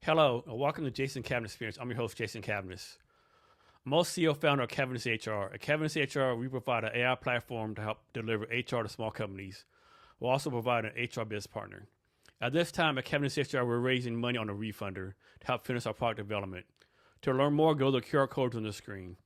Hello, and welcome to Jason Cavness Experience. I'm your host, Jason Cavness. I'm also CEO founder of CavnessHR. At CavnessHR, we provide an AI platform to help deliver HR to small companies. We'll also provide an HR business partner. At this time at CavnessHR, we're raising money on a Wefunder to help finish our product development. To learn more, go to the QR codes on the screen.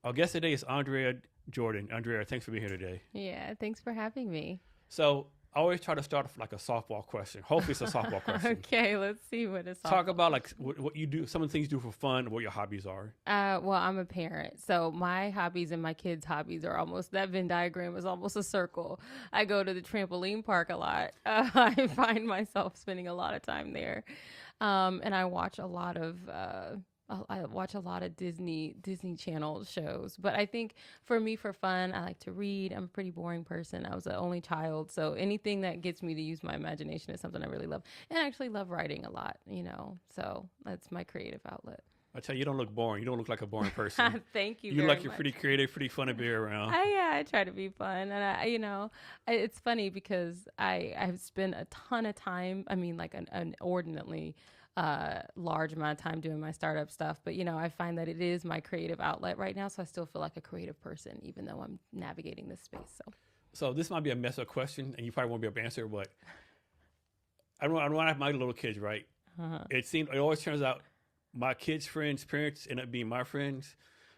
Our guest today is Andrea Jordan. Andrea, thanks for being here today. Yeah, thanks for having me. So I always try to start off like a softball question. Hopefully it's a softball question. Okay, let's see what it's Talk about like what you do, some of the things you do for fun, what your hobbies are. Well, I'm a parent, so my hobbies and my kids' hobbies are almost, that Venn diagram is almost a circle. I go to the trampoline park a lot. I find myself spending a lot of time there. And I watch a lot of Disney Channel shows. But I think for me, for fun, I like to read. I'm a pretty boring person. I was the only child, so anything that gets me to use my imagination is something I really love. And I actually love writing a lot, so that's my creative outlet. I tell you, you don't look boring. You don't look like a boring person. Thank you. You look like you're pretty creative, pretty fun to be around. I try to be fun, and it's funny because I've spent a ton of time. I mean, like an inordinately large amount of time doing my startup stuff, but I find that it is my creative outlet right now, so I still feel like a creative person even though I'm navigating this space. So this might be a mess up question, and you probably won't be able to answer, but I don't have my little kids, right? It always turns out my kids' friends' parents end up being my friends,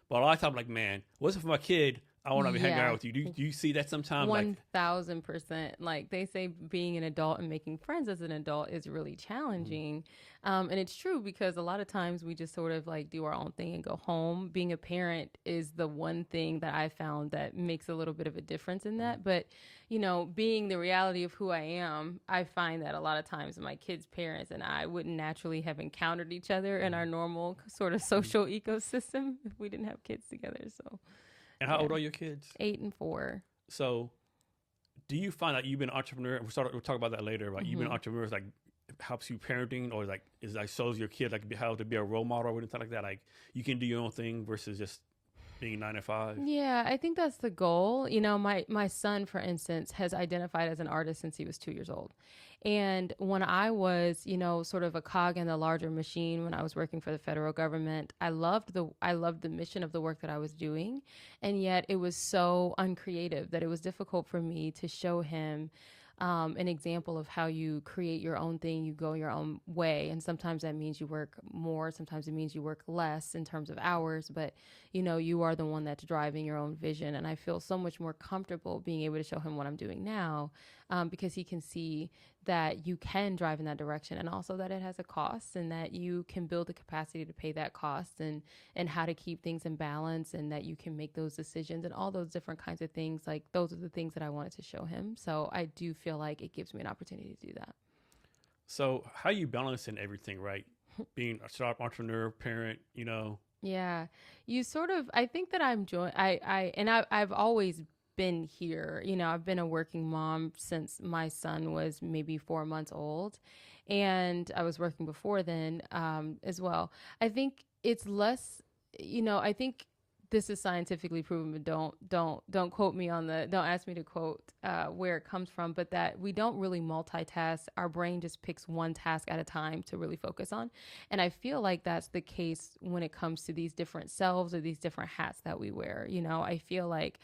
but a lot of times I'm like, man, what's it for my kid? I want to be hanging out with you. Do you see that sometimes? 1,000%. Like they say, being an adult and making friends as an adult is really challenging. And it's true because a lot of times we just sort of like do our own thing and go home. Being a parent is the one thing that I found that makes a little bit of a difference in that. But, being the reality of who I am, I find that a lot of times my kids' parents and I wouldn't naturally have encountered each other in our normal sort of social ecosystem if we didn't have kids together. So. And how old are your kids? 8 and 4. So do you find that you've been an entrepreneur, and we'll talk about that later, right? You've been an entrepreneur, like helps you parenting, or like is like shows your kid like how to be a role model or anything like that? Like you can do your own thing versus just being 9 to 5? Yeah, I think that's the goal. My son, for instance, has identified as an artist since he was 2 years old. And when I was, sort of a cog in the larger machine, when I was working for the federal government, I loved the mission of the work that I was doing. And yet it was so uncreative that it was difficult for me to show him an example of how you create your own thing, you go your own way. And sometimes that means you work more, sometimes it means you work less in terms of hours, but you are the one that's driving your own vision. And I feel so much more comfortable being able to show him what I'm doing now, because he can see that you can drive in that direction, and also that it has a cost, and that you can build the capacity to pay that cost, and how to keep things in balance, and that you can make those decisions and all those different kinds of things. Like those are the things that I wanted to show him. So I do feel like it gives me an opportunity to do that. So how you balancing everything, right? Being a startup entrepreneur, parent, Yeah, you sort of, I think that I've always been here. I've been a working mom since my son was maybe 4 months old, and I was working before then as well. I think it's less, I think this is scientifically proven, but don't quote me on don't ask me to quote where it comes from, but that we don't really multitask. Our brain just picks one task at a time to really focus on. And I feel like that's the case when it comes to these different selves or these different hats that we wear. I feel like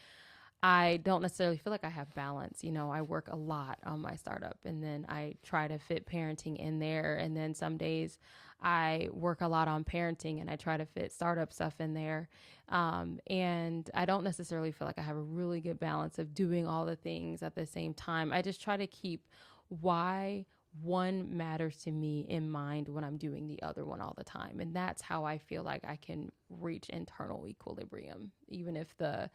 I don't necessarily feel like I have balance. I work a lot on my startup, and then I try to fit parenting in there. And then some days I work a lot on parenting and I try to fit startup stuff in there. And I don't necessarily feel like I have a really good balance of doing all the things at the same time. I just try to keep why one matters to me in mind when I'm doing the other one all the time. And that's how I feel like I can reach internal equilibrium, even if the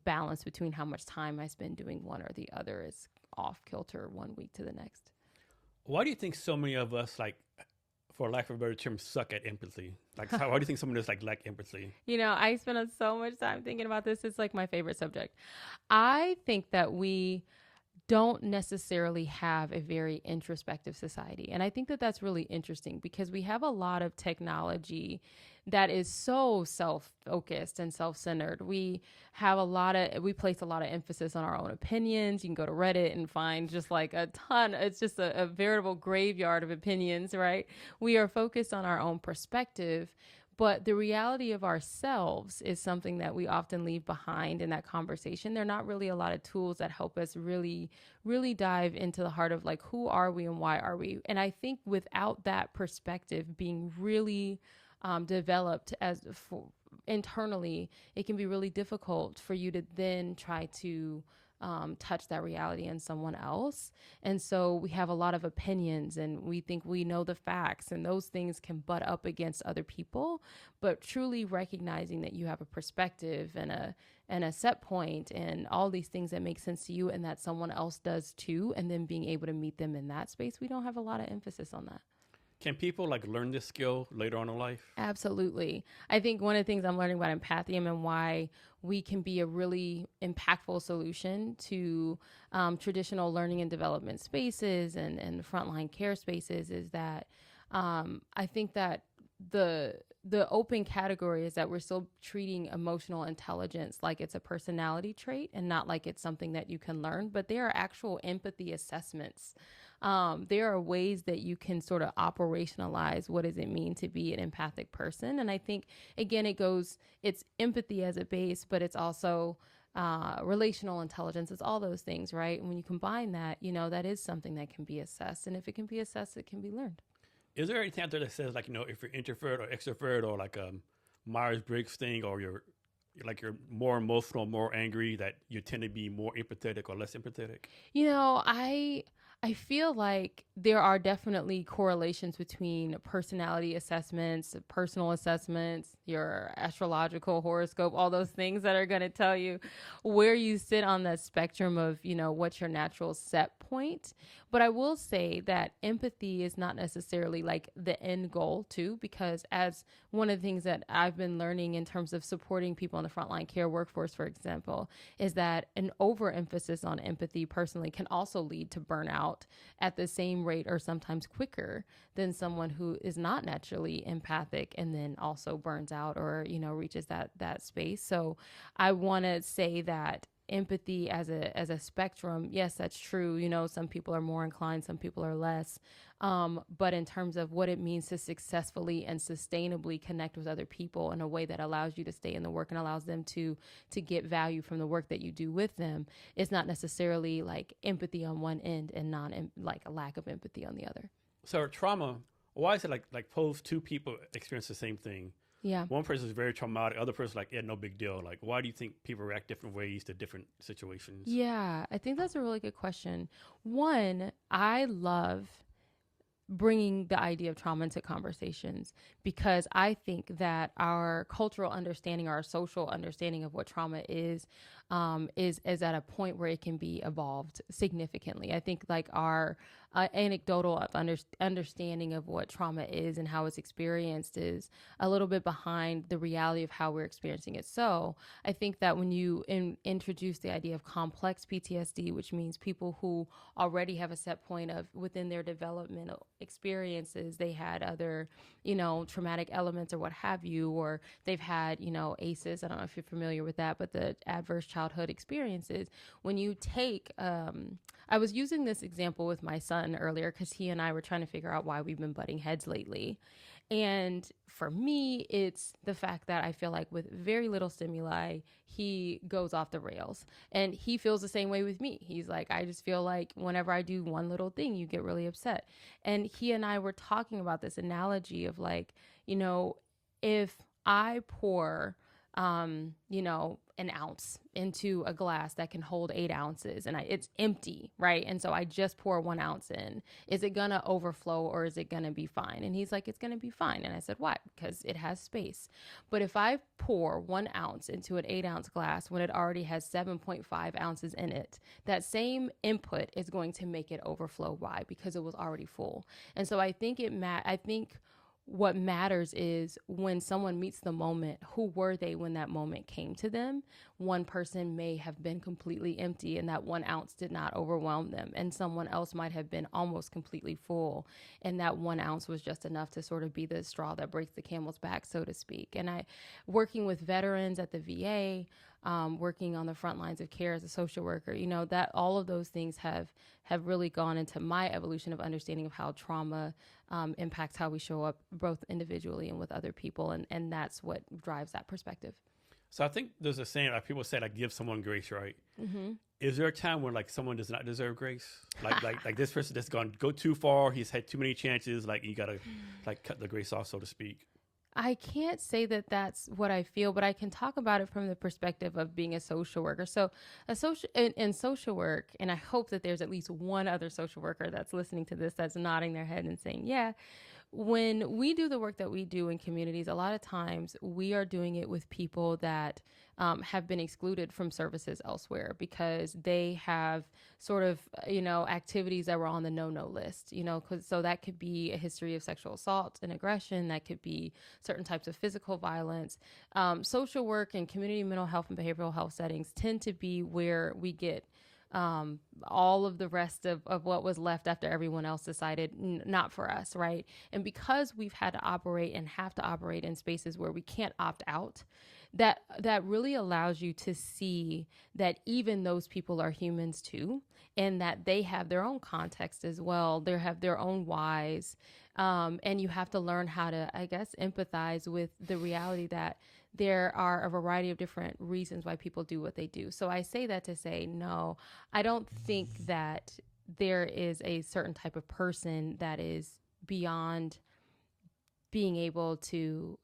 balance between how much time I spend doing one or the other is off kilter one week to the next. Why do you think so many of us, like, for lack of a better term, suck at empathy? Like, why do you think someone just like lack empathy? I spend so much time thinking about this. It's like my favorite subject. I think that we don't necessarily have a very introspective society. And I think that that's really interesting because we have a lot of technology that is so self-focused and self-centered. We place a lot of emphasis on our own opinions. You can go to Reddit and find just like a ton. It's just a veritable graveyard of opinions, right? We are focused on our own perspective. But the reality of ourselves is something that we often leave behind in that conversation. There are not really a lot of tools that help us really, really dive into the heart of like, who are we and why are we? And I think without that perspective being really developed internally, it can be really difficult for you to then try to touch that reality in someone else. And so we have a lot of opinions and we think we know the facts, and those things can butt up against other people. But truly recognizing that you have a perspective and a set point and all these things that make sense to you and that someone else does too, and then being able to meet them in that space, we don't have a lot of emphasis on that. Can people like learn this skill later on in life? Absolutely. I think one of the things I'm learning about Empathium and why we can be a really impactful solution to traditional learning and development spaces and frontline care spaces is that I think that the open category is that we're still treating emotional intelligence like it's a personality trait and not like it's something that you can learn, but there are actual empathy assessments. There are ways that you can sort of operationalize what does it mean to be an empathic person. And I think, again, it's empathy as a base, but it's also relational intelligence. It's all those things, right? And when you combine that, that is something that can be assessed. And if it can be assessed, it can be learned. Is there anything out there that says like, if you're introvert or extrovert or like a Myers-Briggs thing, or you're more emotional, more angry, that you tend to be more empathetic or less empathetic? I feel like there are definitely correlations between personality assessments, personal assessments, your astrological horoscope, all those things that are going to tell you where you sit on the spectrum of, what's your natural set point. But I will say that empathy is not necessarily like the end goal too, because as one of the things that I've been learning in terms of supporting people in the frontline care workforce, for example, is that an overemphasis on empathy personally can also lead to burnout at the same rate or sometimes quicker than someone who is not naturally empathic and then also burns out or, reaches that space. So I want to say that empathy as a spectrum, yes, that's true. Some people are more inclined, some people are less. But in terms of what it means to successfully and sustainably connect with other people in a way that allows you to stay in the work and allows them to get value from the work that you do with them, it's not necessarily like empathy on one end and like a lack of empathy on the other. So trauma, why is it like suppose two people experience the same thing? Yeah. One person is very traumatic, other person like, yeah, no big deal. Like, why do you think people react different ways to different situations? Yeah, I think that's a really good question. One, I love bringing the idea of trauma into conversations because I think that our cultural understanding, our social understanding of what trauma is at a point where it can be evolved significantly. I think like our anecdotal understanding of what trauma is and how it's experienced is a little bit behind the reality of how we're experiencing it. So I think that when you introduce the idea of complex PTSD, which means people who already have a set point of within their developmental experiences, they had other, traumatic elements or what have you, or they've had, ACEs. I don't know if you're familiar with that, but the adverse childhood experiences. When you take, I was using this example with my son earlier because he and I were trying to figure out why we've been butting heads lately. And for me, it's the fact that I feel like with very little stimuli, he goes off the rails. And he feels the same way with me. He's like, I just feel like whenever I do one little thing, you get really upset. And he and I were talking about this analogy of like, if I pour an ounce into a glass that can hold 8 ounces and it's empty, right? And so I just pour 1 ounce in. Is it gonna overflow or is it gonna be fine? And he's like, it's gonna be fine. And I said, why? Because it has space. But if I pour 1 ounce into an 8-ounce glass when it already has 7.5 ounces in it, that same input is going to make it overflow. Why? Because it was already full. And so I think what matters is when someone meets the moment, who were they when that moment came to them? one person may have been completely empty and that 1 ounce did not overwhelm them. And someone else might have been almost completely full. And that 1 ounce was just enough to sort of be the straw that breaks the camel's back, so to speak. And working with veterans at the VA, working on the front lines of care as a social worker, that all of those things have really gone into my evolution of understanding of how trauma impacts how we show up both individually and with other people. And that's what drives that perspective. So I think there's a saying, like people say, like, give someone grace, right? Mm-hmm. Is there a time when like someone does not deserve grace? Like this person that's gone go too far, he's had too many chances, like you gotta like cut the grace off, so to speak. I can't say that that's what I feel, but I can talk about it from the perspective of being a social worker. So in social work, and I hope that there's at least one other social worker that's listening to this that's nodding their head and saying, yeah, when we do the work that we do in communities, a lot of times we are doing it with people that have been excluded from services elsewhere because they have sort of, activities that were on the no list, so that could be a history of sexual assault and aggression. That could be certain types of physical violence. Social work and community mental health and behavioral health settings tend to be where we get all of the rest of what was left after everyone else decided not for us, right? And because we've had to operate and have to operate in spaces where we can't opt out, that really allows you to see that even those people are humans too, and that they have their own context as well. They have their own whys, and you have to learn how to, I guess, empathize with the reality that there are a variety of different reasons why people do what they do. So I say that to say, no, I don't think that there is a certain type of person that is beyond being able to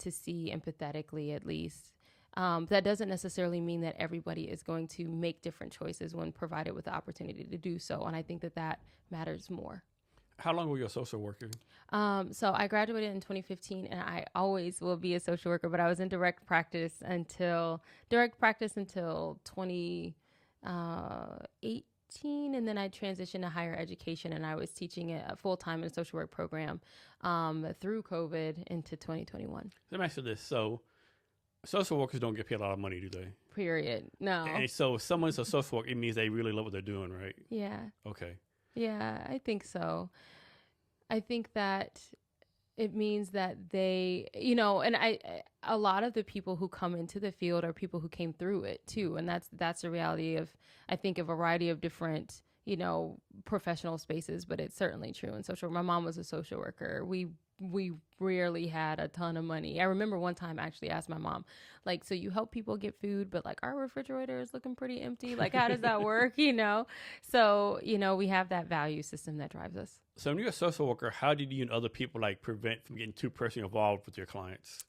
see empathetically, at least. That doesn't necessarily mean that everybody is going to make different choices when provided with the opportunity to do so. And I think that matters more. How long were you a social worker? So I graduated in 2015, and I always will be a social worker, but I was in direct practice until 2018, and then I transitioned to higher education, and I was teaching it full-time in a social work program through COVID into 2021. Let me ask you this. So social workers don't get paid a lot of money, do they? Period. No. And so if someone's a social worker, it means they really love what they're doing, right? Yeah. Okay. Yeah, I think so. I think that it means that they, and a lot of the people who come into the field are people who came through it too. And that's the reality of, I think, a variety of different, professional spaces, but it's certainly true in social. My mom was a social worker. We rarely had a ton of money. I remember one time I actually asked my mom, like, so you help people get food, but like our refrigerator is looking pretty empty. Like, how does that work? So, we have that value system that drives us. So when you're a social worker, how did you and other people like prevent from getting too personally involved with your clients?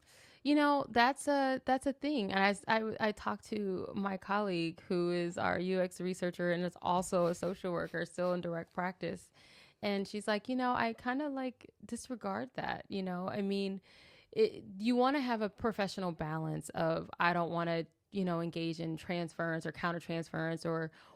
That's a thing. And I talked to my colleague who is our UX researcher and is also a social worker still in direct practice. And she's like, I kind of like disregard that, I mean, you want to have a professional balance of, I don't want to, engage in transference or countertransference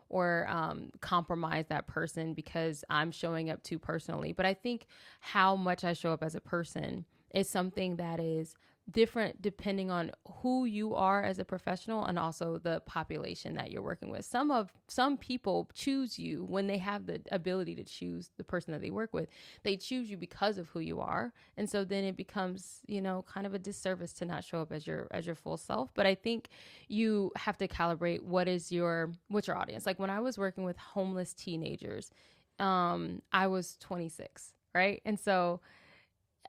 or compromise that person because I'm showing up too personally. But I think how much I show up as a person is something that is different depending on who you are as a professional and also the population that you're working with. Some people choose you when they have the ability to choose the person that they work with. They choose you because of who you are. And so then it becomes, kind of a disservice to not show up as your full self. But I think you have to calibrate what's your audience. Like when I was working with homeless teenagers, I was 26, right? And so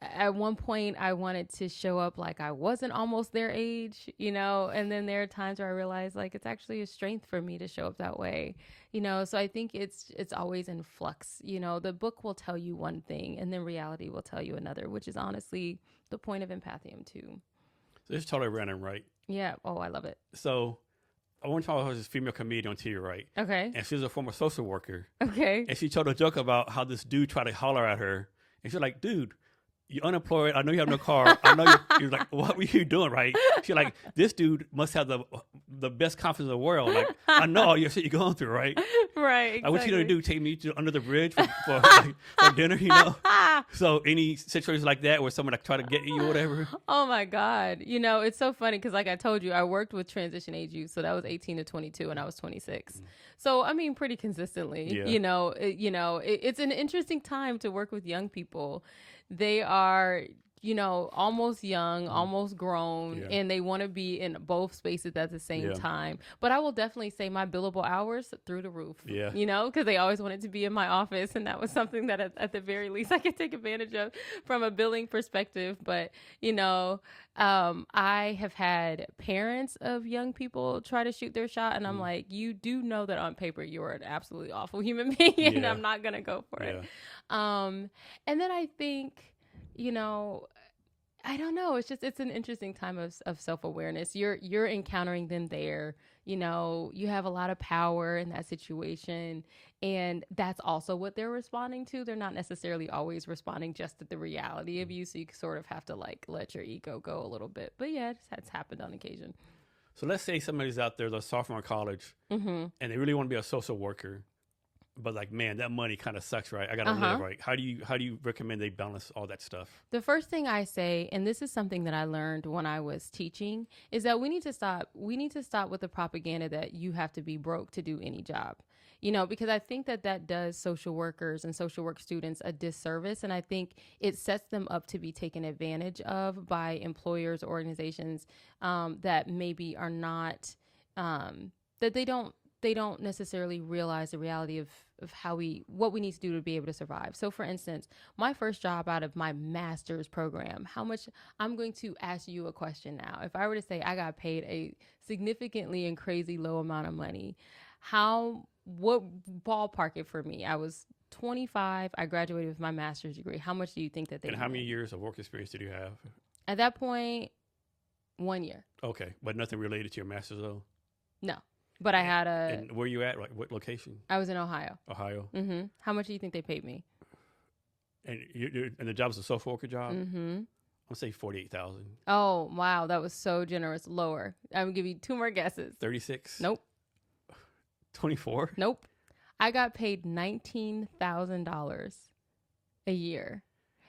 at one point I wanted to show up like I wasn't almost their age, and then there are times where I realized like it's actually a strength for me to show up that way, so I think it's always in flux. The book will tell you one thing and then reality will tell you another, which is honestly the point of Empathium too. So this is totally random, right? Yeah. Oh, I love it. So I want to talk about this female comedian on TV, right? Okay. And she's a former social worker. Okay. And she told a joke about how this dude tried to holler at her. And she's like, dude, you're unemployed. I know you have no car. I know you're like, what were you doing, right? She's like, this dude must have the best confidence in the world. Like, I know all your shit you're going through, right? Right, exactly. Like, what you gonna do? Take me to under the bridge for dinner, you know? So any situations like that where someone like try to get you or whatever? Oh my God. You know, it's so funny because like I told you, I worked with transition age youth. So that was 18 to 22 and I was 26. So, I mean, pretty consistently, it's an interesting time to work with young people. They are, almost young, almost grown, and they want to be in both spaces at the same time. But I will definitely say my billable hours through the roof, because they always wanted to be in my office. And that was something that at the very least I could take advantage of from a billing perspective. But, I have had parents of young people try to shoot their shot. And I'm like, you do know that on paper, you're an absolutely awful human being and I'm not going to go for it. And then I think, I don't know. It's an interesting time of self-awareness. You're encountering them there. You have a lot of power in that situation. And that's also what they're responding to. They're not necessarily always responding just to the reality of you. So you sort of have to like let your ego go a little bit. But yeah, it's happened on occasion. So let's say somebody's out there, they're a sophomore in college, and they really want to be a social worker. But like, man, that money kind of sucks, right? I got to live, right? How do you recommend they balance all that stuff? The first thing I say, and this is something that I learned when I was teaching, is that we need to stop with the propaganda that you have to be broke to do any job. Because I think that does social workers and social work students a disservice. And I think it sets them up to be taken advantage of by employers or organizations that maybe are not, that they don't necessarily realize the reality of what we need to do to be able to survive. So for instance, my first job out of my master's program, I'm going to ask you a question now. If I were to say I got paid a significantly and crazy low amount of money, what ballpark it for me? I was 25. I graduated with my master's degree. How much do you think that they? And how many years of work experience did you have? At that point, 1 year. Okay, but nothing related to your master's though? No. But I had And where you at? Like what location? I was in Ohio. Ohio. Mm-hmm. How much do you think they paid me? And the job was a social worker job? Mm-hmm. I'll say 48,000. Oh, wow. That was so generous. Lower. I'm going to give you 2 more guesses. 36? Nope. 24? Nope. I got paid $19,000 a year.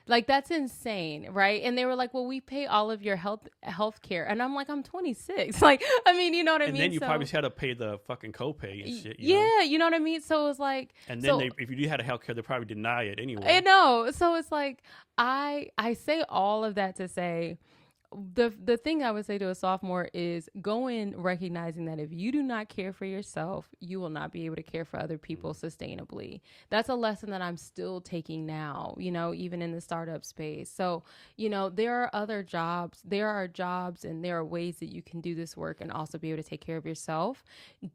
Like, that's insane, right? And they were like, well, we pay all of your health care. And I'm like, I'm 26. Like, I mean, you know what I mean? And then you probably had to pay the fucking copay and shit. You know what I mean? So it was like... And then if you had a health care, they probably deny it anyway. I know. So it's like, I say all of that to say... The thing I would say to a sophomore is go in recognizing that if you do not care for yourself, you will not be able to care for other people sustainably. That's a lesson that I'm still taking now, even in the startup space. So, there are other jobs. There are jobs and there are ways that you can do this work and also be able to take care of yourself.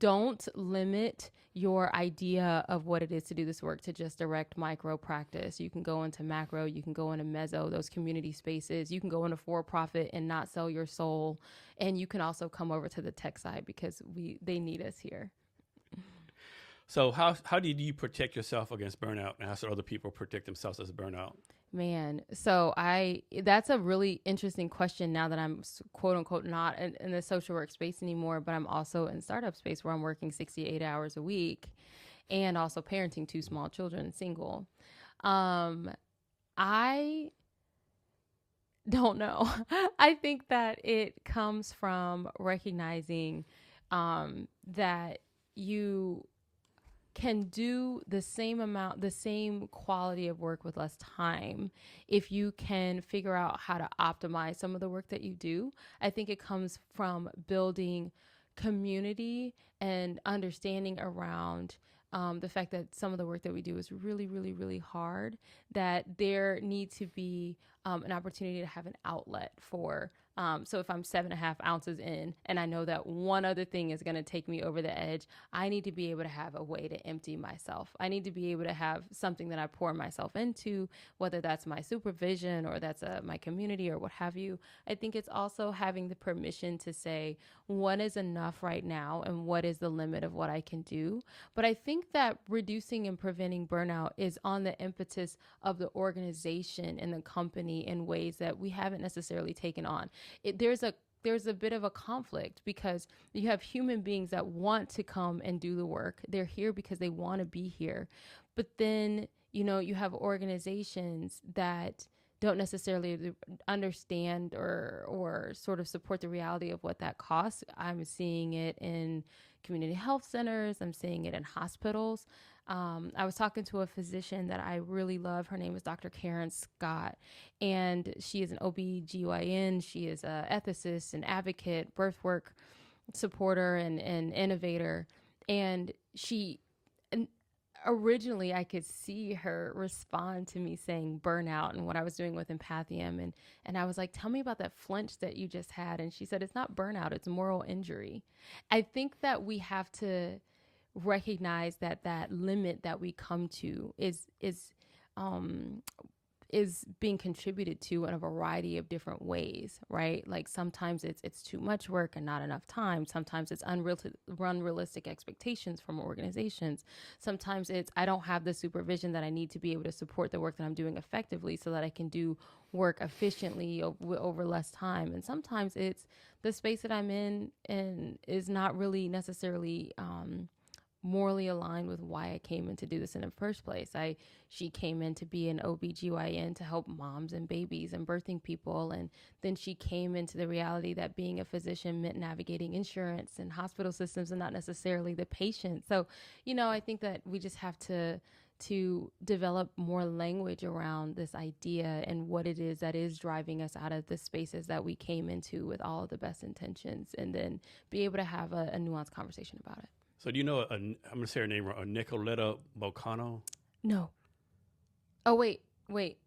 Don't limit your idea of what it is to do this work to just direct micro practice. You can go into macro, you can go into meso, those community spaces, you can go into for-profit and not sell your soul. And you can also come over to the tech side because they need us here. So how did you protect yourself against burnout, and how should other people protect themselves as burnout? Man, so that's a really interesting question now that I'm quote unquote not in the social work space anymore, but I'm also in startup space where I'm working 68 hours a week and also parenting 2 small children, single. I don't know. I think that it comes from recognizing that you can do the same quality of work with less time if you can figure out how to optimize some of the work that you do. I think it comes from building community and understanding around the fact that some of the work that we do is really, really, really hard, that there needs to be an opportunity to have an outlet for So if I'm 7.5 ounces in and I know that one other thing is going to take me over the edge, I need to be able to have a way to empty myself. I need to be able to have something that I pour myself into, whether that's my supervision or that's my community or what have you. I think it's also having the permission to say what is enough right now and what is the limit of what I can do. But I think that reducing and preventing burnout is on the impetus of the organization and the company in ways that we haven't necessarily taken on. There's a bit of a conflict because you have human beings that want to come and do the work. They're here because they want to be here. But then, you have organizations that don't necessarily understand or sort of support the reality of what that costs. I'm seeing it in community health centers. I'm seeing it in hospitals. I was talking to a physician that I really love. Her name is Dr. Karen Scott, and she is an OBGYN. She is an ethicist, an advocate, birth work supporter, and innovator. And originally I could see her respond to me saying burnout and what I was doing with Empathium. And I was like, tell me about that flinch that you just had. And she said, it's not burnout, it's moral injury. I think that we have to recognize that limit that we come to is being contributed to in a variety of different ways, right? Like sometimes it's too much work and not enough time. Sometimes it's unrealistic expectations from organizations. Sometimes it's I don't have the supervision that I need to be able to support the work that I'm doing effectively so that I can do work efficiently over less time. And sometimes it's the space that I'm in and is not really necessarily morally aligned with why I came in to do this in the first place. She came in to be an OBGYN to help moms and babies and birthing people. And then she came into the reality that being a physician meant navigating insurance and hospital systems and not necessarily the patient. So, I think that we just have to develop more language around this idea and what it is that is driving us out of the spaces that we came into with all of the best intentions, and then be able to have a nuanced conversation about it. So do you know, I'm going to say her name wrong, Nicoletta Bocano? No. Oh, wait.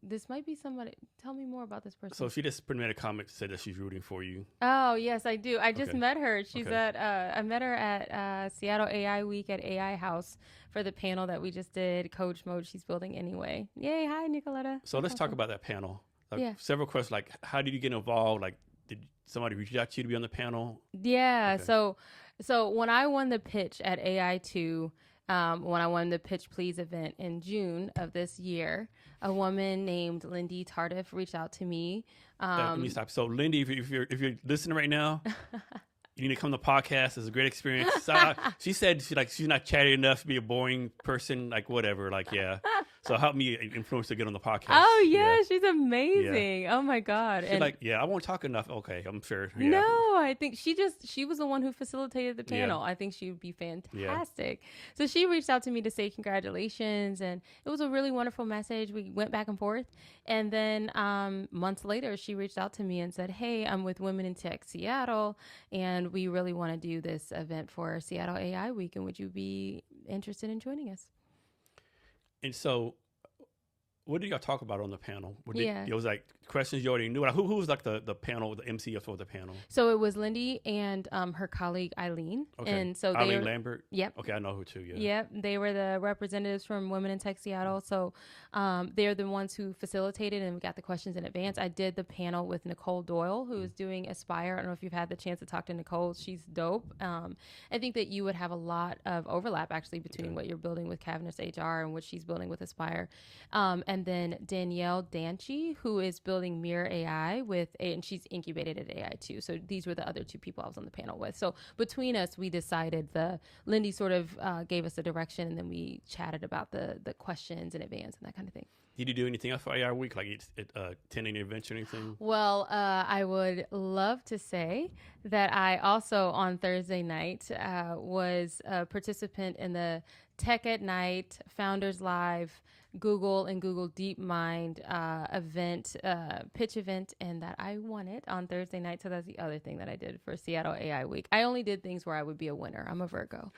This might be somebody. Tell me more about this person. So she just made a comment, said that she's rooting for you. Oh, yes, I do. I just Okay. met her. She's Okay. I met her at Seattle AI Week at AI House for the panel that we just did, Coach Mode She's Building Anyway. Yay. Hi, Nicoletta. So let's talk about that panel. Yeah. Several questions, like how did you get involved? Like, did somebody reach out to you to be on the panel? Yeah. Okay. So when I won the pitch at AI2, when I won the Pitch Please event in June of this year, a woman named Lindy Tardif reached out to me. Let me stop. So Lindy, if you're listening right now, you need to come to the podcast. It's a great experience. So, she said she's not chatty enough to be a boring person, like whatever. Like, yeah. So help me influence her to get on the podcast. Oh yeah, she's amazing. Yeah. Oh my God. She's I won't talk enough. Okay, I'm sure. Yeah. No, I think she was the one who facilitated the panel. Yeah. I think she would be fantastic. Yeah. So she reached out to me to say congratulations, and it was a really wonderful message. We went back and forth, and then months later, she reached out to me and said, "Hey, I'm with Women in Tech Seattle, and we really want to do this event for Seattle AI Week, and would you be interested in joining us?" And so, what did y'all talk about on the panel? It was like questions you already knew. Like, who was like the panel, the MC for the panel? So it was Lindy and her colleague Eileen. Okay. And so Eileen Lambert? Yep. Okay, I know who too, yeah. Yep. They were the representatives from Women in Tech Seattle. So they're the ones who facilitated and we got the questions in advance. I did the panel with Nicole Doyle, who is doing Aspire. I don't know if you've had the chance to talk to Nicole. She's dope. I think that you would have a lot of overlap actually between what you're building with CavnessHR and what she's building with Aspire. And then Danielle Danchi, who is building Mirror AI and she's incubated at AI too. So these were the other two people I was on the panel with. So between us, we decided Lindy sort of gave us the direction, and then we chatted about the questions in advance and that kind of thing. Did you do anything else for AI Week, like attending an event or anything? Well, I would love to say that I also on Thursday night was a participant in the Tech at Night, Founders Live, Google and Google DeepMind event, pitch event, and that I won it on Thursday night. So that's the other thing that I did for Seattle AI Week. I only did things where I would be a winner. I'm a Virgo.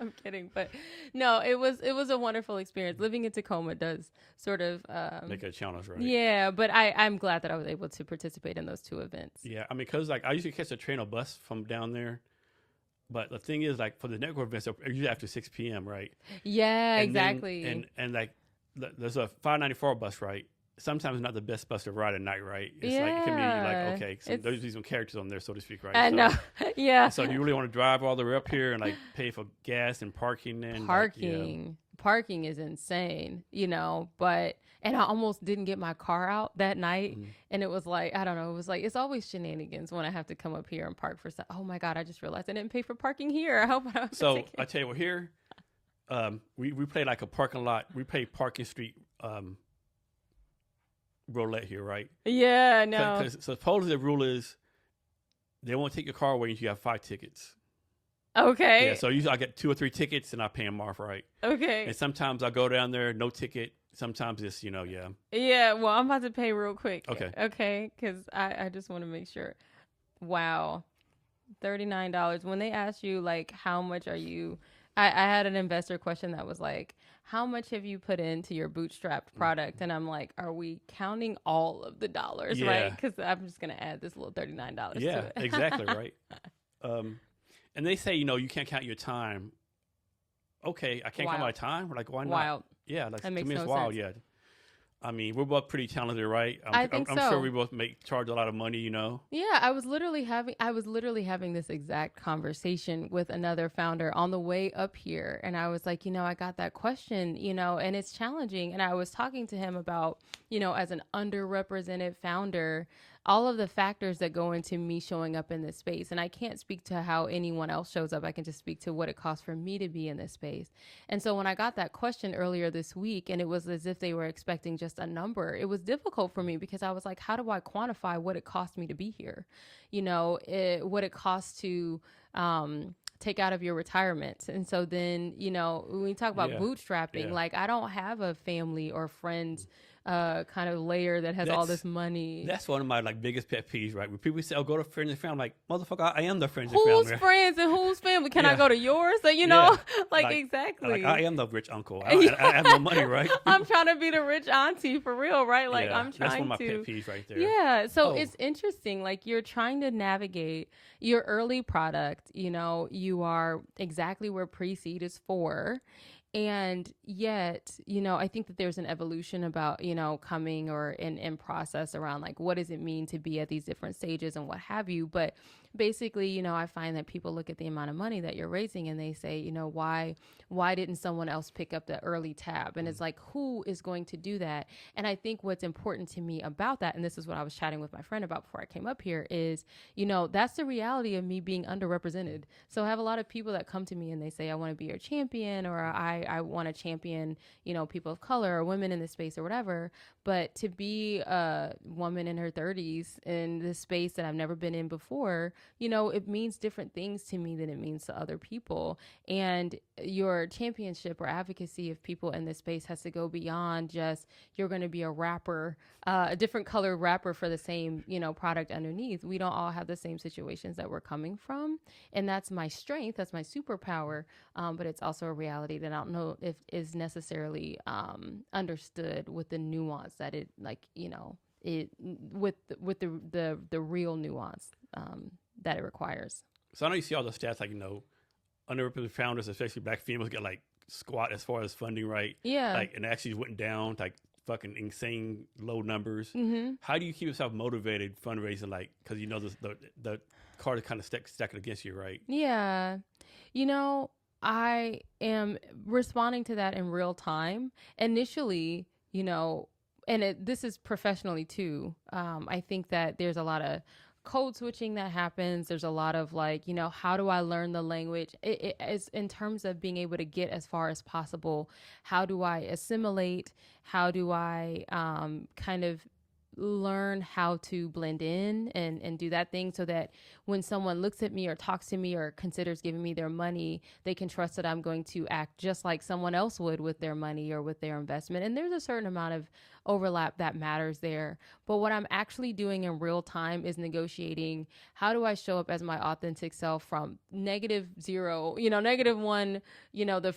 I'm kidding, but no, it was a wonderful experience. Living in Tacoma does sort of Make it a challenge, right? yeah, but I'm glad that I was able to participate in those two events. Yeah, I mean, because like I usually catch a train or bus from down there, but the thing is, like for the network events, they're usually after 6 p.m., right? Yeah, And exactly. then, and like there's a 594 bus, right? Sometimes not the best bus to ride at night, right? It's like it can be like, okay, so there's usually some characters on there, so to speak, right? I know. Yeah. So do you really want to drive all the way up here and like pay for gas and parking and parking is insane, but and I almost didn't get my car out that night. And it was like, I don't know, it was like, it's always shenanigans when I have to come up here and park for stuff. Oh my God, I just realized I didn't pay for parking here. I hope I don't. So I tell you what, here, we play like a parking lot. We play Parking Street roulette here, right? Yeah, no. Because supposedly the rule is they won't take your car away until you have 5 tickets. Okay. Yeah, so usually I get 2 or 3 tickets and I pay them off, right? Okay. And sometimes I go down there, no ticket. Sometimes it's, yeah. Yeah, well, I'm about to pay real quick. Okay. Okay, because I just want to make sure. Wow. $39. When they ask you, like, how much are you... I had an investor question that was like, how much have you put into your bootstrapped product? And I'm like, are we counting all of the dollars, right? Because I'm just going to add this little $39 to it. Yeah, exactly, right? And they say, you can't count your time. Okay, I can't count my time? Like, why not? Wild. Yeah, like, that makes to me it's no wild, sense. yeah. I mean, we're both pretty talented, right? I think I'm so. sure we both charge a lot of money, Yeah, I was literally having this exact conversation with another founder on the way up here. And I was like, I got that question, and it's challenging. And I was talking to him about, as an underrepresented founder, all of the factors that go into me showing up in this space. And I can't speak to how anyone else shows up. I can just speak to what it costs for me to be in this space. And so when I got that question earlier this week, and it was as if they were expecting just a number, it was difficult for me because I was like, how do I quantify what it cost me to be here? What it costs to take out of your retirement. And so then, when we talk about bootstrapping, like I don't have a family or friends kind of layer that has all this money. That's one of my biggest pet peeves, right? When people say, "Oh, go to friends and family," I'm like, motherfucker, I am the friends and family. Who's friends and who's family? Can I go to yours? So, exactly. I am the rich uncle. I have no money, right? I'm trying to be the rich auntie for real, right? Like I'm trying to. That's one of my pet peeves right there. Yeah. So it's interesting. Like you're trying to navigate your early product. You are exactly where pre-seed is for. And yet, I think that there's an evolution about, coming or in process around like, what does it mean to be at these different stages and what have you. But basically, I find that people look at the amount of money that you're raising and they say, why didn't someone else pick up the early tab? And it's like, who is going to do that? And I think what's important to me about that, and this is what I was chatting with my friend about before I came up here, is, that's the reality of me being underrepresented. So I have a lot of people that come to me and they say, I want to be your champion, or I want to champion, people of color or women in this space or whatever. But to be a woman in her 30s in this space that I've never been in before, it means different things to me than it means to other people. And your championship or advocacy of people in this space has to go beyond just you're going to be a rapper, a different colored rapper for the same, product underneath. We don't all have the same situations that we're coming from. And that's my strength. That's my superpower. But it's also a reality that I don't know if is necessarily understood with the nuance that it with the real nuance that it requires. So I know you see all the stats underrepresented founders, especially Black females, get squat as far as funding, right? Yeah. And actually went down fucking insane low numbers. Mm-hmm. How do you keep yourself motivated fundraising? Because the card is kind of stacked against you, right? Yeah. I am responding to that in real time. Initially, and this is professionally too. I think that there's a lot of code switching that happens. There's a lot of how do I learn the language? It is in terms of being able to get as far as possible. How do I assimilate? How do I kind of learn how to blend in and do that thing so that when someone looks at me or talks to me or considers giving me their money, they can trust that I'm going to act just like someone else would with their money or with their investment. And there's a certain amount of overlap that matters there. But what I'm actually doing in real time is negotiating, how do I show up as my authentic self from -0, -1,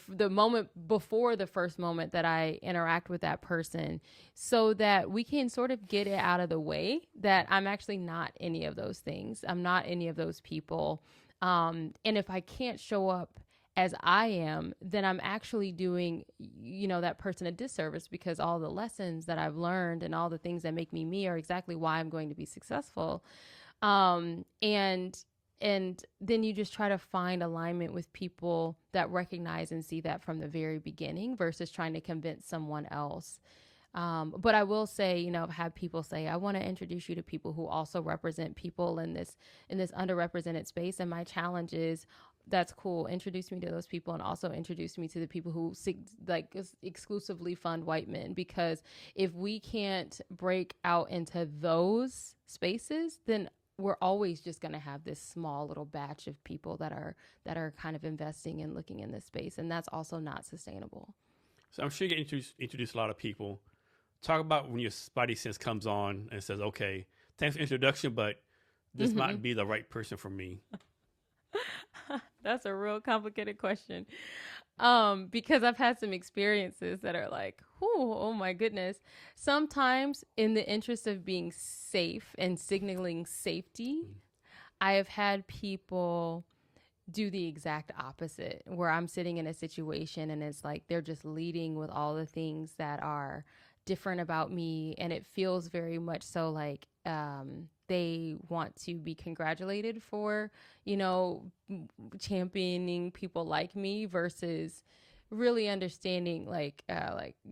the moment before the first moment that I interact with that person, so that we can sort of get it out of the way that I'm actually not any of those things. I'm not any of those people. And if I can't show up as I am, then I'm actually doing, that person a disservice, because all the lessons that I've learned and all the things that make me me are exactly why I'm going to be successful. And then you just try to find alignment with people that recognize and see that from the very beginning versus trying to convince someone else. But I will say, I've had people say, I want to introduce you to people who also represent people in this underrepresented space. And my challenge is, that's cool. Introduce me to those people, and also introduce me to the people who exclusively fund white men. Because if we can't break out into those spaces, then we're always just going to have this small little batch of people that are kind of investing and looking in this space. And that's also not sustainable. So I'm sure you get introduce a lot of people. Talk about when your spidey sense comes on and says, okay, thanks for the introduction, but this might be the right person for me. That's a real complicated question. Because I've had some experiences that are like, oh my goodness. Sometimes in the interest of being safe and signaling safety, I have had people do the exact opposite, where I'm sitting in a situation and it's like they're just leading with all the things that are different about me, and it feels very much so like they want to be congratulated for, championing people like me, versus really understanding, like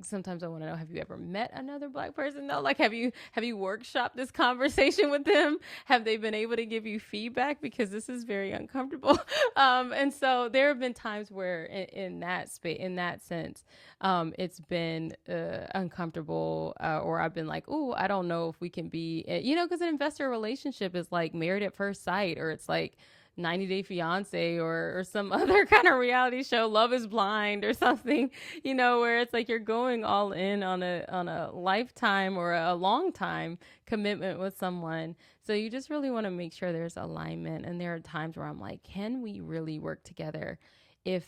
sometimes I want to know, have you ever met another Black person though? Like, have you workshopped this conversation with them? Have they been able to give you feedback? Because this is very uncomfortable. And so there have been times where in that sense, it's been uncomfortable, or I've been like, oh, I don't know if we can be, because an investor relationship is like Married at First Sight, or it's like 90 Day Fiance, or some other kind of reality show, Love is Blind or something, where it's like you're going all in on a lifetime or a long time commitment with someone. So you just really want to make sure there's alignment. And there are times where I'm like, can we really work together if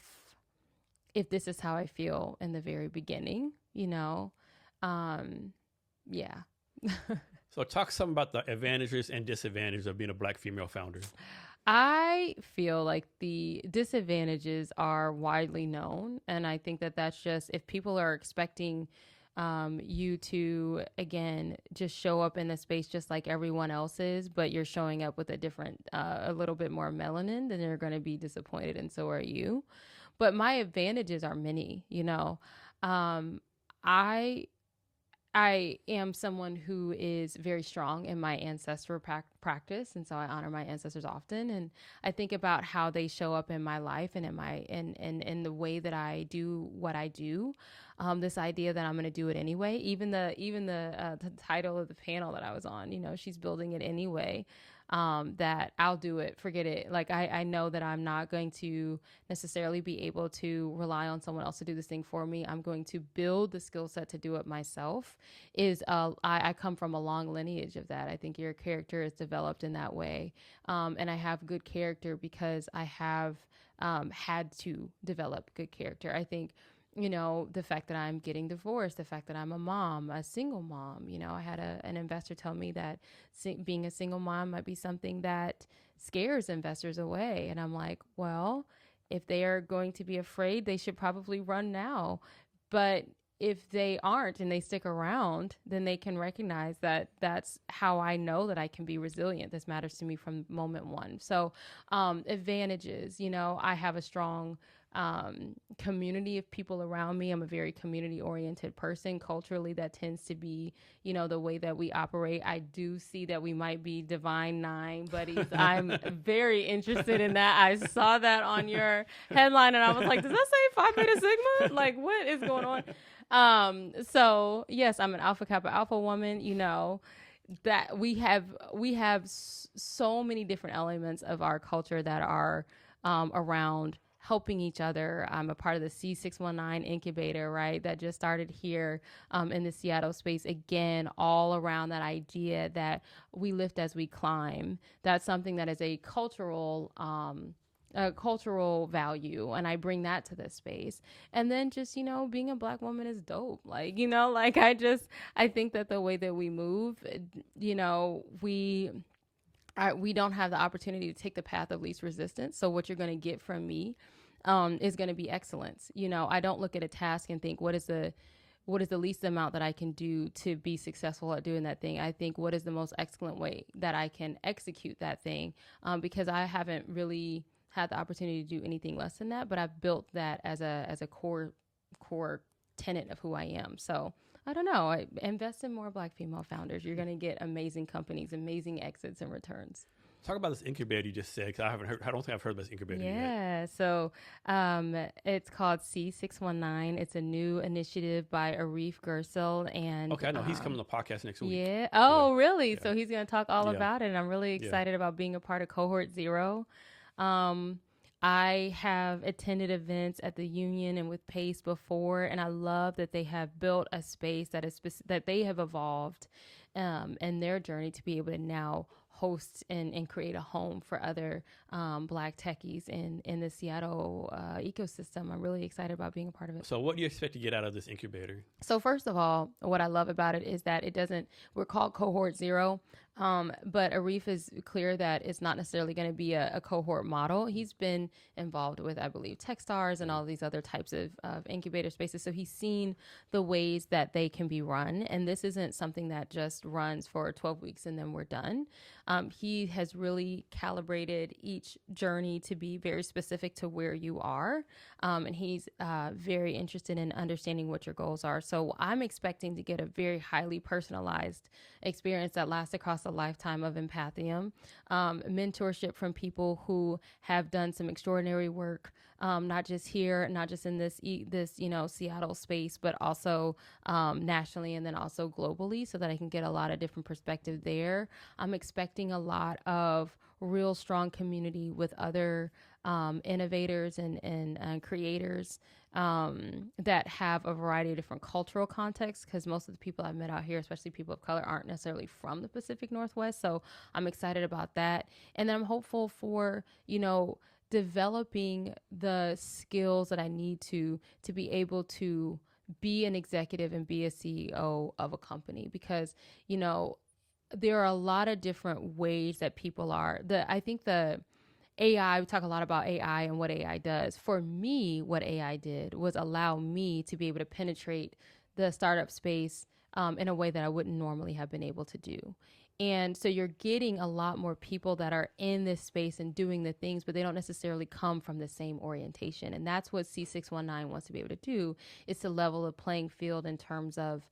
this is how I feel in the very beginning, Yeah. So talk some about the advantages and disadvantages of being a Black female founder. I feel like the disadvantages are widely known. And I think that that's just, if people are expecting you to, again, just show up in a space just like everyone else is, but you're showing up with a little bit more melanin, then they're going to be disappointed, and so are you. But my advantages are many, I am someone who is very strong in my ancestral practice, and so I honor my ancestors often. And I think about how they show up in my life and in the way that I do what I do. This idea that I'm going to do it anyway. Even the title of the panel that I was on, she's building it anyway. That I'll do it, forget it. Like I know that I'm not going to necessarily be able to rely on someone else to do this thing for me. I'm going to build the skill set to do it myself. I come from a long lineage of that. I think your character is developed in that way. And I have good character because I have had to develop good character. I think the fact that I'm getting divorced, the fact that I'm a single mom, I had an investor tell me that being a single mom might be something that scares investors away. And I'm like, well, if they are going to be afraid, they should probably run now. But if they aren't and they stick around, then they can recognize that that's how I know that I can be resilient. This matters to me from moment one. So advantages, I have a strong community of people around me. I'm a very community oriented person. Culturally, that tends to be, the way that we operate. I do see that we might be divine nine buddies. I'm very interested in that. I saw that on your headline and I was like, does that say Phi Beta Sigma? Like, what is going on? So yes, I'm an Alpha Kappa Alpha woman, that we have so many different elements of our culture that are around helping each other. I'm a part of the C619 incubator, right? That just started here in the Seattle space. Again, all around that idea that we lift as we climb. That's something that is a cultural value, and I bring that to this space. And then just, being a Black woman is dope. Like, I think that the way that we move, we don't have the opportunity to take the path of least resistance. So what you're going to get from me is going to be excellence. I don't look at a task and think, what is the least amount that I can do to be successful at doing that thing? I think, what is the most excellent way that I can execute that thing? Because I haven't really had the opportunity to do anything less than that, but I've built that as a core tenet of who I am. So I don't know. I invest in more Black female founders. You're going to get amazing companies, amazing exits and returns. Talk about this incubator you just said, because I don't think I've heard about this incubator yet. Yeah, so it's called C619. It's a new initiative by Arif Gersel. And okay, I know he's coming to the podcast next week. Yeah. Oh, yeah. really? Yeah. So he's going to talk all about it. And I'm really excited about being a part of Cohort Zero. I have attended events at the Union and with PACE before, and I love that they have built a space that is that they have evolved in their journey to be able to now host and create a home for other Black techies in the Seattle ecosystem. I'm really excited about being a part of it. So what do you expect to get out of this incubator? So first of all, what I love about it is that we're called Cohort Zero, but Arif is clear that it's not necessarily going to be a cohort model. He's been involved with, I believe, Techstars and all these other types of incubator spaces. So he's seen the ways that they can be run. And this isn't something that just runs for 12 weeks and then we're done. He has really calibrated each journey to be very specific to where you are. And he's very interested in understanding what your goals are. So I'm expecting to get a very highly personalized experience that lasts across a lifetime of Empathium, mentorship from people who have done some extraordinary work, not just here, not just in this Seattle space, but also nationally and then also globally, so that I can get a lot of different perspective there. I'm expecting a lot of real strong community with other innovators and creators that have a variety of different cultural contexts, because most of the people I've met out here, especially people of color, aren't necessarily from the Pacific Northwest. So I'm excited about that. And then I'm hopeful for, developing the skills that I need to be able to be an executive and be a CEO of a company, because, there are a lot of different ways that people are. I think the AI, we talk a lot about AI and what AI does. For me, what AI did was allow me to be able to penetrate the startup space in a way that I wouldn't normally have been able to do. And so you're getting a lot more people that are in this space and doing the things, but they don't necessarily come from the same orientation. And that's what C619 wants to be able to do, is to level the playing field in terms of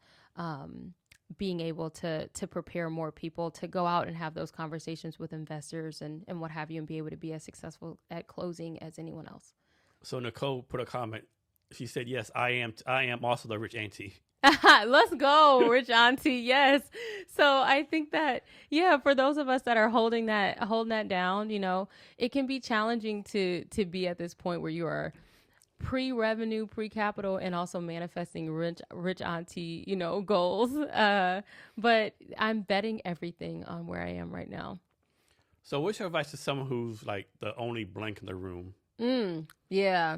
being able to prepare more people to go out and have those conversations with investors and what have you, and be able to be as successful at closing as anyone else. So Nicole put a comment. She said, yes, I am also the rich auntie. Let's go, rich auntie. Yes. So I think that, for those of us that are holding that down, it can be challenging to be at this point where you are pre-revenue, pre-capital, and also manifesting rich auntie, goals. But I'm betting everything on where I am right now. So what's your advice to someone who's like the only blank in the room? Yeah.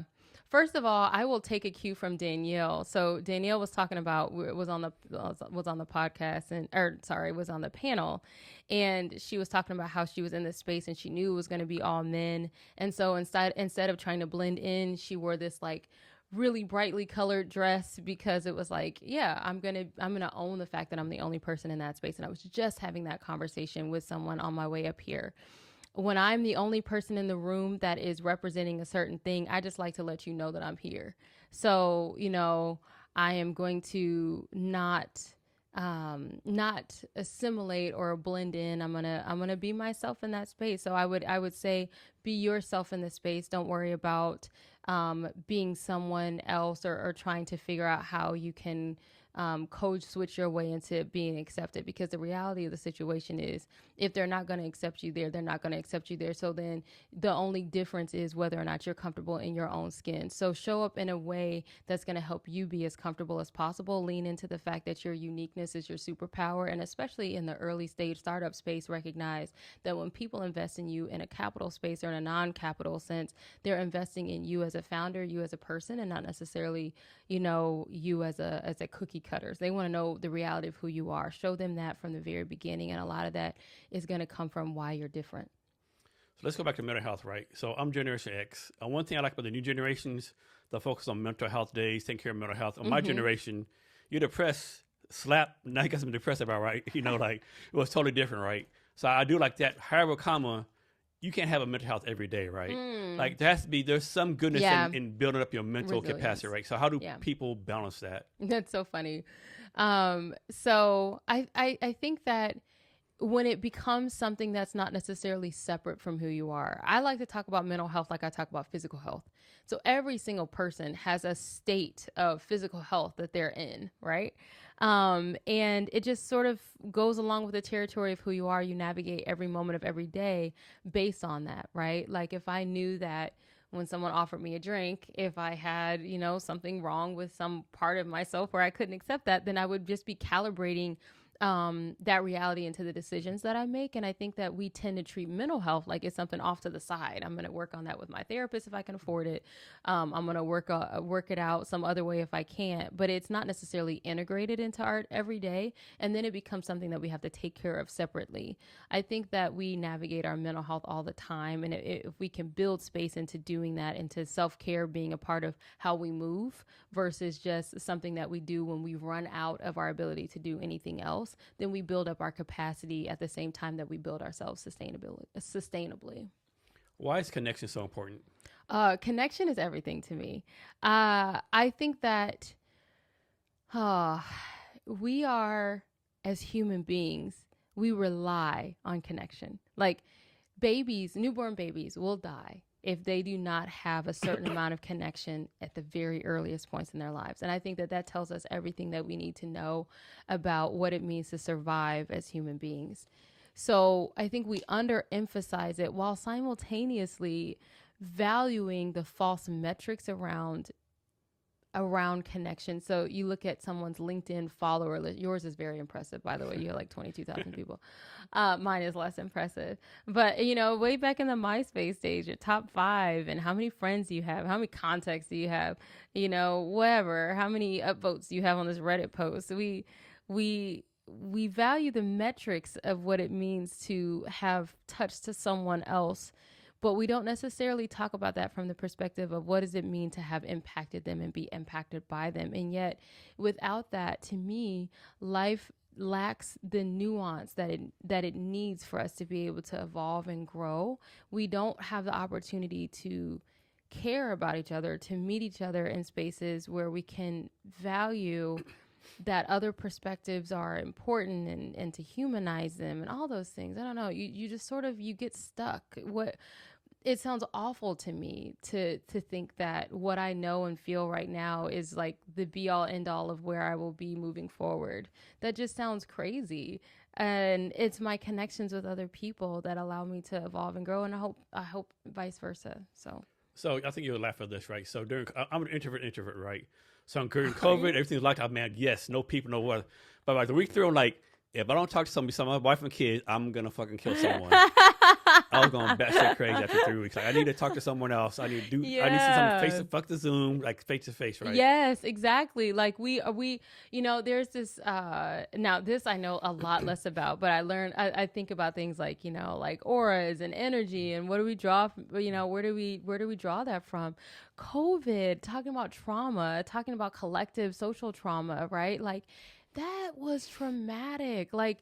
First of all, I will take a cue from Danielle. So Danielle was talking about, was on the podcast was on the panel, and she was talking about how she was in this space and she knew it was going to be all men. And so instead of trying to blend in, she wore this like really brightly colored dress, because it was like, I'm going to own the fact that I'm the only person in that space. And I was just having that conversation with someone on my way up here. When I'm the only person in the room that is representing a certain thing, I just like to let you know that I'm here. So, I am going to not assimilate or blend in. I'm gonna be myself in that space. So I would say, be yourself in the space. Don't worry about being someone else or trying to figure out how you can code switch your way into being accepted, because the reality of the situation is if they're not going to accept you there, they're not going to accept you there. So then the only difference is whether or not you're comfortable in your own skin. So show up in a way that's going to help you be as comfortable as possible. Lean into the fact that your uniqueness is your superpower. And especially in the early stage startup space, recognize that when people invest in you in a capital space or in a non-capital sense, they're investing in you as a founder, you as a person, and not necessarily, you as a cookie cutters. They want to know the reality of who you are. Show them that from the very beginning. And a lot of that is going to come from why you're different. So let's go back to mental health, right? So I'm Generation X. One thing I like about the new generations, the focus on mental health days, taking care of mental health. On my generation, you're depressed, slap, now you got something depressed about, right? Like it was totally different, right? So I do like that. However, you can't have a mental health every day, right? Like there's some goodness in building up your mental capacity, right? So how do people balance that? That's so funny. So I think that when it becomes something that's not necessarily separate from who you are, I like to talk about mental health like I talk about physical health. So every single person has a state of physical health that they're in, right? And it just sort of goes along with the territory of who you are. You navigate every moment of every day based on that, right? Like if I knew that when someone offered me a drink, if I had, something wrong with some part of myself where I couldn't accept that, then I would just be calibrating that reality into the decisions that I make. And I think that we tend to treat mental health like it's something off to the side. I'm going to work on that with my therapist if I can afford it. I'm going to work it out some other way if I can't. But it's not necessarily integrated into our every day. And then it becomes something that we have to take care of separately. I think that we navigate our mental health all the time. And if we can build space into doing that, into self-care being a part of how we move versus just something that we do when we run out of our ability to do anything else, then we build up our capacity at the same time that we build ourselves sustainably. Why is connection so important? Connection is everything to me. I think that we are, as human beings, we rely on connection. Like newborn babies will die if they do not have a certain amount of connection at the very earliest points in their lives. And I think that tells us everything that we need to know about what it means to survive as human beings. So I think we underemphasize it while simultaneously valuing the false metrics around connection. So you look at someone's LinkedIn follower list. Yours is very impressive, by the way. You have like 22,000 people. Mine is less impressive. But, way back in the MySpace days, your top 5 and how many friends you have, how many contacts do you have, whatever, how many upvotes do you have on this Reddit post. We value the metrics of what it means to have touched to someone else, but we don't necessarily talk about that from the perspective of what does it mean to have impacted them and be impacted by them. And yet without that, to me, life lacks the nuance that it needs for us to be able to evolve and grow. We don't have the opportunity to care about each other, to meet each other in spaces where we can value that other perspectives are important and to humanize them and all those things. I don't know. You just sort of, you get stuck. It sounds awful to me to think that what I know and feel right now is like the be all end all of where I will be moving forward. That just sounds crazy. And it's my connections with other people that allow me to evolve and grow. And I hope vice versa. So I think you'll laugh at this, right? So I'm an introvert, right? So during COVID, everything's like, oh man, yes, no people, no what. But like the week through, I'm like, if I don't talk to somebody, my wife and kids, I'm going to fucking kill someone. I was going batshit crazy after 3 weeks. Like, I need to talk to someone else. I need to see something fuck the Zoom, like face to face, right? Yes, exactly. Like we, there's this, now this I know a lot less about, but I think about things like, like auras and energy and what do we draw, where do we draw that from? COVID, talking about trauma, talking about collective social trauma, right? Like that was traumatic. Like,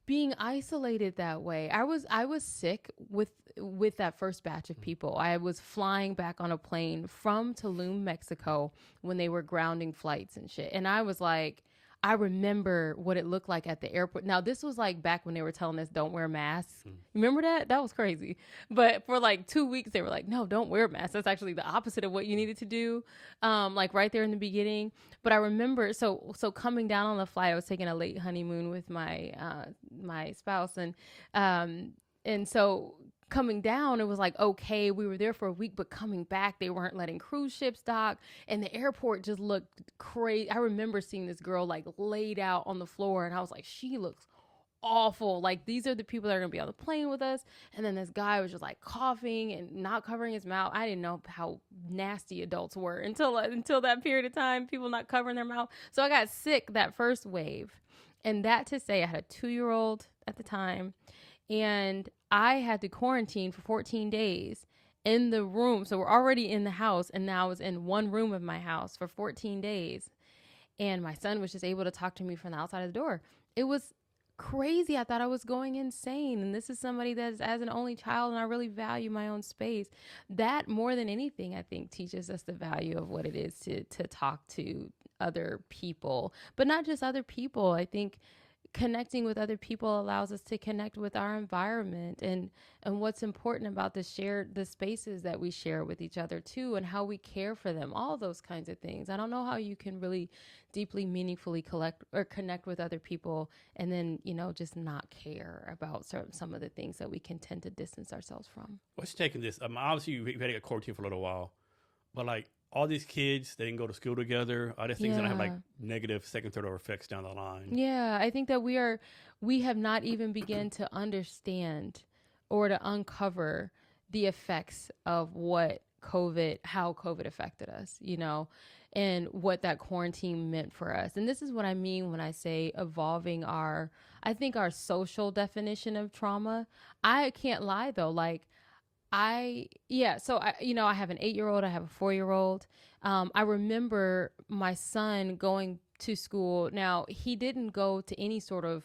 being isolated that way. I was sick with that first batch of people. I was flying back on a plane from Tulum, Mexico when they were grounding flights and shit. And I was like, I remember what it looked like at the airport. Now, this was like back when they were telling us don't wear masks. Remember that? That was crazy. But for like 2 weeks, they were like, no, don't wear masks. That's actually the opposite of what you needed to do. Like right there in the beginning. But I remember, so coming down on the flight, I was taking a late honeymoon with my my spouse, and so coming down, it was like, okay, we were there for a week, but coming back, they weren't letting cruise ships dock, and the airport just looked crazy. I remember seeing this girl like laid out on the floor, and I was like, she looks awful. Like, these are the people that are gonna be on the plane with us. And then this guy was just like coughing and not covering his mouth. I didn't know how nasty adults were until that period of time, people not covering their mouth. So I got sick that first wave. And that to say, I had a 2-year-old at the time, and I had to quarantine for 14 days in the room. So we're already in the house, and now I was in one room of my house for 14 days. And my son was just able to talk to me from the outside of the door. It was crazy. I thought I was going insane. And this is somebody that's as an only child, and I really value my own space. That, more than anything, I think teaches us the value of what it is to talk to other people, but not just other people. I think connecting with other people allows us to connect with our environment, and what's important about the spaces that we share with each other too, and how we care for them, all those kinds of things. I don't know how you can really deeply, meaningfully collect or connect with other people and then, just not care about some of the things that we can tend to distance ourselves from. What's taking this? Obviously, you had to get quarantined for a little while, but like all these kids, they didn't go to school together. Are there things that have like negative second, third order effects down the line? Yeah, I think that we have not even begun to understand or to uncover the effects of how COVID affected us, and what that quarantine meant for us. And this is what I mean when I say evolving our social definition of trauma. I can't lie though, like I have an 8-year-old, I have a 4-year-old. I remember my son going to school. Now, he didn't go to any sort of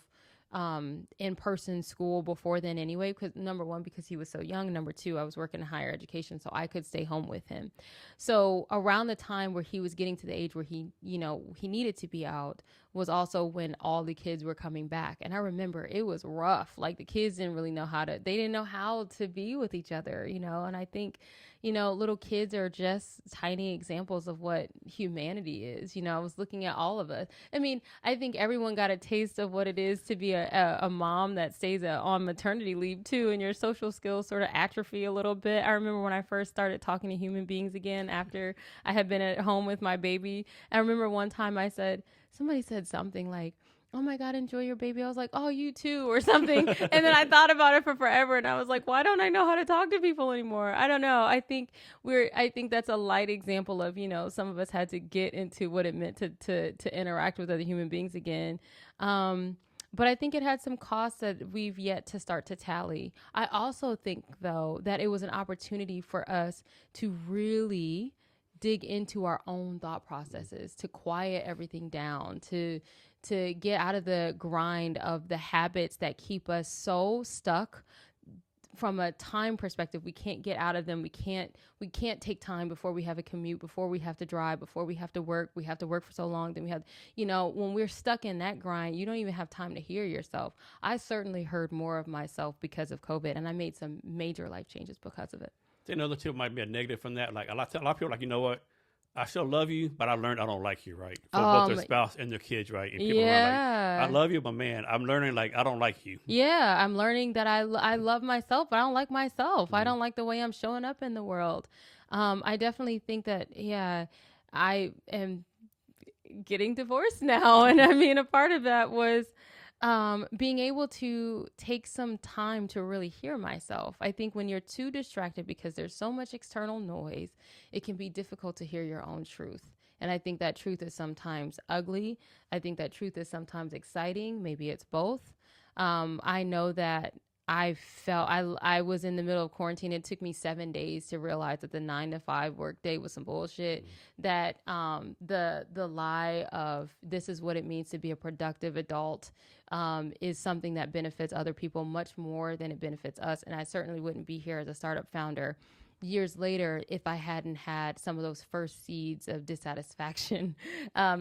in-person school before then anyway, because number one, because he was so young. Number two, I was working in higher education, so I could stay home with him. So around the time where he was getting to the age where he needed to be out was also when all the kids were coming back. And I remember it was rough. Like, the kids didn't really know they didn't know how to be with each other, and I think, little kids are just tiny examples of what humanity is. I was looking at all of us. I mean, I think everyone got a taste of what it is to be a mom that stays on maternity leave too, and your social skills sort of atrophy a little bit. I remember when I first started talking to human beings again after I had been at home with my baby. I remember one time somebody said something like, oh my God, enjoy your baby. I was like, oh, you too, or something. And then I thought about it for forever. And I was like, why don't I know how to talk to people anymore? I don't know. I think that's a light example of, some of us had to get into what it meant to interact with other human beings again. But I think it had some costs that we've yet to start to tally. I also think, though, that it was an opportunity for us to really dig into our own thought processes, to quiet everything down, to get out of the grind of the habits that keep us so stuck. From a time perspective, we can't get out of them. We can't take time before we have a commute, before we have to drive, before we have to work. We have to work for so long. Then we have, when we're stuck in that grind, you don't even have time to hear yourself. I certainly heard more of myself because of COVID, and I made some major life changes because of it. Another tip might be a negative from that. Like a lot of people, like, you know what? I still love you, but I learned I don't like you, right? For both their spouse and their kids, right? And people are like, I love you, but man, I'm learning like I don't like you. Yeah, I'm learning that I love myself, but I don't like myself. I don't like the way I'm showing up in the world. I definitely think that, I am getting divorced now. And I mean, a part of that was being able to take some time to really hear myself. I think when you're too distracted because there's so much external noise, it can be difficult to hear your own truth. And I think that truth is sometimes ugly. I think that truth is sometimes exciting. Maybe it's both. I know that I was in the middle of quarantine. It took me 7 days to realize that the 9-to-5 workday was some bullshit. That the lie of this is what it means to be a productive adult is something that benefits other people much more than it benefits us. And I certainly wouldn't be here as a startup founder years later, if I hadn't had some of those first seeds of dissatisfaction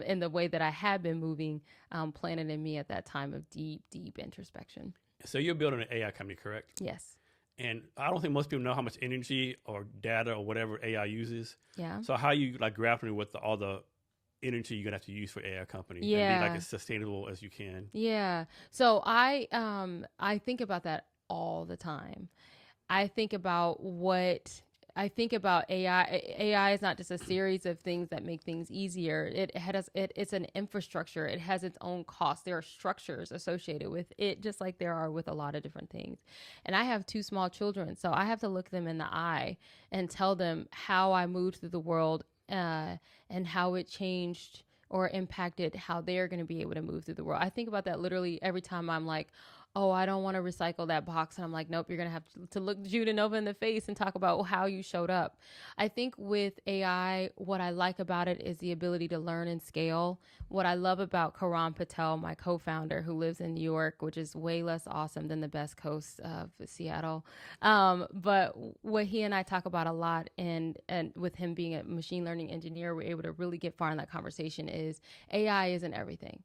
in the way that I had been moving, planted in me at that time of deep, deep introspection. So you're building an AI company, correct? Yes. And I don't think most people know how much energy or data or whatever AI uses. Yeah. So how you like grappling with all the energy you're gonna have to use for AI company and be like as sustainable as you can? Yeah. So I think about that all the time. I think about AI. AI is not just a series of things that make things easier. It's an infrastructure. It has its own costs. There are structures associated with it, just like there are with a lot of different things. And I have 2 small children, so I have to look them in the eye and tell them how I moved through the world and how it changed or impacted how they're going to be able to move through the world. I think about that literally every time I'm like, oh, I don't want to recycle that box. And I'm like, nope, you're going to have to look Judah Nova in the face and talk about how you showed up. I think with AI, what I like about it is the ability to learn and scale. What I love about Karan Patel, my co-founder who lives in New York, which is way less awesome than the best coast of Seattle. But what he and I talk about a lot, and with him being a machine learning engineer, we're able to really get far in that conversation, is AI isn't everything.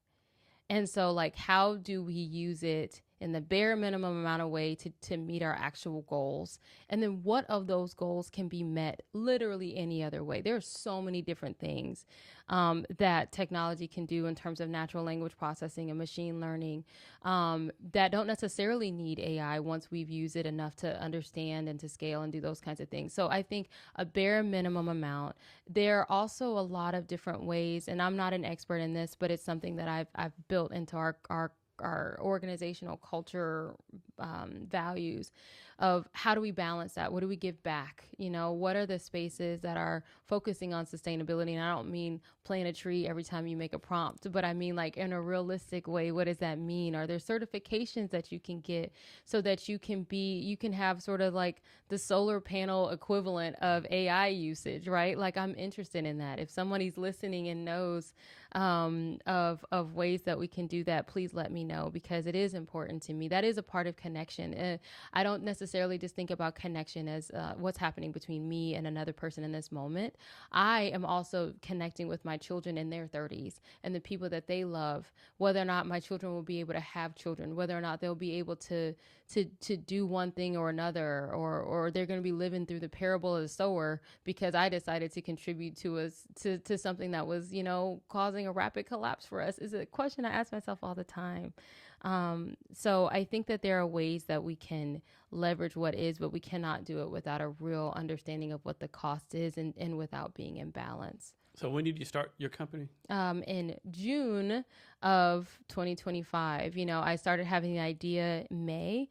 And so, like, how do we use it in the bare minimum amount of way to meet our actual goals? And then what of those goals can be met literally any other way? There are so many different things that technology can do in terms of natural language processing and machine learning that don't necessarily need AI once we've used it enough to understand and to scale and do those kinds of things. So I think a bare minimum amount. There are also a lot of different ways, and I'm not an expert in this, but it's something that I've built into our organizational culture values of how do we balance that? What do we give back? You know, what are the spaces that are focusing on sustainability? And I don't mean plant a tree every time you make a prompt, but I mean like in a realistic way, what does that mean? Are there certifications that you can get so that you can have sort of like the solar panel equivalent of AI usage, right? Like I'm interested in that. If somebody's listening and knows of ways that we can do that, please let me know, because it is important to me. That is a part of connection. I don't necessarily just think about connection as what's happening between me and another person in this moment. I am also connecting with my children in their 30s and the people that they love, whether or not my children will be able to have children, whether or not they'll be able to do one thing or another, or they're going to be living through the parable of the sower because I decided to contribute to something that was, you know, causing a rapid collapse for us, is a question I ask myself all the time. So I think that there are ways that we can leverage what is, but we cannot do it without a real understanding of what the cost is and without being in balance. So when did you start your company? In June of 2025. You know, I started having the idea mid-May,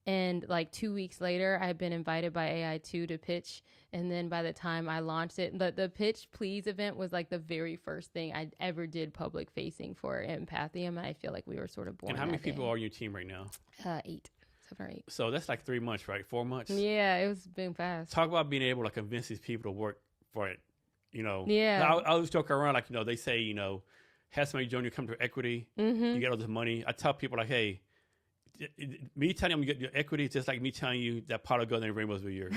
and like 2 weeks later, I had been invited by AI2 to pitch. And then by the time I launched it, the Pitch Please event was like the very first thing I ever did public facing for Empathium. And I feel like we were sort of born. And how many people are on your team right now? 8. 7 or 8. So that's like 3 months, right? 4 months? Yeah, it was been fast. Talk about being able to convince these people to work for it. You know, yeah. I always joke around, like, you know, they say, you know, have somebody join you, come to equity, you get all this money. I tell people, like, hey, me telling them you get your equity is just like me telling you that pot of gold and rainbows were yours.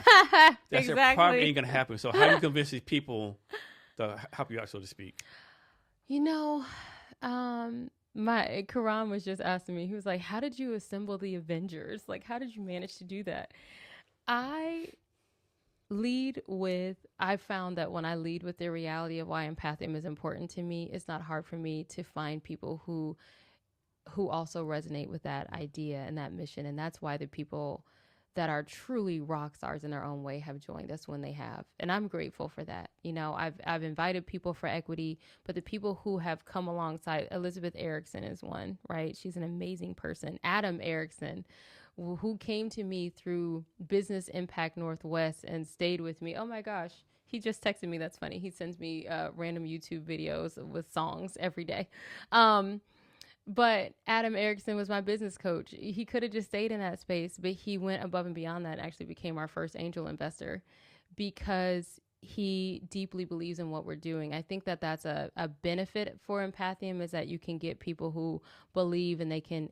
That's exactly. probably ain't going to happen. So how do you convince these people to help you out, so to speak? You know, my Karan was just asking me, he was like, how did you assemble the Avengers? Like, how did you manage to do that? I found that when I lead with the reality of why Empathium is important to me, it's not hard for me to find people who also resonate with that idea and that mission. And that's why the people that are truly rock stars in their own way have joined us when they have. And I'm grateful for that. You know, I've invited people for equity, but the people who have come alongside, Elizabeth Erickson is one, right? She's an amazing person. Adam Erickson, who came to me through Business Impact Northwest and stayed with me. Oh my gosh. He just texted me. That's funny. He sends me random YouTube videos with songs every day. But Adam Erickson was my business coach. He could have just stayed in that space, but he went above and beyond that and actually became our first angel investor because he deeply believes in what we're doing. I think that that's a benefit for Empathium, is that you can get people who believe and they can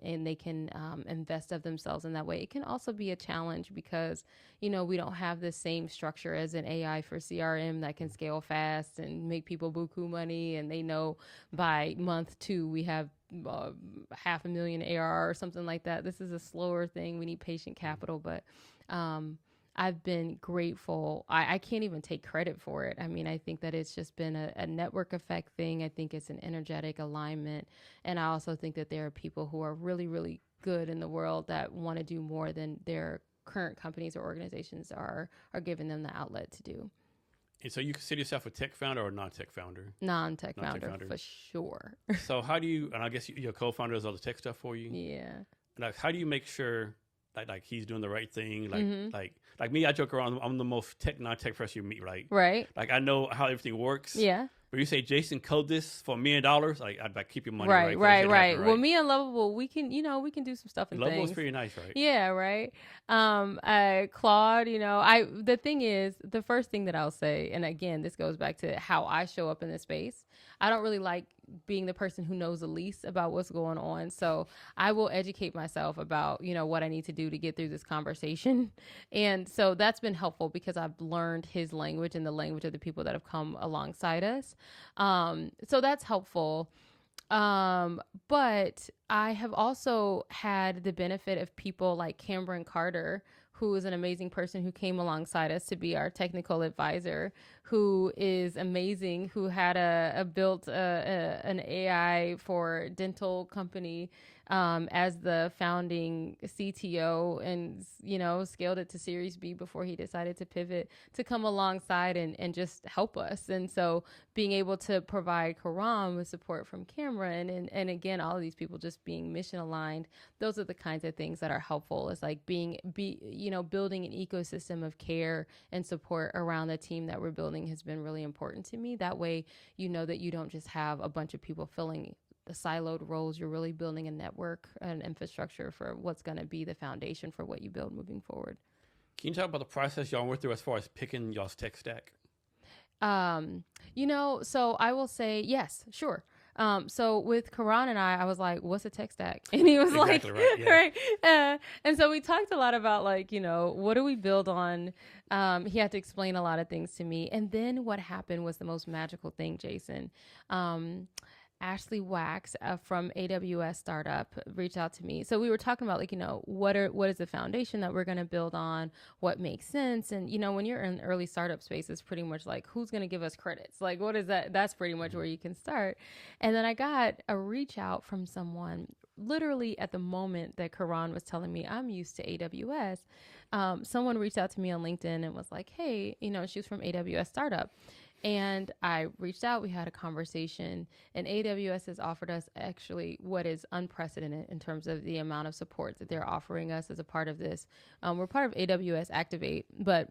invest of themselves in that way. It can also be a challenge because, we don't have the same structure as an AI for CRM that can scale fast and make people buku money. And they know by month 2, we have $500,000 ARR or something like that. This is a slower thing. We need patient capital, but, I've been grateful. I can't even take credit for it. I mean, I think that it's just been a network effect thing. I think it's an energetic alignment. And I also think that there are people who are really, really good in the world that want to do more than their current companies or organizations are giving them the outlet to do. And so you consider yourself a tech founder or non-tech founder? Non-tech founder for sure. So how do you, and I guess your co-founder does all the tech stuff for you? Yeah. Like, how do you make sure like he's doing the right thing? Like me, I joke around. I'm the most non-tech person you meet, right? Right. Like I know how everything works. Yeah. But you say, Jason, code this for $1 million. Like I'd like keep your money. Right. Right. Well, me and Lovable, we can do some stuff and things. Lovable's pretty nice, right? Yeah. Right. Claude, the thing is, the first thing that I'll say, and again, this goes back to how I show up in this space. I don't really like being the person who knows the least about what's going on. So I will educate myself about, what I need to do to get through this conversation. And so that's been helpful because I've learned his language and the language of the people that have come alongside us. So that's helpful. But I have also had the benefit of people like Cameron Carter, who is an amazing person who came alongside us to be our technical advisor, who is amazing, who had built an AI for dental company as the founding CTO, and scaled it to Series B before he decided to pivot, to come alongside and just help us. And so being able to provide Karam with support from Cameron and again, all of these people just being mission aligned, those are the kinds of things that are helpful. It's like building an ecosystem of care and support around the team that we're building has been really important to me. That way, that you don't just have a bunch of people filling the siloed roles. You're really building a network, an infrastructure for what's going to be the foundation for what you build moving forward. Can you talk about the process y'all went through as far as picking y'all's tech stack? So I will say, yes, sure. So with Karan and I was like, what's a tech stack? And he was exactly like, right. Yeah. Right. And so we talked a lot about what do we build on? He had to explain a lot of things to me. And then what happened was the most magical thing, Jason. Ashley Wax from AWS startup reached out to me. So we were talking about what is the foundation that we're going to build on, what makes sense. And, when you're in early startup space, it's pretty much like, who's going to give us credits? Like, what is that? That's pretty much where you can start. And then I got a reach out from someone literally at the moment that Karan was telling me I'm used to AWS. Someone reached out to me on LinkedIn and was like, hey, she was from AWS startup. And I reached out, we had a conversation, and AWS has offered us actually what is unprecedented in terms of the amount of support that they're offering us as a part of this. We're part of AWS Activate, but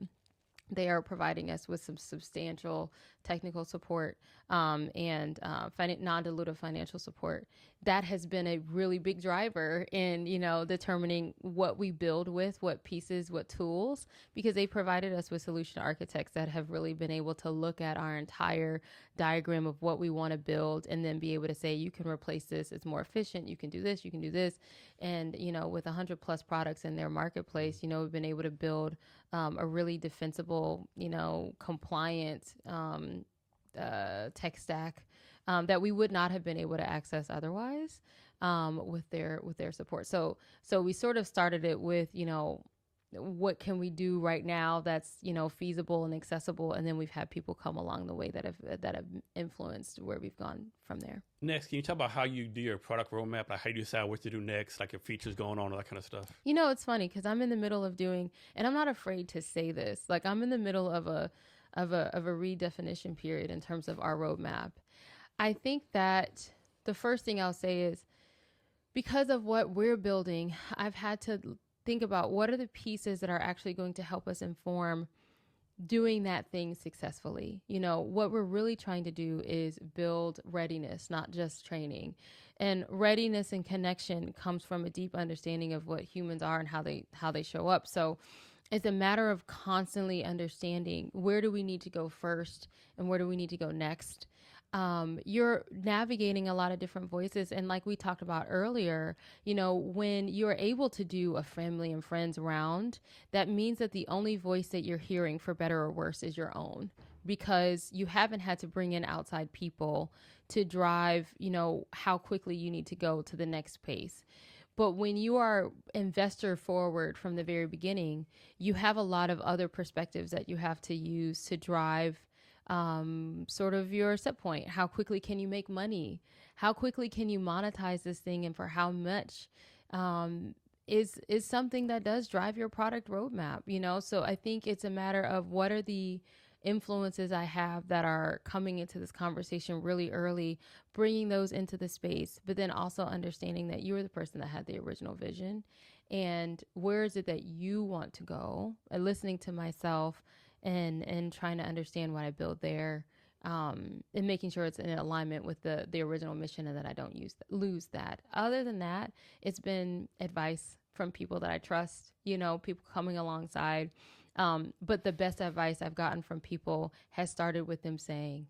they are providing us with some substantial technical support and non-dilutive financial support. That has been a really big driver in, determining what we build with, what pieces, what tools, because they provided us with solution architects that have really been able to look at our entire diagram of what we want to build and then be able to say, you can replace this, it's more efficient, you can do this, you can do this. And, with 100 plus products in their marketplace, we've been able to build a really defensible, compliant tech stack that we would not have been able to access otherwise with their support. So we sort of started it with, what can we do right now that's, feasible and accessible, and then we've had people come along the way that have influenced where we've gone from there. Next, can you talk about how you do your product roadmap, like how you decide what to do next, like your features going on, all that kind of stuff? It's funny because I'm in the middle of doing, and I'm not afraid to say this, like I'm in the middle of a redefinition period in terms of our roadmap. I think that the first thing I'll say is, because of what we're building, I've had to think about what are the pieces that are actually going to help us inform doing that thing successfully. What we're really trying to do is build readiness, not just training. And readiness and connection comes from a deep understanding of what humans are and how they show up. So It's a matter of constantly understanding where do we need to go first and where do we need to go next. You're navigating a lot of different voices. And like we talked about earlier, when you're able to do a family and friends round, that means that the only voice that you're hearing, for better or worse, is your own, because you haven't had to bring in outside people to drive, how quickly you need to go to the next pace. But when you are investor forward from the very beginning, you have a lot of other perspectives that you have to use to drive sort of your set point. How quickly can you make money? How quickly can you monetize this thing, and for how much? Is something that does drive your product roadmap. So I think it's a matter of what are the influences I have that are coming into this conversation really early, bringing those into the space, but then also understanding that you were the person that had the original vision, and where is it that you want to go, and listening to myself and trying to understand what I build there, and making sure it's in alignment with the original mission, and that I don't lose that. Other than that, it's been advice from people that I trust, people coming alongside. But the best advice I've gotten from people has started with them saying,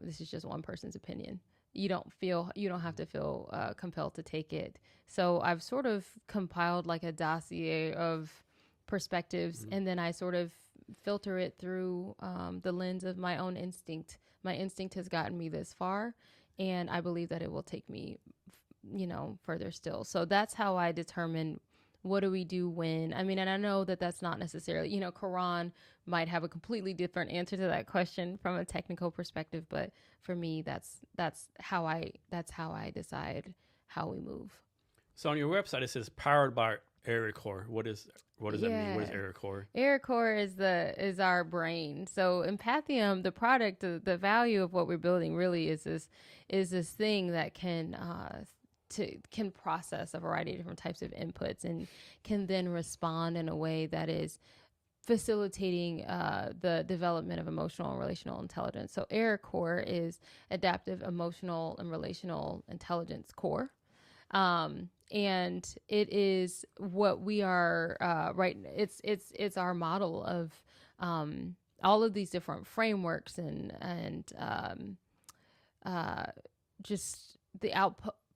this is just one person's opinion. You don't have to feel compelled to take it. So I've sort of compiled like a dossier of perspectives, and then I sort of filter it through the lens of my own instinct. My instinct has gotten me this far, and I believe that it will take me, further still. So that's how I determine what do we do when. I mean, and I know that that's not necessarily, Quran might have a completely different answer to that question from a technical perspective, but for me, that's how I decide how we move. So on your website, it says powered by AreaCore. What does that mean? What is AreaCore? AreaCore is our brain. So Empathium, the product, the value of what we're building really is this thing that can process a variety of different types of inputs and can then respond in a way that is facilitating the development of emotional and relational intelligence. So AreaCore is adaptive emotional and relational intelligence core. And it is what we are right. It's our model of all of these different frameworks and just the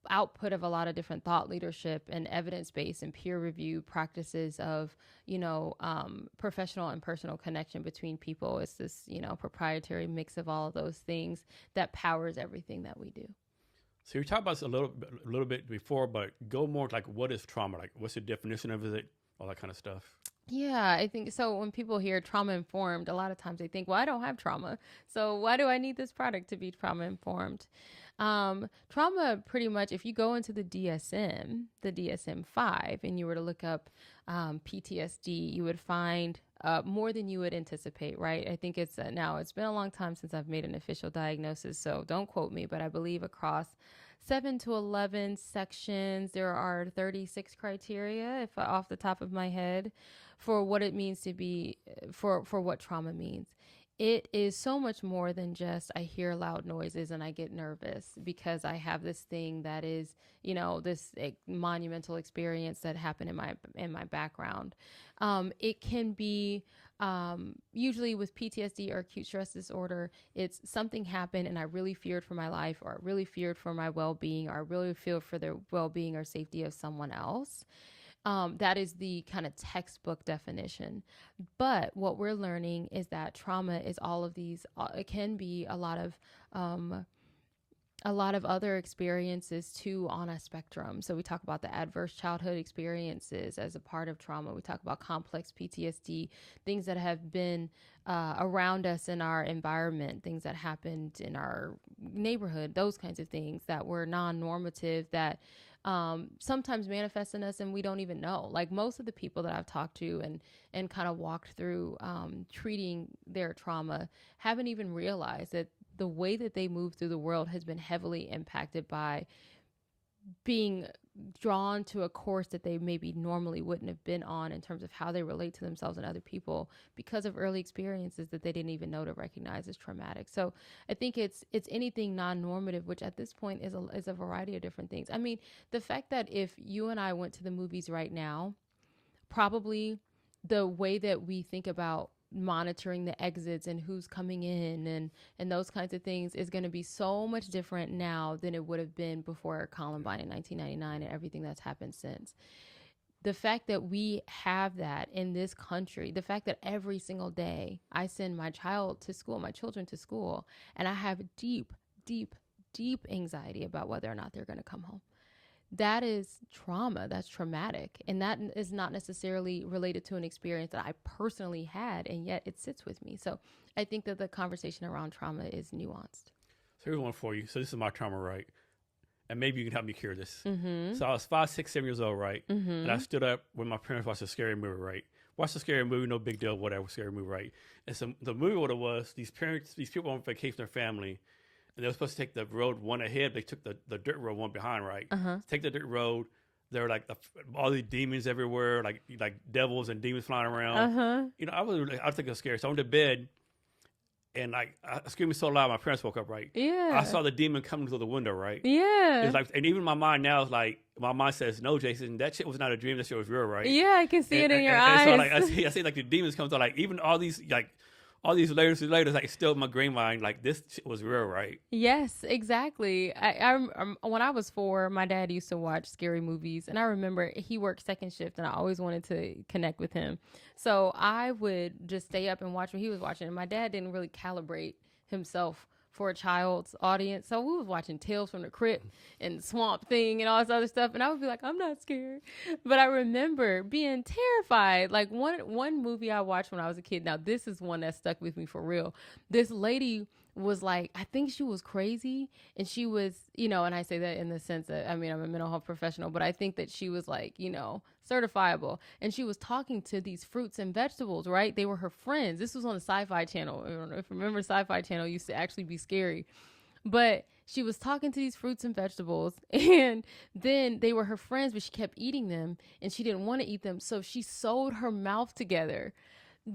output of a lot of different thought leadership and evidence-based and peer review practices of, professional and personal connection between people. It's this, proprietary mix of all of those things that powers everything that we do. So you talked about this a little bit before, but go more like what is trauma? Like what's the definition of it? All that kind of stuff. Yeah, I think so. When people hear trauma informed, a lot of times they think, well, I don't have trauma, so why do I need this product to be trauma informed? Trauma, pretty much, if you go into the DSM-5, and you were to look up PTSD, you would find more than you would anticipate, right? I think it's been a long time since I've made an official diagnosis, so don't quote me, but I believe across 7 to 11 sections, there are 36 criteria, if off the top of my head, for what it means to be, for what trauma means. It is so much more than just I hear loud noises and I get nervous because I have this thing that is, this monumental experience that happened in my background. It can be usually with PTSD or acute stress disorder, it's something happened and I really feared for my life, or I really feared for my well-being, or I really feared for the well-being or safety of someone else. That is the kind of textbook definition. But what we're learning is that trauma is all of these. It can be a lot of other experiences too on a spectrum. So we talk about the adverse childhood experiences as a part of trauma. We talk about complex PTSD, things that have been around us in our environment, things that happened in our neighborhood, those kinds of things that were non-normative that sometimes manifest in us and we don't even know. Like most of the people that I've talked to and kind of walked through treating their trauma haven't even realized that the way that they move through the world has been heavily impacted by being drawn to a course that they maybe normally wouldn't have been on in terms of how they relate to themselves and other people because of early experiences that they didn't even know to recognize as traumatic. So I think it's anything non-normative, which at this point is a variety of different things. I mean, the fact that if you and I went to the movies right now, probably the way that we think about monitoring the exits and who's coming in and those kinds of things is going to be so much different now than it would have been before Columbine in 1999 and everything that's happened since. The fact that we have that in this country, the fact that every single day I send my children to school, and I have deep, deep, deep anxiety about whether or not they're going to come home. That is trauma. That's traumatic. And that is not necessarily related to an experience that I personally had, and yet it sits with me. So I think that the conversation around trauma is nuanced. So here's one for you. So this is my trauma, right? And maybe you can help me cure this. So I was 5, 6, 7 years old, right? And I stood up when my parents watched a scary movie, right? Watched a scary movie, no big deal, whatever, scary movie, right? And so the movie, what it was, these people on vacation with their family, and they were supposed to take the road one ahead. They took the dirt road one behind, right? Take the dirt road. There were like all these demons everywhere, like devils and demons flying around. You know, I was thinking it was scary. So I went to bed, and I screamed so loud, my parents woke up, right? Yeah. I saw the demon coming through the window, right? Yeah. It's like, and even my mind now is like, my mind says, no, Jason, that shit was not a dream. That shit was real, right? Yeah, I can see it in your eyes. So like, I see like the demons come through, like even all these layers, like still in my brain mind, like this shit was real, right? Yes, exactly. I when I was 4, my dad used to watch scary movies, and I remember he worked second shift, and I always wanted to connect with him. So I would just stay up and watch what he was watching. And my dad didn't really calibrate himself for a child's audience. So we was watching Tales from the Crypt and Swamp Thing and all this other stuff. And I would be like, I'm not scared. But I remember being terrified. Like one movie I watched when I was a kid. Now, this is one that stuck with me for real. This lady was like, I think she was crazy. And she was, you know, and I say that in the sense that, I mean, I'm a mental health professional, but I think that she was like, you know, certifiable. And she was talking to these fruits and vegetables, right? They were her friends. This was on the Sci-Fi Channel. I don't know if you remember, Sci-Fi Channel used to actually be scary. But she was talking to these fruits and vegetables, and then they were her friends, but she kept eating them, and she didn't want to eat them. So she sewed her mouth together.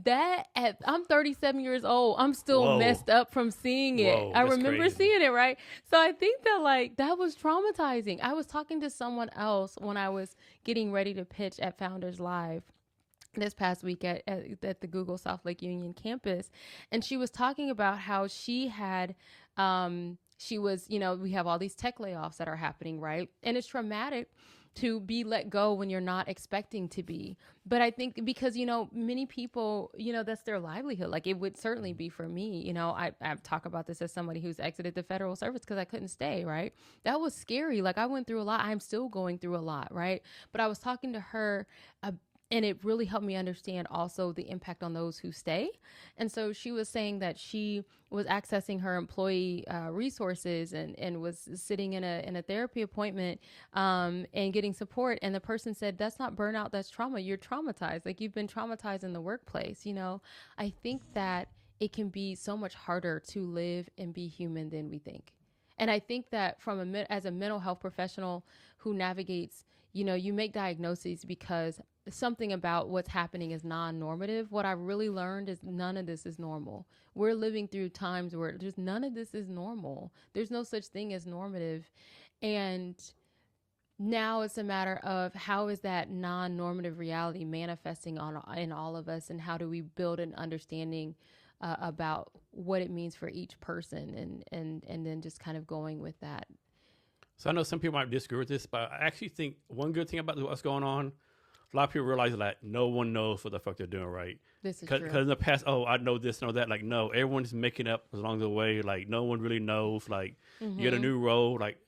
I'm 37 years old. I'm still messed up from seeing it. I remember seeing it, right? So I think that like that was traumatizing. I was talking to someone else when I was getting ready to pitch at Founders Live this past week at the Google South Lake Union campus. And she was talking about how she had, she was, you know, we have all these tech layoffs that are happening, right? And it's traumatic to be let go when you're not expecting to be. But I think because, you know, many people, you know, that's their livelihood. Like it would certainly be for me. You know, I talk about this as somebody who's exited the federal service because I couldn't stay, right? That was scary. Like I went through a lot. I'm still going through a lot, right? But I was talking to her and it really helped me understand also the impact on those who stay. And so she was saying that she was accessing her employee resources and was sitting in a therapy appointment and getting support. And the person said, that's not burnout, that's trauma. You're traumatized. Like you've been traumatized in the workplace. You know, I think that it can be so much harder to live and be human than we think. And I think that as a mental health professional who navigates, you know, you make diagnoses because something about what's happening is non-normative. What I really learned is none of this is normal. We're living through times where just none of this is normal. There's no such thing as normative. And now it's a matter of how is that non-normative reality manifesting in all of us, and how do we build an understanding about what it means for each person, and then just kind of going with that. So I know some people might disagree with this, but I actually think one good thing about what's going on, a lot of people realize that no one knows what the fuck they're doing, right? This is true. Because in the past, oh, I know this, know that. Like, no, everyone's making up along the way. Like, no one really knows. Like, you get a new role. Like,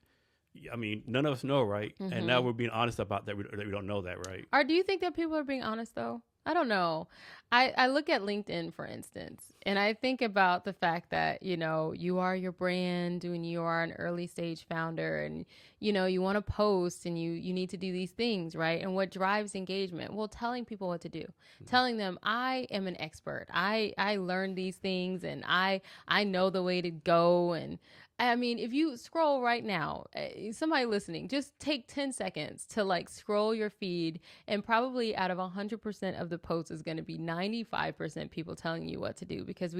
I mean, none of us know, right? And now we're being honest about that. We don't know that, right? Or do you think that people are being honest, though? I don't know. I look at LinkedIn, for instance, and I think about the fact that, you know, you are your brand and you are an early stage founder, and, you know, you want to post and you need to do these things, right? And what drives engagement? Well, telling people what to do, telling them I am an expert. I learned these things and I know the way to go. And I mean, if you scroll right now, somebody listening, just take 10 seconds to like scroll your feed, and probably out of 100% of the posts is going to be 95% people telling you what to do, because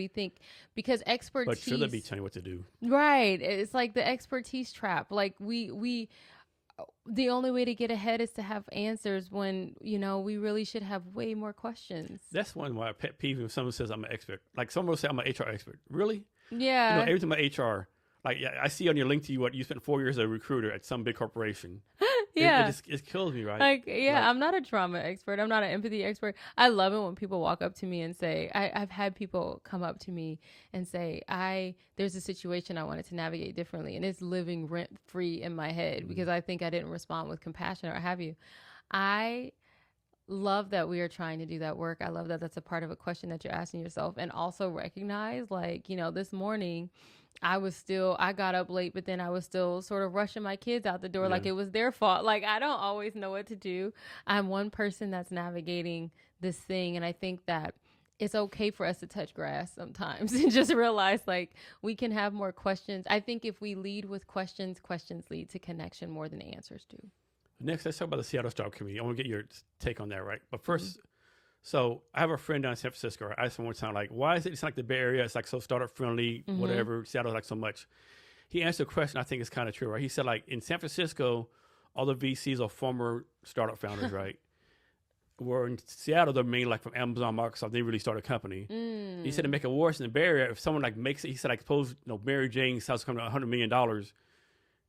expertise. But should they be telling you what to do? Right. It's like the expertise trap. Like we the only way to get ahead is to have answers when, we really should have way more questions. That's one of my pet peeves when someone says I'm an expert. Like someone will say I'm an HR expert. Really? Yeah. Everything about HR. Like I see on your LinkedIn you spent 4 years as a recruiter at some big corporation. Yeah. It kills me, right? I'm not a trauma expert. I'm not an empathy expert. I love it when people walk up to me and say, I've had people come up to me and say, there's a situation I wanted to navigate differently, and it's living rent free in my head because I think I didn't respond with compassion or have you. I love that we are trying to do that work. I love that that's a part of a question that you're asking yourself, and also recognize, this morning I got up late, but then I was still sort of rushing my kids out the door like it was their fault. Like, I don't always know what to do. I'm one person that's navigating this thing. And I think that it's okay for us to touch grass sometimes and just realize we can have more questions. I think if we lead with questions lead to connection more than answers do. Next, let's talk about the Seattle Startup Community. I want to get your take on that, right? But first, so I have a friend down in San Francisco. Right? I asked him one time, why is it? It's like the Bay Area. It's so startup friendly, whatever. Seattle so much. He answered a question I think is kind of true, right? He said, in San Francisco, all the VCs are former startup founders, right? Where in Seattle, they're mainly from Amazon, Microsoft. They really started a company. He said to make it worse in the Bay Area, if someone makes it, he said, suppose Mary Jane's house comes to $100 million.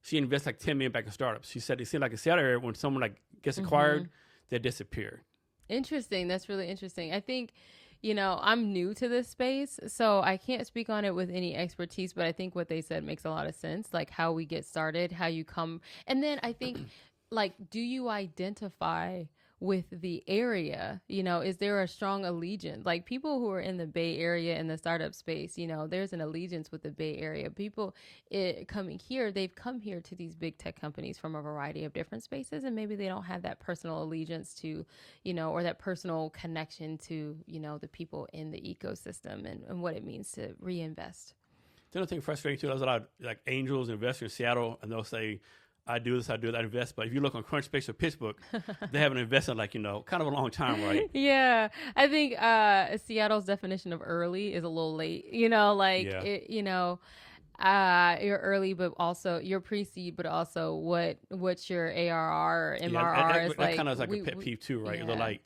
She invests $10 million back in startups. She said it seemed like in Seattle area, when someone gets acquired, they disappear. Interesting. That's really interesting. I think, I'm new to this space, so I can't speak on it with any expertise, but I think what they said makes a lot of sense, how we get started, how you come. And then I think, do you identify with the area? Is there a strong allegiance? People who are in the Bay Area in the startup space, there's an allegiance with the Bay Area. People coming here, they've come here to these big tech companies from a variety of different spaces, and maybe they don't have that personal allegiance to, or that personal connection to, the people in the ecosystem and what it means to reinvest. The other thing frustrating too, there's a lot of angels investors in Seattle, and they'll say, I do this, I invest. But if you look on Crunchbase or PitchBook, they haven't invested kind of a long time, right? Yeah. I think Seattle's definition of early is a little late. You're early, but also you're pre-seed, but also what's your ARR or MRR? That kind of is a pet peeve too, right? Yeah. They're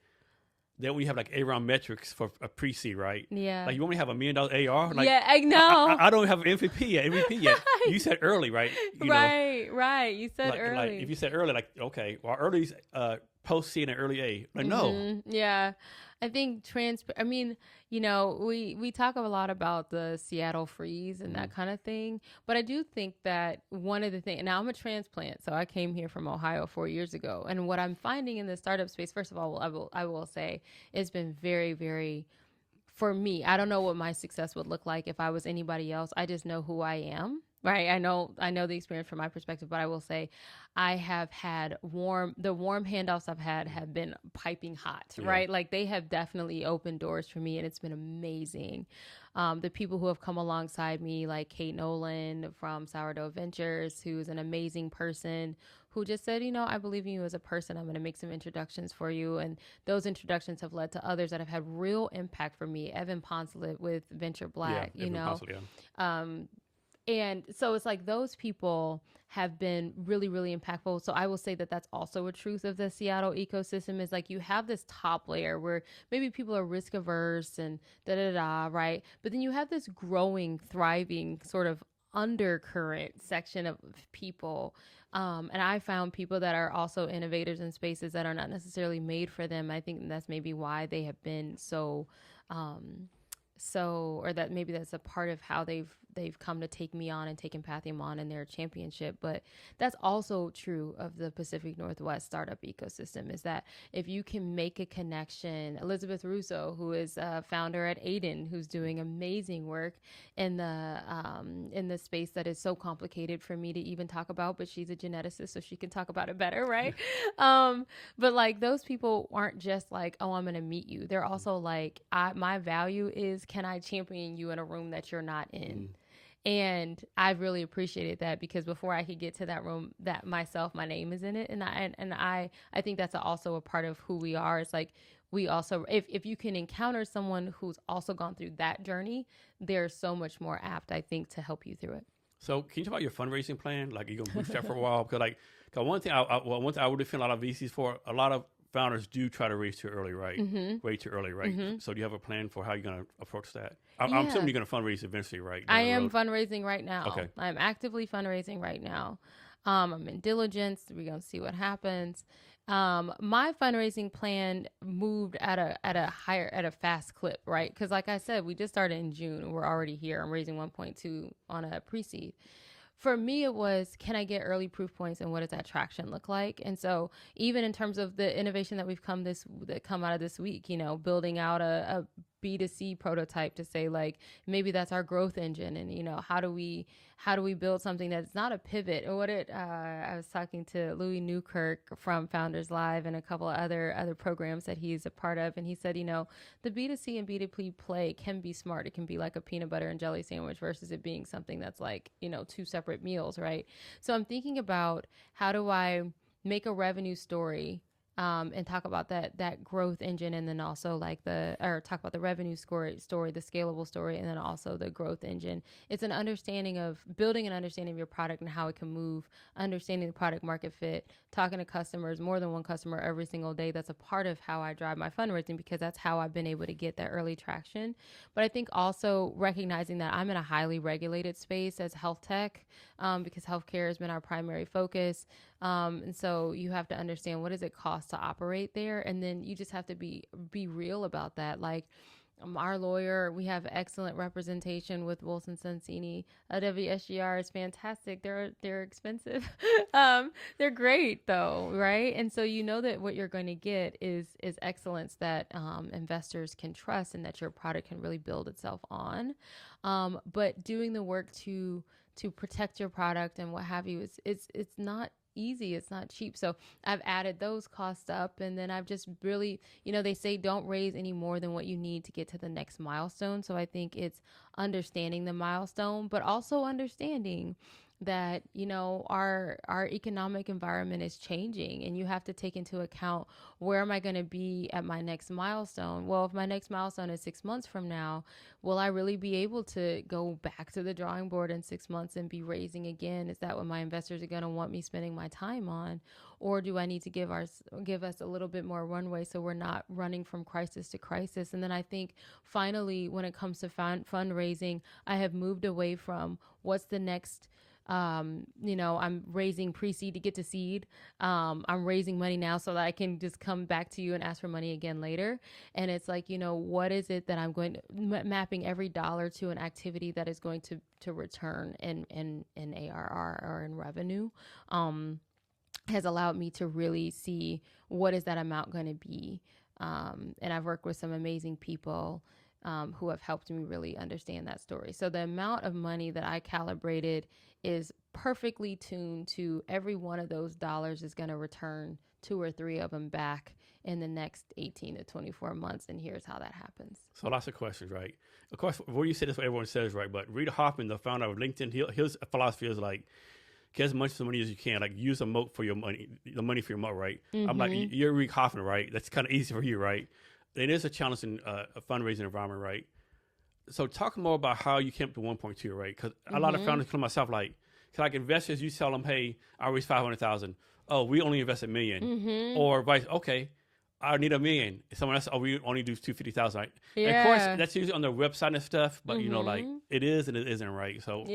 then we have ARR metrics for a pre-seed, right? Yeah. You want me to have $1 million ARR? Yeah, I know. I don't have an MVP yet. You said early, right? Right. You said early. If you said early, okay, well, early's post-seed and early A. No. Yeah. I think we talk a lot about the Seattle freeze and that kind of thing, but I do think that one of the things, now I'm a transplant, so I came here from Ohio 4 years ago, and what I'm finding in the startup space, first of all, I will say, it's been very, very, for me, I don't know what my success would look like if I was anybody else. I just know who I am. Right. I know the experience from my perspective, but I will say I have had the warm handoffs I've had have been piping hot, right? They have definitely opened doors for me, and it's been amazing. The people who have come alongside me, like Kate Nolan from Sourdough Ventures, who's an amazing person who just said, I believe in you as a person. I'm going to make some introductions for you. And those introductions have led to others that have had real impact for me. Evan Poncelet with Venture Black, And so it's those people have been really, really impactful. So I will say that that's also a truth of the Seattle ecosystem is you have this top layer where maybe people are risk averse and right? But then you have this growing, thriving sort of undercurrent section of people. And I found people that are also innovators in spaces that are not necessarily made for them. I think that's maybe why they have been or that maybe that's a part of how they've come to take me on and take Empathium on in their championship. But that's also true of the Pacific Northwest startup ecosystem, is that if you can make a connection, Elizabeth Russo, who is a founder at Aiden, who's doing amazing work in the space that is so complicated for me to even talk about, but she's a geneticist, so she can talk about it better, right? But those people aren't just oh, I'm going to meet you. They're also my value is, can I champion you in a room that you're not in? And I've really appreciated that, because before I could get to that room, that myself, my name is in it. And I think that's also a part of who we are. It's we also, if you can encounter someone who's also gone through that journey, they're so much more apt, I think, to help you through it. So can you talk about your fundraising plan? You're going to bootstrap for a while? Because Cause one thing I would defend a lot of VCs for, a lot of founders do try to raise too early, right? Way too early, right? So do you have a plan for how you're going to approach that? I'm assuming you're going to fundraise eventually, right? I am fundraising right now. Okay. I'm actively fundraising right now. I'm in diligence. We're going to see what happens. My fundraising plan moved at a fast clip, right? Because like I said, we just started in June and we're already here. I'm raising 1.2 on a pre-seed. For me, it was, can I get early proof points and what does that traction look like? And so even in terms of the innovation that we've come out of this week, building out a B2C prototype to say like, maybe that's our growth engine. And, how do we build something that's not a pivot? And I was talking to Louis Newkirk from Founders Live and a couple of other programs that he's a part of. And he said, the B2C and B2B play can be smart. It can be like a peanut butter and jelly sandwich versus it being something that's like, two separate meals, right? So I'm thinking about how do I make a revenue story and talk about that growth engine, and then also talk about the revenue story, the scalable story, and then also the growth engine. It's an understanding of building an understanding of your product and how it can move, understanding the product market fit, talking to customers, more than one customer every single day. That's a part of how I drive my fundraising because that's how I've been able to get that early traction. But I think also recognizing that I'm in a highly regulated space as health tech because healthcare has been our primary focus. And so you have to understand what does it cost to operate there. And then you just have to be real about that. Like our lawyer, we have excellent representation with Wilson Sonsini. WSGR is fantastic. They're expensive. They're great though. Right. And so that what you're going to get is excellence that investors can trust and that your product can really build itself on. But doing the work to protect your product and what have you, it's not easy. It's not cheap. So I've added those costs up, and then I've just really, they say don't raise any more than what you need to get to the next milestone. So I think it's understanding the milestone, but also understanding that, our economic environment is changing and you have to take into account where am I going to be at my next milestone? Well, if my next milestone is 6 months from now, will I really be able to go back to the drawing board in 6 months and be raising again? Is that what my investors are going to want me spending my time on? Or do I need to give us a little bit more runway so we're not running from crisis to crisis? And then I think finally, when it comes to fundraising, I have moved away from what's the next I'm raising pre-seed to get to seed. I'm raising money now so that I can just come back to you and ask for money again later. And it's like, what is it that I'm going to mapping every dollar to an activity that is going to return in ARR or in revenue, has allowed me to really see what is that amount going to be. And I've worked with some amazing people who have helped me really understand that story. So the amount of money that I calibrated is perfectly tuned to every one of those dollars is going to return 2 or 3 of them back in the next 18 to 24 months. And here's how that happens. So lots of questions, right? Of course, what you said is what everyone says, right? But Reid Hoffman, the founder of LinkedIn, his philosophy is like, get as much money as you can, like use a moat for your money, the money for your moat, right? I'm like, you're Reid Hoffman, right? That's kind of easy for you, right? It is a challenging fundraising environment, right? So talk more about how you came up to 1.2, right? Because a lot of founders come to myself like investors, you tell them, hey, I raised 500,000. Oh, we only invest $1 million. Or vice, okay, I need $1 million. Someone else, we only do 250,000, right? Yeah. And of course, that's usually on their website and stuff, but it is and it isn't, right? So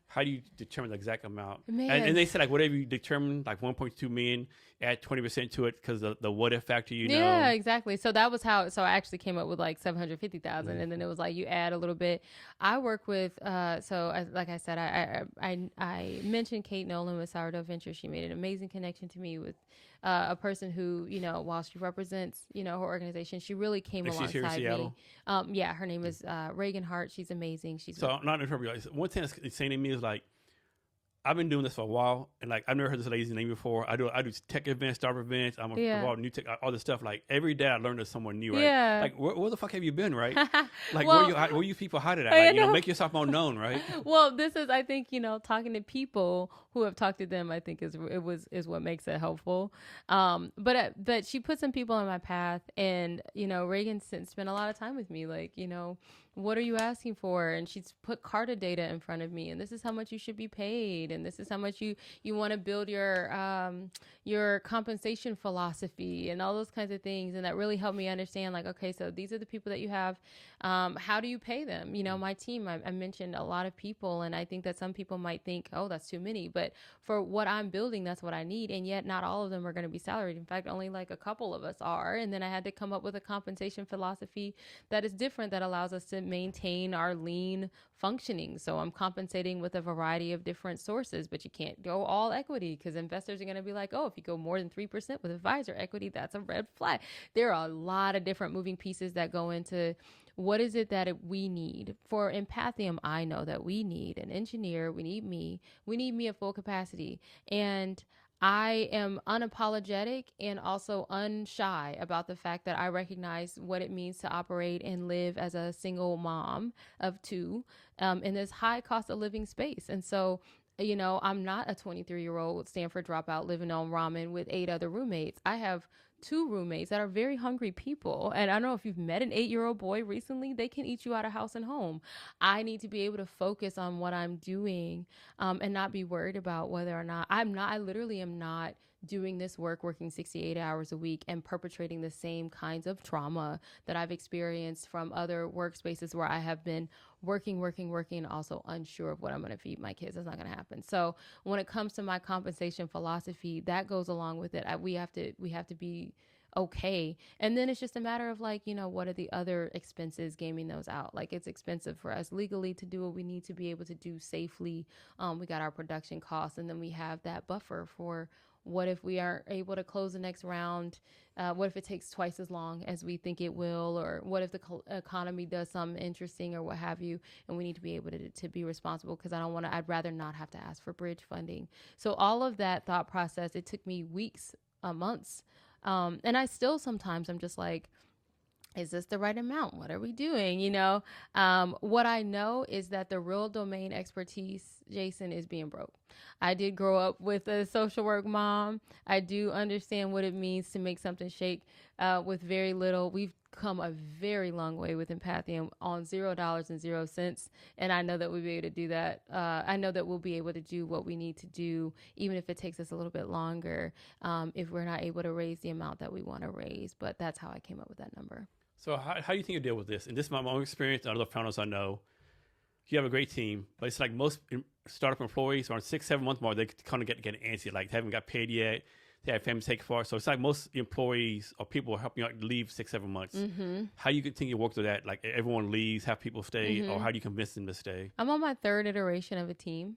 how do you determine the exact amount? And they say whatever you determine, 1.2 million, add 20% to it because the what if factor, Yeah, exactly. So that was how. So I actually came up with 750,000, and then it was you add a little bit. I work with. Like I said, I mentioned Kate Nolan with Sourdough Ventures. She made an amazing connection to me with a person who while she represents her organization, she really came alongside here in Seattle? me. Her name is Reagan Hart. She's amazing. So not interrupt you. One thing that's saying to me is I've been doing this for a while, and I've never heard this lady's name before. I do tech events, startup events. I'm involved in new tech, all this stuff. Every day I learn there's someone new, right? Yeah. Where the fuck have you been, right? Where you people hide it at? Make yourself more known, right? Well, this is, I think, talking to people who have talked to them, I think is what makes it helpful. But she put some people on my path, and Reagan spent a lot of time with me, like, what are you asking for? And she's put Carta data in front of me, and this is how much you should be paid, and this is how much you want to build your compensation philosophy and all those kinds of things. And that really helped me understand, like, okay, so these are the people that you have. How do you pay them? My team, I mentioned a lot of people, and I think that some people might think, oh, that's too many, but for what I'm building, that's what I need. And yet not all of them are going to be salaried. In fact, only like a couple of us are. And then I had to come up with a compensation philosophy that is different, that allows us to maintain our lean functioning. So I'm compensating with a variety of different sources, but you can't go all equity, because investors are going to be like, oh, if you go more than 3% with advisor equity, that's a red flag. There are a lot of different moving pieces that go into what is it that we need. For Empathium, I know that we need an engineer. We need me at full capacity. And I am unapologetic and also unshy about the fact that I recognize what it means to operate and live as a single mom of two in this high cost of living space. And so, I'm not a 23-year-old Stanford dropout living on ramen with 8 other roommates. I have 2 roommates that are very hungry people. And I don't know if you've met an 8-year-old boy recently, they can eat you out of house and home. I need to be able to focus on what I'm doing and not be worried about whether or not I literally am not doing this work, working 68 hours a week and perpetrating the same kinds of trauma that I've experienced from other workspaces where I have been working, and also unsure of what I'm going to feed my kids. That's not going to happen. So when it comes to my compensation philosophy, that goes along with it. We have to be okay. And then it's just a matter of, like, what are the other expenses, gaming those out. Like, it's expensive for us legally to do what we need to be able to do safely. We got our production costs, and then we have that buffer for what if we aren't able to close the next round? What if it takes twice as long as we think it will? Or what if the economy does something interesting or what have you? And we need to be able to be responsible, because I'd rather not have to ask for bridge funding. So all of that thought process, it took me weeks, months. And I still sometimes I'm just like, is this the right amount? What are we doing? What I know is that the real domain expertise, Jason, is being broke. I did grow up with a social work mom. I do understand what it means to make something shake with very little. We've come a very long way with Empathium on $0 and 0 cents. And I know that we'll be able to do that. I know that we'll be able to do what we need to do, even if it takes us a little bit longer, if we're not able to raise the amount that we want to raise. But that's how I came up with that number. So how do you think you deal with this? And this is my own experience, and other founders I know. You have a great team, but it's like most startup employees around 6-7 months more, they kind of get antsy, like they haven't got paid yet. They have family to take for. So it's like most employees or people are helping you out leave 6-7 months. Mm-hmm. How do you continue to work through that? Like everyone leaves, have people stay, or how do you convince them to stay? I'm on my 3rd iteration of a team.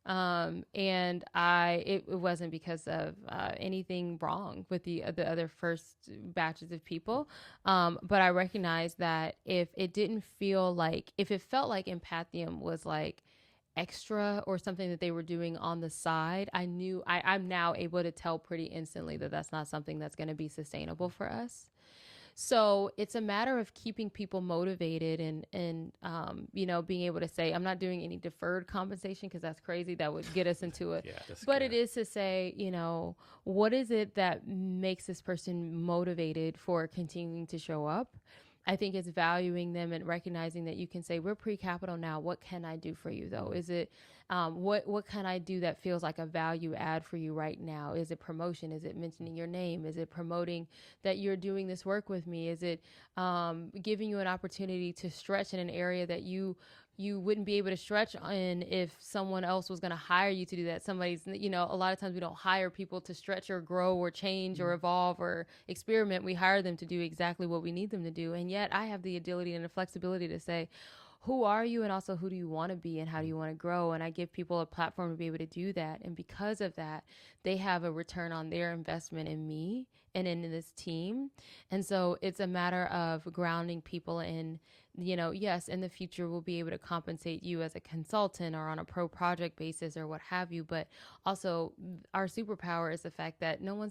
And it wasn't because of anything wrong with the other first batches of people. But I recognized that if it felt like Empathium was like extra or something that they were doing on the side, I'm now able to tell pretty instantly that that's not something that's going to be sustainable for us. So it's a matter of keeping people motivated and being able to say, I'm not doing any deferred compensation, because that's crazy. That would get us into it. But it is to say, what is it that makes this person motivated for continuing to show up? I think it's valuing them and recognizing that you can say, we're pre-capital now. What can I do for you, though? Is it what can I do that feels like a value add for you right now? Is it promotion? Is it mentioning your name? Is it promoting that you're doing this work with me? Is it giving you an opportunity to stretch in an area that you wouldn't be able to stretch in if someone else was going to hire you to do that? Somebody's, a lot of times we don't hire people to stretch or grow or change or evolve or experiment. We hire them to do exactly what we need them to do. And yet I have the ability and the flexibility to say, who are you? And also, who do you want to be and how do you want to grow? And I give people a platform to be able to do that. And because of that, they have a return on their investment in me and in this team. And so it's a matter of grounding people in yes, in the future we'll be able to compensate you as a consultant or on a pro project basis or what have you. But also our superpower is the fact that no one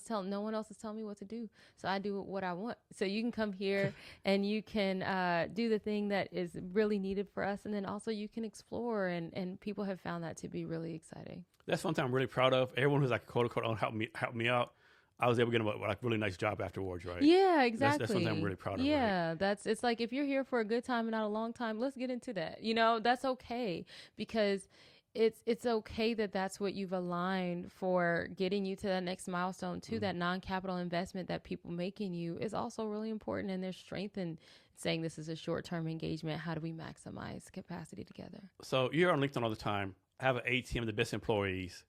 else is telling me what to do. So I do what I want. So you can come here and you can do the thing that is really needed for us. And then also you can explore, and people have found that to be really exciting. That's one thing I'm really proud of. Everyone who's like quote unquote help me out. I was able to get a like really nice job afterwards, right? Yeah, exactly. That's something I'm really proud of. Yeah, right? It's like if you're here for a good time and not a long time, let's get into that. That's okay, because it's okay that that's what you've aligned for getting you to that next milestone too. That non-capital investment that people make in you is also really important, and there's strength in saying this is a short-term engagement. How do we maximize capacity together? So you're on LinkedIn all the time. I have an A team of the best employees.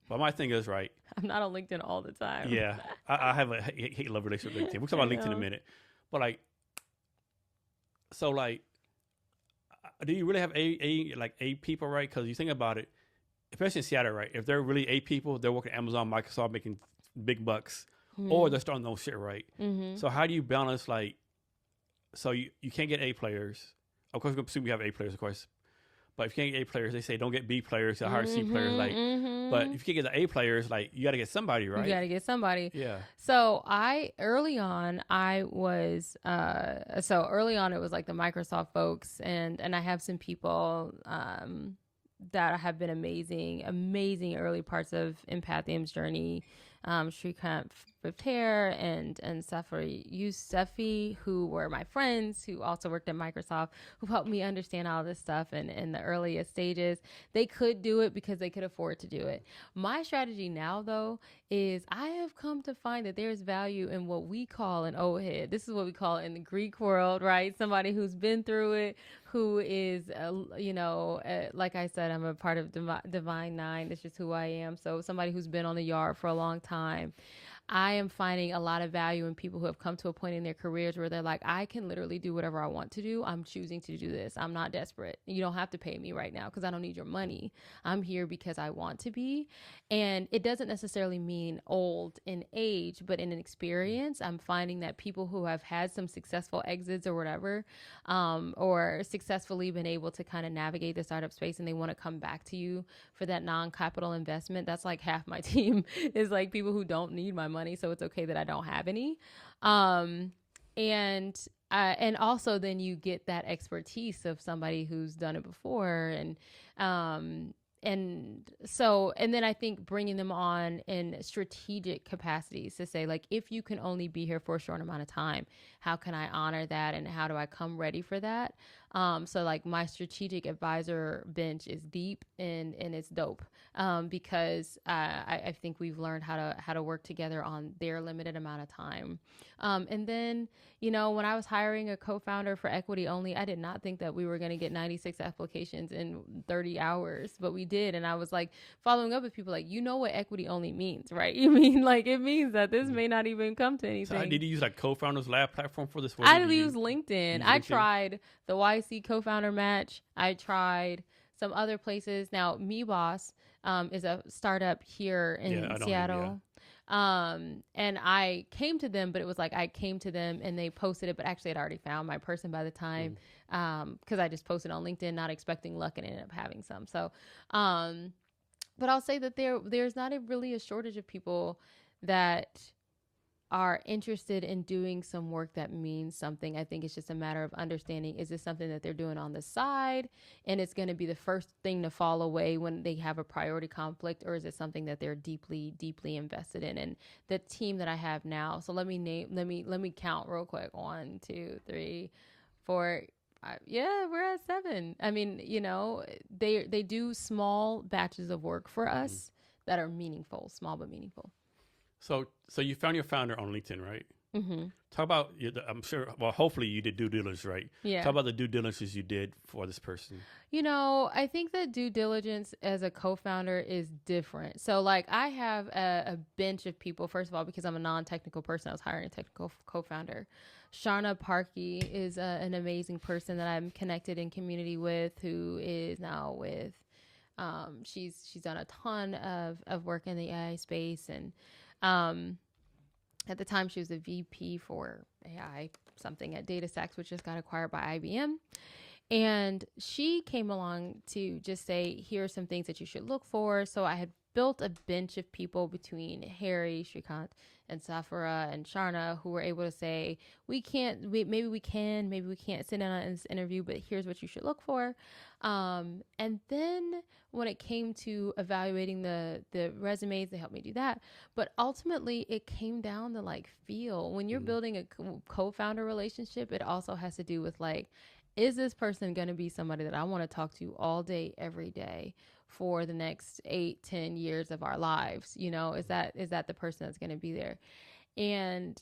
But my thing is, right? I'm not on LinkedIn all the time. Yeah, I have a hate-love relationship with LinkedIn. We'll talk about LinkedIn in a minute. But like, so like, do you really have A people, right? Because you think about it, especially in Seattle, right? If they're really A people, they're working at Amazon, Microsoft, making big bucks, or they're starting their own shit, right? So how do you balance like? So you can't get A players. Of course, we assume you have A players, of course. But if you can't get A players, they say don't get B players, they hire C players. Like, but if you can't get the A players, like you got to get somebody, right? You got to get somebody. Yeah. So early on it was like the Microsoft folks, and I have some people that have been amazing early parts of Empathium's journey. Shrikant Vipter and Safari Yousefi, who were my friends, who also worked at Microsoft, who helped me understand all this stuff in the earliest stages. They could do it because they could afford to do it. My strategy now, though, is I have come to find that there's value in what we call an old head. This is what we call it in the Greek world, right? Somebody who's been through it, who is, like I said, I'm a part of Divine Nine. It's just who I am. So somebody who's been on the yard for a long time. I am finding a lot of value in people who have come to a point in their careers where they're like, I can literally do whatever I want to do. I'm choosing to do this. I'm not desperate. You don't have to pay me right now because I don't need your money. I'm here because I want to be. And it doesn't necessarily mean old in age, but in an experience. I'm finding that people who have had some successful exits or whatever, or successfully been able to kind of navigate the startup space, and they want to come back to you for that non-capital investment. That's like half my team is like people who don't need my money, so it's okay that I don't have any. And also then you get that expertise of somebody who's done it before, and then I think bringing them on in strategic capacities to say, like, if you can only be here for a short amount of time, how can I honor that, and how do I come ready for that? So like my strategic advisor bench is deep and it's dope, because I think we've learned how to work together on their limited amount of time. And then, when I was hiring a co-founder for Equity Only, I did not think that we were going to get 96 applications in 30 hours, but we did. And I was like following up with people like, what Equity Only means, right? You mean like it means that this may not even come to anything. So did you use like Co-Founders Lab platform for this? I use LinkedIn. I tried the YC co-founder match. I tried some other places. Now, MeBoss is a startup here in Seattle. And I came to them, but it was like I came to them and they posted it, but actually I'd already found my person by the time, because I just posted on LinkedIn, not expecting luck, and ended up having some. So, but I'll say that there's not really a shortage of people that are interested in doing some work that means something. I think it's just a matter of understanding, is this something that they're doing on the side and it's going to be the first thing to fall away when they have a priority conflict, or is it something that they're deeply, deeply invested in? And the team that I have now, so let me count real quick. 1, 2, 3, 4, 5. Yeah, we're at 7. I mean, they do small batches of work for us that are meaningful, small but meaningful. So you found your founder on LinkedIn, right? Mm-hmm. Talk about, I'm sure, well, hopefully you did due diligence, right? Yeah. Talk about the due diligence you did for this person. I think that due diligence as a co-founder is different. So like I have a bench of people, first of all, because I'm a non-technical person. I was hiring a technical co-founder. Sharna Parkey is an amazing person that I'm connected in community with, who is now with, she's done a ton of work in the AI space, and At the time, she was a VP for AI something at DataStax, which just got acquired by IBM. And she came along to just say, here are some things that you should look for. So I had built a bench of people between Harry, Shrikant, and Safara and Sharna who were able to say, maybe we can't sit in on this interview, but here's what you should look for. And then when it came to evaluating the resumes, they helped me do that. But ultimately, it came down to like feel. When you're building a co-founder relationship, it also has to do with like, is this person going to be somebody that I want to talk to all day, every day for the next 8-10 years of our lives? You know, is that the person that's going to be there? And,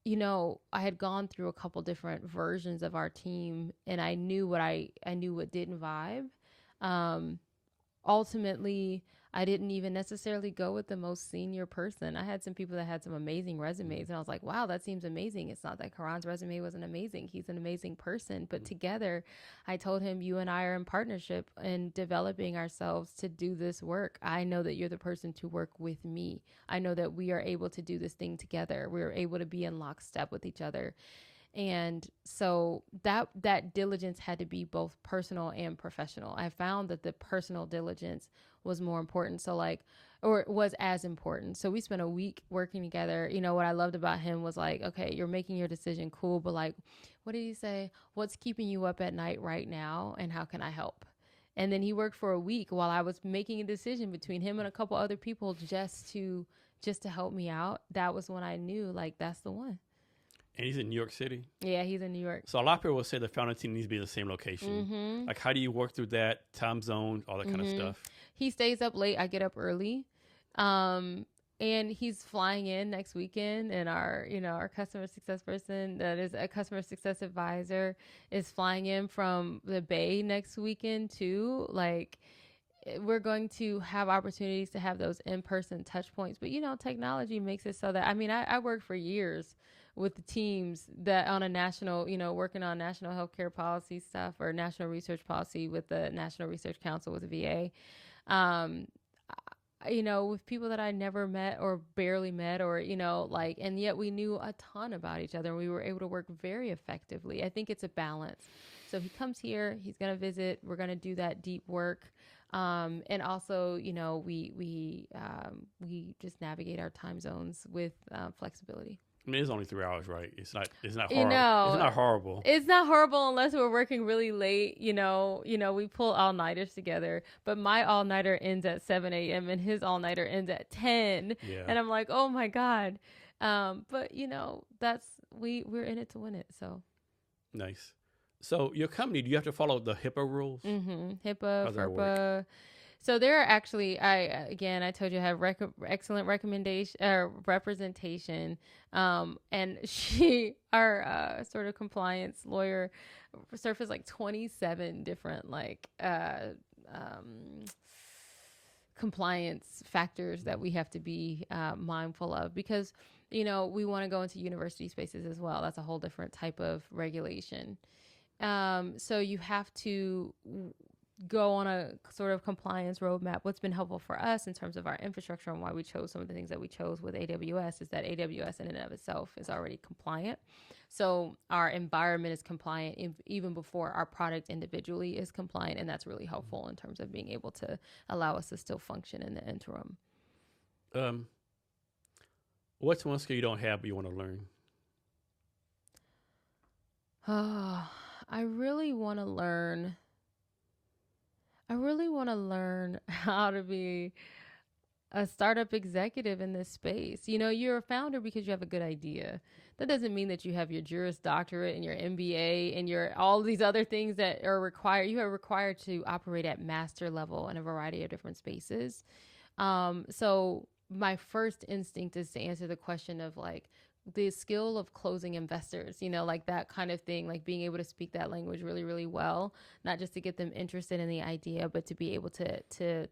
you know, I had gone through a couple different versions of our team, and I knew what didn't vibe. Ultimately, I didn't even necessarily go with the most senior person. I had some people that had some amazing resumes, and I was like, wow, that seems amazing. It's not that Karan's resume wasn't amazing. He's an amazing person. But together, I told him, you and I are in partnership in developing ourselves to do this work. I know that you're the person to work with me. I know that we are able to do this thing together. We're able to be in lockstep with each other. And so that diligence had to be both personal and professional. I found that the personal diligence was more important. So like, or was as important. So we spent a week working together. You know, what I loved about him was like, okay, you're making your decision. Cool. But like, what did he say? What's keeping you up at night right now? And how can I help? And then he worked for a week while I was making a decision between him and a couple other people just to help me out. That was when I knew like, that's the one. And he's in New York City. Yeah, he's in New York. So a lot of people will say the founder team needs to be in the same location. Like, how do you work through that time zone, all that kind of stuff? He stays up late. I get up early. And he's flying in next weekend, and our customer success person that is a customer success advisor is flying in from the Bay next weekend too. Like, we're going to have opportunities to have those in-person touch points. But, you know, technology makes it so that, I mean, I worked for years with the teams that on a national, you know, working on national healthcare policy stuff or national research policy with the National Research Council with the VA. You know, with people that I never met or barely met or, you know, like, and yet we knew a ton about each other and we were able to work very effectively. I think it's a balance. So he comes here, he's going to visit, we're going to do that deep work. And also, you know, we just navigate our time zones with flexibility. I mean, it's only 3 hours, right? It's not horrible. You know, it's not horrible. It's not horrible unless we're working really late. You know, we pull all-nighters together, but my all-nighter ends at 7 a.m. and his all-nighter ends at 10. Yeah. And I'm like, oh my God. But you know, we're in it to win it. So nice. So your company, do you have to follow the HIPAA rules? HIPAA, FERPA. So there are actually, I told you I have excellent representation. And our sort of compliance lawyer surfaced like 27 different compliance factors that we have to be mindful of because, you know, we want to go into university spaces as well. That's a whole different type of regulation. So you have to go on a sort of compliance roadmap. What's been helpful for us in terms of our infrastructure and why we chose some of the things that we chose with AWS is that AWS in and of itself is already compliant. So our environment is compliant even before our product individually is compliant. And that's really helpful in terms of being able to allow us to still function in the interim. What's one skill you don't have but you want to learn? I really want to learn how to be a startup executive in this space. You know, you're a founder because you have a good idea. That doesn't mean that you have your Juris Doctorate and your MBA and your all these other things that are required. You are required to operate at master level in a variety of different spaces. So my first instinct is to answer the question of like, the skill of closing investors, you know, like that kind of thing, like being able to speak that language really, really well, not just to get them interested in the idea, but to be able to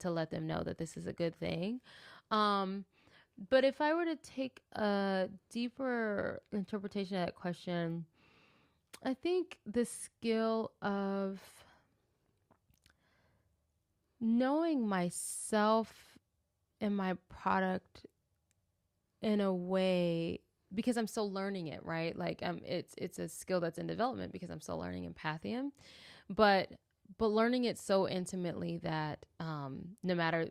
let them know that this is a good thing. But if I were to take a deeper interpretation of that question, I think the skill of knowing myself and my product in a way because I'm still learning it, right? Like it's a skill that's in development because I'm still learning Empathium, but learning it so intimately that no matter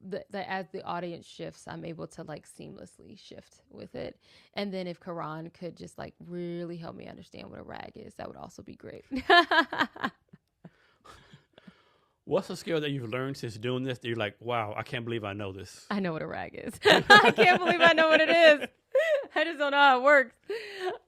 that as the audience shifts, I'm able to like seamlessly shift with it. And then if Karan could just like really help me understand what a rag is, that would also be great. What's a skill that you've learned since doing this that you're like, wow, I can't believe I know this? I know what a rag is. I can't believe I know what it is. I just don't know how it works.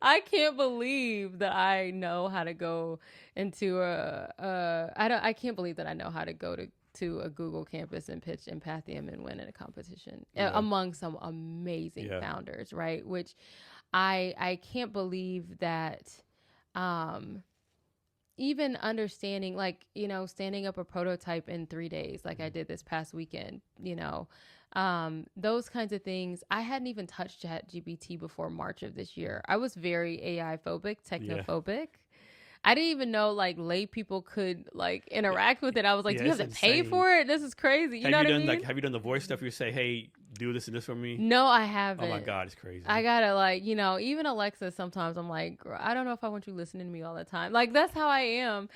I can't believe that I know how to go into I can't believe that I know how to go to a Google campus and pitch Empathium and win in a competition among some amazing founders, right? Which I can't believe that even understanding, like, you know, standing up a prototype in 3 days, like I did this past weekend, you know, those kinds of things. I hadn't even touched ChatGPT before March of this year. I was very AI phobic, technophobic. Yeah. I didn't even know like lay people could like interact with it. I was like, do you have to pay for it? This is crazy. You know what I mean? Like, have you done the voice stuff? You say, hey, do this and this for me? No, I haven't. Oh my God, it's crazy. I gotta like, you know, even Alexa, sometimes I'm like, I don't know if I want you listening to me all the time. Like, that's how I am.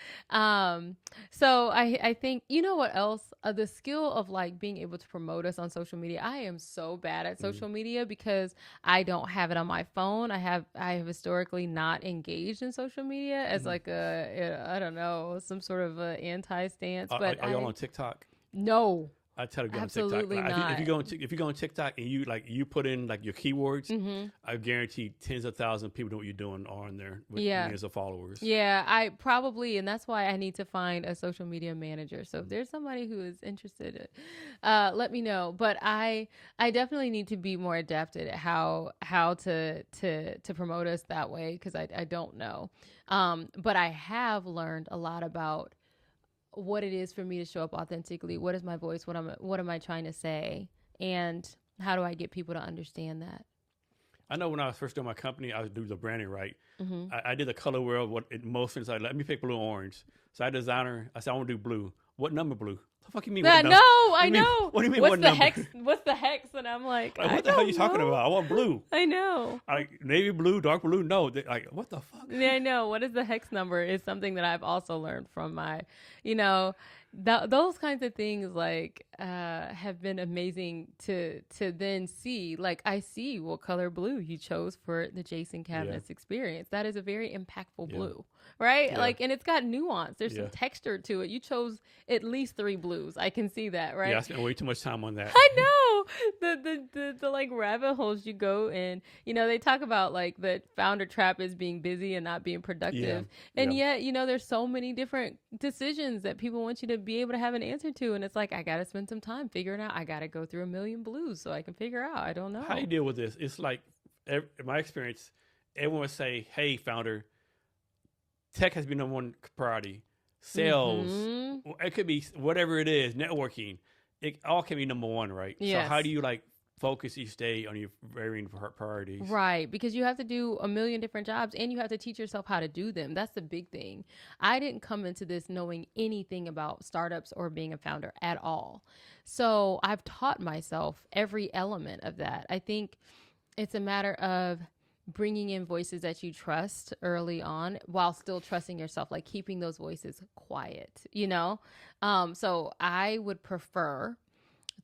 So I think, you know what else? The skill of like being able to promote us on social media. I am so bad at social media because I don't have it on my phone. I have historically not engaged in social media as like I don't know, some sort of a anti-stance. But are y'all on TikTok? No. I tell you, go absolutely on TikTok. not. If you go on TikTok and you put in like your keywords, I guarantee tens of thousands of people know what you're doing on there with millions of followers. Yeah, I probably, and that's why I need to find a social media manager. So if there's somebody who is interested, let me know. But I definitely need to be more adapted at how to promote us that way because I don't know. But I have learned a lot about what it is for me to show up authentically. What is my voice? What am I trying to say? And how do I get people to understand that? I know when I was first doing my company, I was doing the branding right. I did the color wheel. What it most things like, let me pick blue or orange. So I designer. I said I want to do blue. What number blue? The fuck you mean? I know. What do you mean? What's what the number? hex? What's the hex? And I'm like what the hell are you talking about? I want blue. I know. Like navy blue, dark blue. No, like what the fuck? Yeah, I know. What is the hex number is something that I've also learned from my, you know, those kinds of things like have been amazing to then see. Like I see what color blue you chose for the Jason Cavness Experience. That is a very impactful blue, right? Like, and it's got nuance. There's some texture to it. You chose at least 3 blues. I can see that, right? Yeah, I spent way too much time on that. I know the like rabbit holes you go in. You know, they talk about like the founder trap is being busy and not being productive, and yet you know there's so many different decisions that people want you to be able to have an answer to, and it's like I gotta spend some time figuring out. I gotta go through a million blues so I can figure out. I don't know how you deal with this. It's like in my experience, everyone would say, "Hey, founder, tech has been number one priority. Sales, it could be whatever it is, networking. It all can be number one, right? Yes. So how do you like focus each day on your varying priorities? Right, because you have to do a million different jobs and you have to teach yourself how to do them. That's the big thing. I didn't come into this knowing anything about startups or being a founder at all. So I've taught myself every element of that. I think it's a matter of bringing in voices that you trust early on while still trusting yourself, like keeping those voices quiet, you know? So I would prefer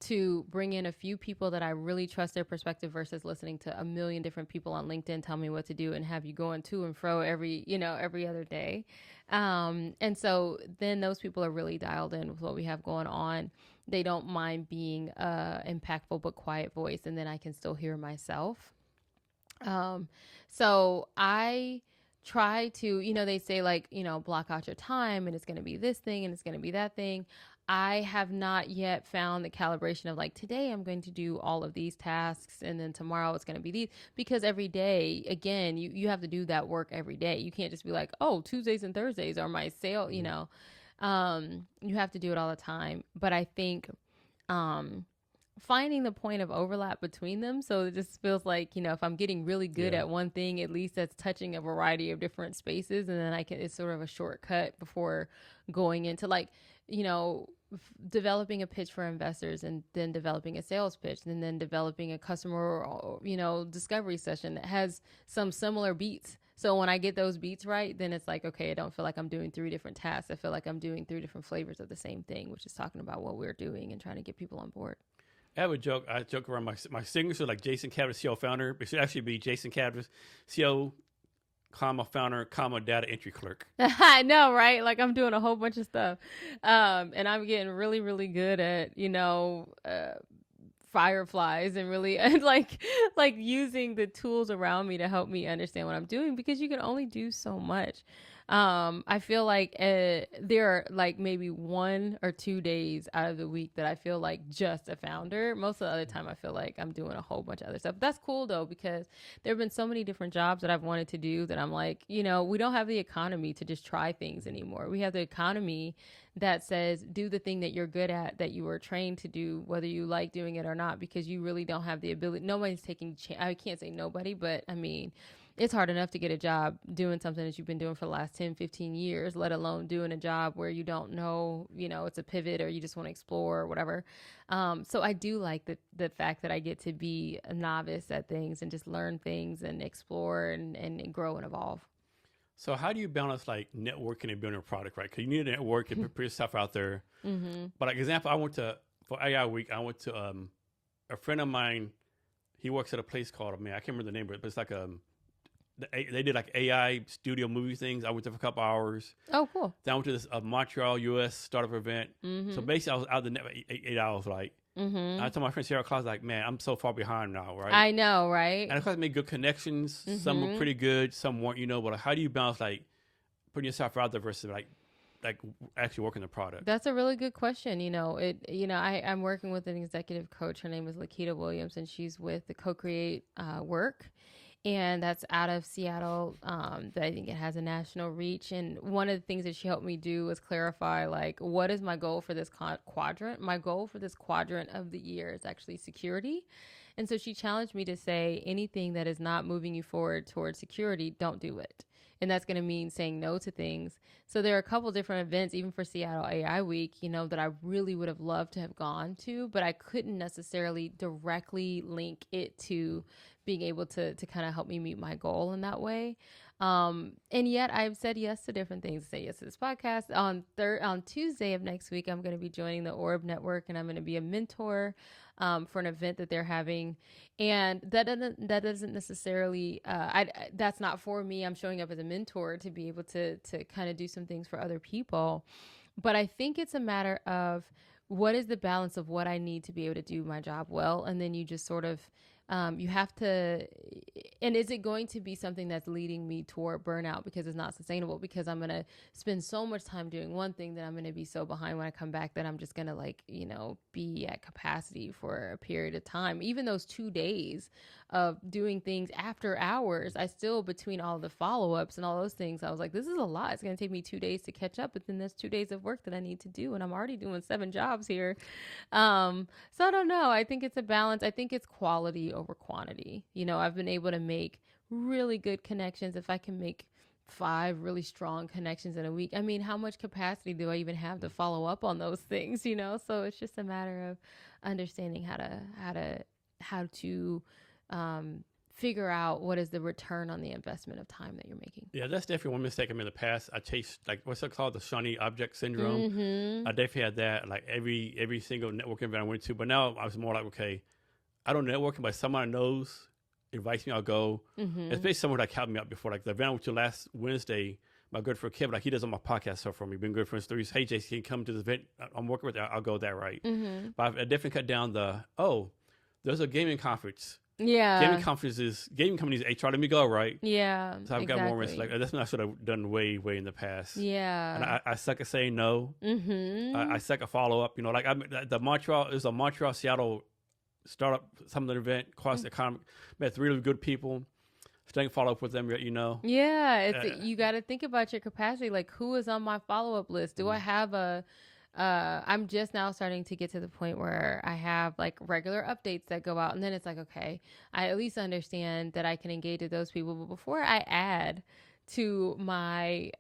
to bring in a few people that I really trust their perspective versus listening to a million different people on LinkedIn tell me what to do and have you going to and fro every other day. And so then those people are really dialed in with what we have going on. They don't mind being impactful but quiet voice, and then I can still hear myself. So I try to, you know, they say like, you know, block out your time and it's going to be this thing and it's going to be that thing. I have not yet found the calibration of like, today I'm going to do all of these tasks and then tomorrow it's going to be these, because every day, again, you have to do that work every day. You can't just be like, oh, Tuesdays and Thursdays are my sale, you know, you have to do it all the time. But I think, finding the point of overlap between them. So it just feels like, you know, if I'm getting really good at one thing, at least that's touching a variety of different spaces. And then it's sort of a shortcut before going into like, you know, developing a pitch for investors, and then developing a sales pitch, and then developing a customer, discovery session that has some similar beats. So when I get those beats right, then it's like, okay, I don't feel like I'm doing 3 different tasks. I feel like I'm doing 3 different flavors of the same thing, which is talking about what we're doing and trying to get people on board. I have a joke. I joke around my signature like Jason Cavness, CEO founder. It should actually be Jason Cavness, CEO, founder, data entry clerk. I know, right? Like I'm doing a whole bunch of stuff. And I'm getting really, really good at, fireflies and really like using the tools around me to help me understand what I'm doing, because you can only do so much. I feel like there are like maybe 1 or 2 days out of the week that I feel like just a founder. Most of the other time I feel like I'm doing a whole bunch of other stuff. That's cool though, because there have been so many different jobs that I've wanted to do that I'm like, we don't have the economy to just try things anymore. We have the economy that says do the thing that you're good at, that you were trained to do, whether you like doing it or not, because you really don't have the ability. Nobody's taking I can't say nobody, but I mean, it's hard enough to get a job doing something that you've been doing for the last 10, 15 years, let alone doing a job where you don't know, it's a pivot or you just want to explore or whatever. So I do like the fact that I get to be a novice at things and just learn things and explore and grow and evolve. So how do you balance like networking and building a product, right? Because you need to network and put your stuff out there. Mm-hmm. But like example, for AI Week, I went to a friend of mine. He works at a place called, I can't remember the name of it, but it's like they did like AI studio movie things. I went there for a couple hours. Oh, cool. Then I went to this Montreal, U.S. startup event. Mm-hmm. So basically, I was out the net for 8 hours. Like, I told my friend Sarah Claus, like, man, I'm so far behind now, right? I know, right? And of course, I made good connections. Some were pretty good, some weren't. But like, how do you balance like putting yourself out there versus like actually working the product? That's a really good question. I'm working with an executive coach. Her name is Lakita Williams, and she's with the Co-Create work. And that's out of Seattle. I think it has a national reach. And one of the things that she helped me do was clarify, like, what is my goal for this quadrant? My goal for this quadrant of the year is actually security. And so she challenged me to say anything that is not moving you forward towards security, don't do it. And that's going to mean saying no to things. So there are a couple different events, even for Seattle AI Week, that I really would have loved to have gone to, but I couldn't necessarily directly link it to being able to kind of help me meet my goal in that way. And yet I've said yes to different things. I say yes to this podcast. On Tuesday of next week, I'm going to be joining the Orb Network, and I'm going to be a mentor for an event that they're having. And that doesn't necessarily, that's not for me. I'm showing up as a mentor to be able to kind of do some things for other people. But I think it's a matter of what is the balance of what I need to be able to do my job well. And then you just sort of, you have to, and is it going to be something that's leading me toward burnout because it's not sustainable, because I'm going to spend so much time doing one thing that I'm going to be so behind when I come back that I'm just going to be at capacity for a period of time. Even those 2 days of doing things after hours, I still, between all the follow-ups and all those things, I was like, this is a lot. It's going to take me 2 days to catch up, but then there's 2 days of work that I need to do, and I'm already doing 7 jobs here. So I don't know. I think it's a balance. I think it's quality over quantity. I've been able to make really good connections. If I can make 5 really strong connections in a week, how much capacity do I even have to follow up on those things? So it's just a matter of understanding how to figure out what is the return on the investment of time that you're making. Yeah, that's definitely one mistake I made in the past. I chased, like, what's it called? The shiny object syndrome. Mm-hmm. I definitely had that, like, every single networking event I went to. But now I was more like, okay, I don't networking, but if someone knows invites me, I'll go. Mm-hmm. Especially someone that helped me out before. Like the event I went to last Wednesday, my good friend Kevin, like he does on my podcast stuff for me. Been good friends. So he's, hey, Jason, can you come to this event? I'm working with that. I'll go there, right? Mm-hmm. But I definitely cut down there's a gaming conference. Yeah. Gaming companies, HR, let me go, right? Yeah. So I've got more risk. Like, that's what I should have done way in the past. Yeah. And I suck at saying no. Mm-hmm. I suck at follow up. Like the Montreal, it was a Montreal, Seattle startup, something event, cross economic, met 3 really good people. Staying follow up with them, Yeah. You got to think about your capacity. Like, who is on my follow up list? Do I have I'm just now starting to get to the point where I have like regular updates that go out, and then it's like, okay, I at least understand that I can engage with those people. But before I add to my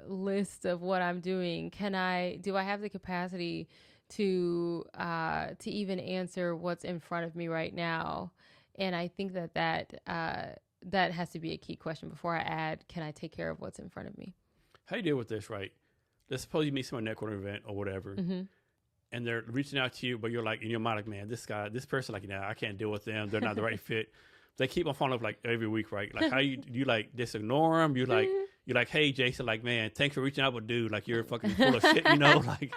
list of what I'm doing? Do I have the capacity to even answer what's in front of me right now? And I think that has to be a key question before I add, can I take care of what's in front of me? How do you deal with this, right? Let's suppose you meet someone at a networking event or whatever, and they're reaching out to you, but you're like, in your mind, like, man, this person, like, I can't deal with them. They're not the right fit. They keep on following up like every week, right? Like, how you like just ignore them? You're like, hey, Jason, like, man, thanks for reaching out, but dude, like, you're fucking full of shit, like,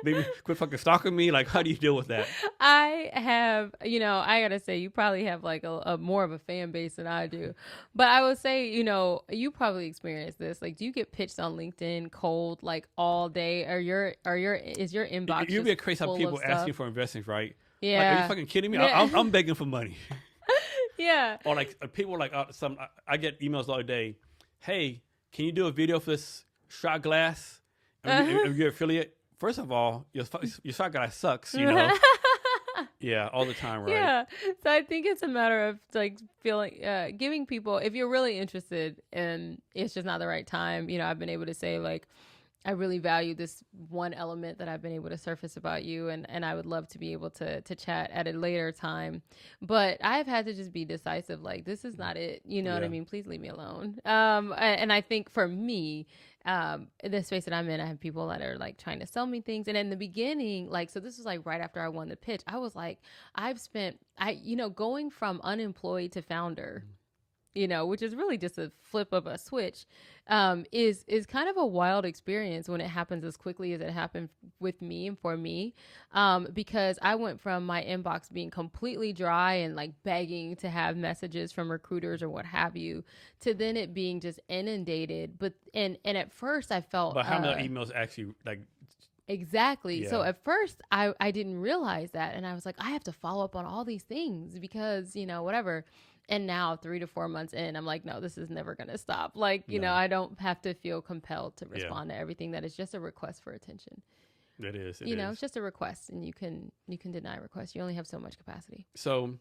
maybe quit fucking stalking me. Like, how do you deal with that? I have, I gotta say, you probably have like a more of a fan base than I do, but I would say, you probably experience this. Like, do you get pitched on LinkedIn cold like all day, or is your inbox? You'd be crazy how people asking for investments, right? Yeah. Like, are you fucking kidding me? Yeah. I'm begging for money. Yeah. Or like people like I get emails the other day. Hey, can you do a video for this shot glass? If you're affiliate, first of all, your shot glass sucks. Yeah, all the time, right? Yeah. So I think it's a matter of like feeling, giving people, if you're really interested and it's just not the right time, I've been able to say like, I really value this one element that I've been able to surface about you, and I would love to be able to chat at a later time. But I've had to just be decisive, like, this is not it. You know what I mean? Please leave me alone. And I think for me, in the space that I'm in, I have people that are like trying to sell me things. And in the beginning, like, so this was like right after I won the pitch, I was like, going from unemployed to founder, which is really just a flip of a switch, is kind of a wild experience when it happens as quickly as it happened with me and for me, because I went from my inbox being completely dry and like begging to have messages from recruiters or what have you, to then it being just inundated. But and at first I felt, but how many emails actually like? Exactly. Yeah. So at first I didn't realize that, and I was like, I have to follow up on all these things because whatever. And now 3 to 4 months in, I'm like, no, this is never going to stop. Like, I don't have to feel compelled to respond to everything that is just a request for attention. It is. It's just a request, and you can deny requests. You only have so much capacity. So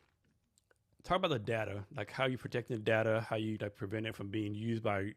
talk about the data, like how you protect the data, how you like prevent it from being used by,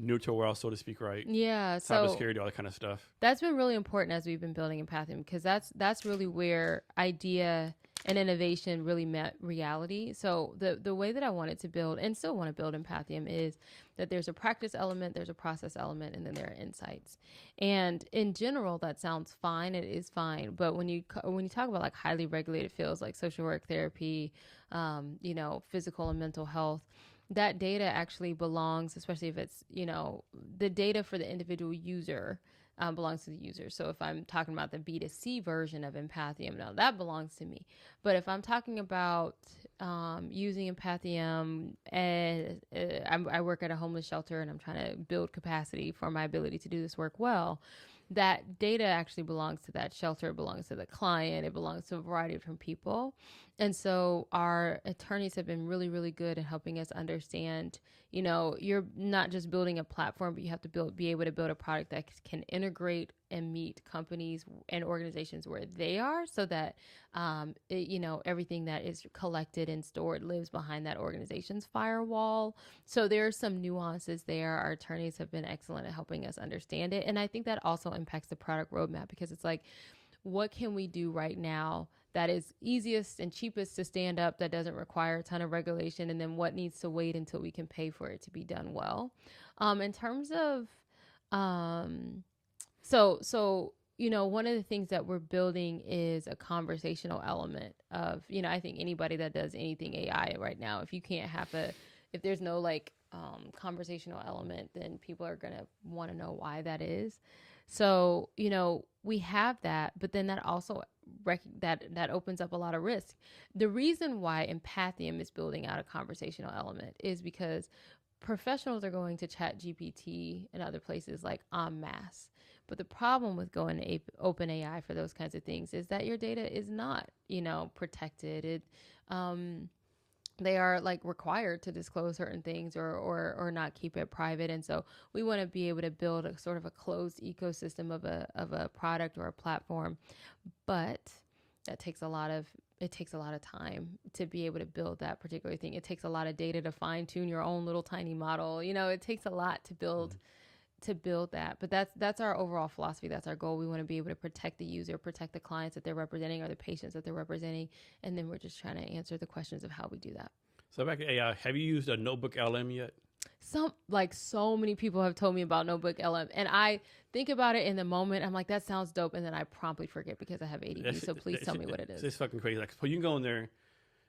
neutral world, so to speak, right? Yeah. Cybersecurity, all that kind of stuff. That's been really important as we've been building Empathium, because that's really where idea and innovation really met reality. So the way that I wanted to build and still want to build Empathium is that there's a practice element, there's a process element, and then there are insights. And in general, that sounds fine. It is fine. But when you talk about like highly regulated fields like social work, therapy, physical and mental health, that data actually belongs, especially if it's, the data for the individual user belongs to the user. So if I'm talking about the B2C version of Empathium, now that belongs to me. But if I'm talking about using Empathium, and I work at a homeless shelter and I'm trying to build capacity for my ability to do this work well, that data actually belongs to that shelter, it belongs to the client, it belongs to a variety of different people. And so our attorneys have been really, really good at helping us understand, you're not just building a platform, but you have to be able to build a product that can integrate and meet companies and organizations where they are, so that, everything that is collected and stored lives behind that organization's firewall. So there are some nuances there. Our attorneys have been excellent at helping us understand it. And I think that also impacts the product roadmap, because it's like, what can we do right now that is easiest and cheapest to stand up, that doesn't require a ton of regulation, and then what needs to wait until we can pay for it to be done well. In terms of, one of the things that we're building is a conversational element of, I think anybody that does anything AI right now, if there's no like conversational element, then people are going to want to know why that is. So, we have that, but then that also that opens up a lot of risk. The reason why Empathium is building out a conversational element is because professionals are going to ChatGPT and other places like en masse. But the problem with going to OpenAI for those kinds of things is that your data is not, protected. They are like required to disclose certain things or not keep it private. And so we want to be able to build a sort of a closed ecosystem of a product or a platform. But that takes a lot of time to be able to build that particular thing. It takes a lot of data to fine tune your own little tiny model. It takes a lot to build that. But that's our overall philosophy. That's our goal. We want to be able to protect the user, protect the clients that they're representing or the patients that they're representing. And then we're just trying to answer the questions of how we do that. So back to AI, have you used a Notebook LM yet? So many people have told me about Notebook LM, and I think about it in the moment. I'm like, that sounds dope. And then I promptly forget because I have ADD. So please tell me what it is. It's fucking crazy. Like, so you can go in there,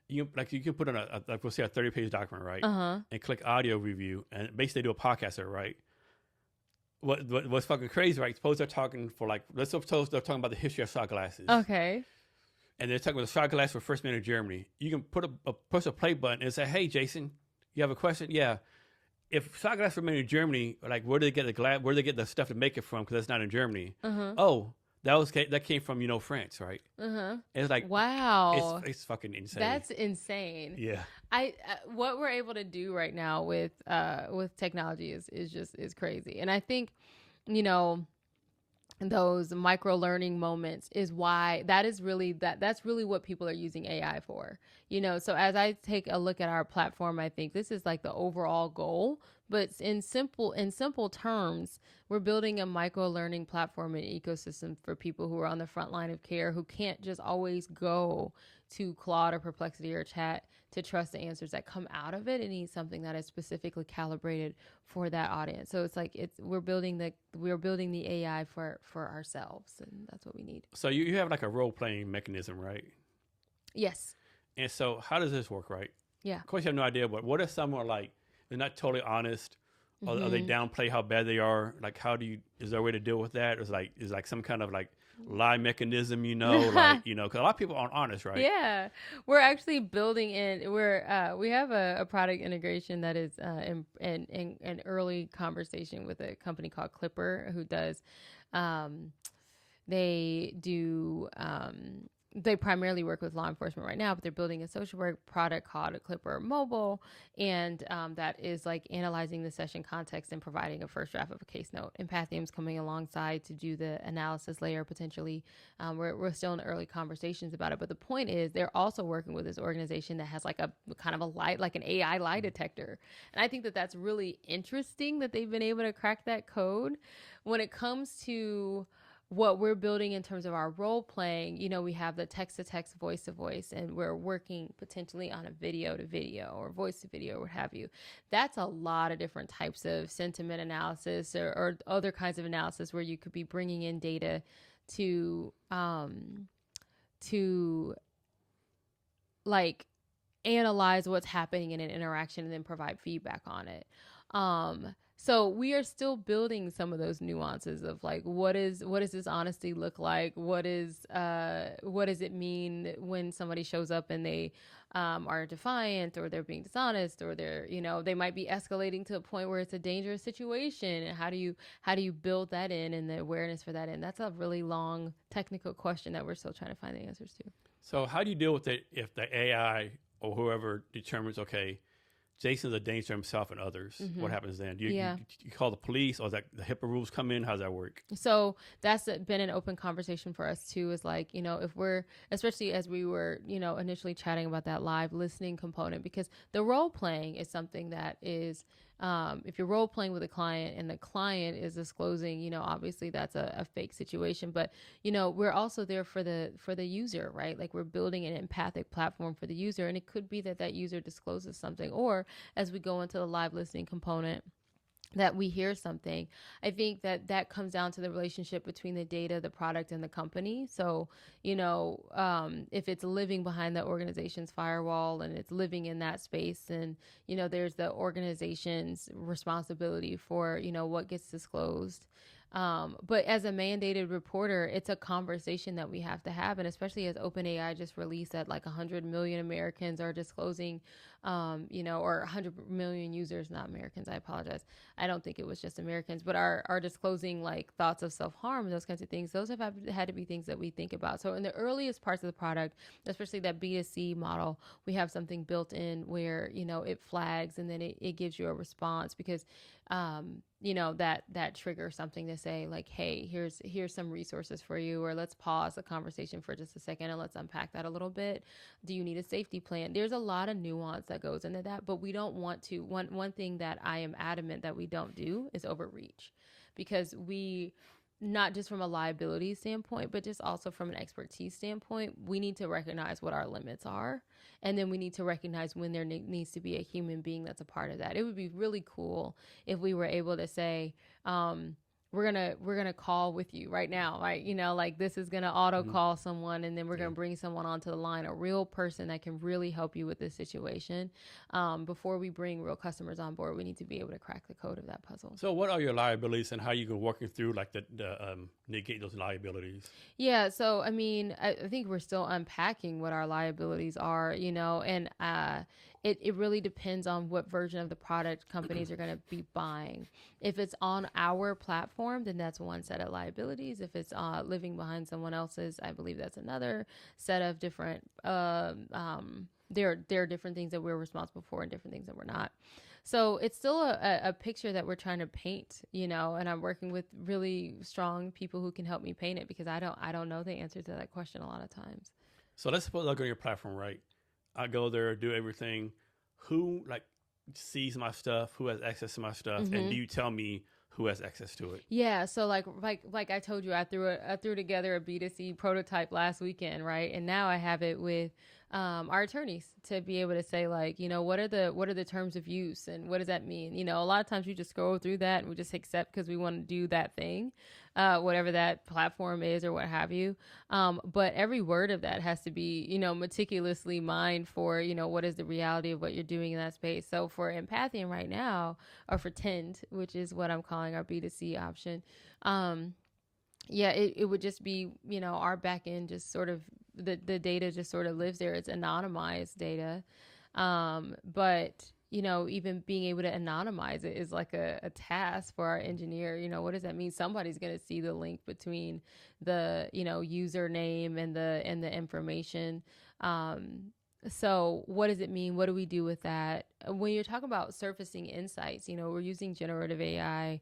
you can put on we'll say a 30-page document, right? And click audio review, and basically do a podcast there, right? What's fucking crazy, right? Suppose they're talking for let's suppose they're talking about the history of shot glasses. Okay. And they're talking about the shot glass for first man in Germany. You can push a play button and say, hey, Jason, you have a question? Yeah. If shot glass were made in Germany, like where do they get the glass? Where do they get the stuff to make it from? Because that's not in Germany. Oh, that came from France, right? It's like, wow, it's fucking insane. That's insane. Yeah. What we're able to do right now with technology is crazy, and I think those micro learning moments is why that's really what people are using AI for. So as I take a look at our platform, I think this is like the overall goal, but in simple terms, we're building a micro learning platform and ecosystem for people who are on the front line of care, who can't just always go to Claude or Perplexity or Chat to trust the answers that come out of it. It needs something that is specifically calibrated for that audience. So it's like we're building the AI for ourselves, and that's what we need. So you have like a role playing mechanism, right? Yes. And so how does this work, right? Yeah. Of course, you have no idea, but what if someone like they're not totally honest, or they downplay how bad they are? Like, is there a way to deal with that? Is like some kind of like lie mechanism, because a lot of people aren't honest, right? Yeah, we're actually building in. We have a product integration that is in early conversation with a company called Clipper, who does. They primarily work with law enforcement right now, but they're building a social work product called a Clipper Mobile, and that is like analyzing the session context and providing a first draft of a case note. Empathium's coming alongside to do the analysis layer potentially. We're still in early conversations about it, but the point is they're also working with this organization that has like a kind of a light, like an AI lie detector, and I think that that's really interesting that they've been able to crack that code. When it comes to what we're building in terms of our role playing, we have the text to text, voice to voice, and we're working potentially on a video to video or voice to video or what have you. That's a lot of different types of sentiment analysis or other kinds of analysis where you could be bringing in data to like analyze what's happening in an interaction and then provide feedback on it. So we are still building some of those nuances of like, what does this honesty look like? What does it mean when somebody shows up and they are defiant, or they're being dishonest, or they're, they might be escalating to a point where it's a dangerous situation? And how do you build that in, and the awareness for that in? That's a really long technical question that we're still trying to find the answers to. So how do you deal with it if the AI or whoever determines, okay, Jason's a danger to himself and others? What happens then? Do you call the police, or is that the HIPAA rules come in? How does that work? So that's been an open conversation for us too, is like, if we're, especially as we were, initially chatting about that live listening component, because the role playing is something that is, if you're role playing with a client and the client is disclosing, obviously that's a fake situation, but we're also there for the user, right? Like, we're building an empathic platform for the user, and it could be that user discloses something, or as we go into the live listening component, that we hear something. I think that comes down to the relationship between the data, the product, and the company. So, if it's living behind the organization's firewall and it's living in that space, and, there's the organization's responsibility for, what gets disclosed. But as a mandated reporter, it's a conversation that we have to have. And especially as OpenAI just released that like 100 million Americans are disclosing, or 100 million users, not Americans, I apologize. I don't think it was just Americans, but are disclosing like thoughts of self-harm and those kinds of things. Those have had to be things that we think about. So in the earliest parts of the product, especially that B2C model, we have something built in where, it flags and then it gives you a response, because that triggers something to say like, hey, here's some resources for you, or let's pause the conversation for just a second and let's unpack that a little bit. Do you need a safety plan? There's a lot of nuance that goes into that, but we don't want to. One thing that I am adamant that we don't do is overreach, because we, not just from a liability standpoint, but just also from an expertise standpoint, we need to recognize what our limits are. And then we need to recognize when there needs to be a human being that's a part of that. It would be really cool if we were able to say, we're gonna call with you right now, right? Like this is gonna auto call someone, and then we're gonna bring someone onto the line, a real person that can really help you with this situation. Before we bring real customers on board, we need to be able to crack the code of that puzzle. So what are your liabilities, and how you can working through like the negate those liabilities? Yeah, so I mean, I think we're still unpacking what our liabilities are, and it really depends on what version of the product companies are going to be buying. If it's on our platform, then that's one set of liabilities. If it's living behind someone else's, I believe that's another set of different. There are different things that we're responsible for and different things that we're not. So it's still a picture that we're trying to paint, and I'm working with really strong people who can help me paint it, because I don't know the answer to that question a lot of times. So let's suppose I go to your platform, right? I go there, do everything. Who like sees my stuff? Who has access to my stuff? And do you tell me who has access to it? Yeah. So like I told you, I threw together a B2C prototype last weekend, right? And now I have it with our attorneys to be able to say, like, what are the terms of use, and what does that mean? A lot of times we just scroll through that and we just accept because we want to do that thing, whatever that platform is or what have you. But every word of that has to be, meticulously mined for, what is the reality of what you're doing in that space. So for Empathium right now, or for Tend, which is what I'm calling our B2C option, it would just be, our back end just sort of, the data just sort of lives there. It's anonymized data. But, even being able to anonymize it is like a task for our engineer. What does that mean? Somebody's going to see the link between the, username and the information. So what does it mean? What do we do with that? When you're talking about surfacing insights, we're using generative AI,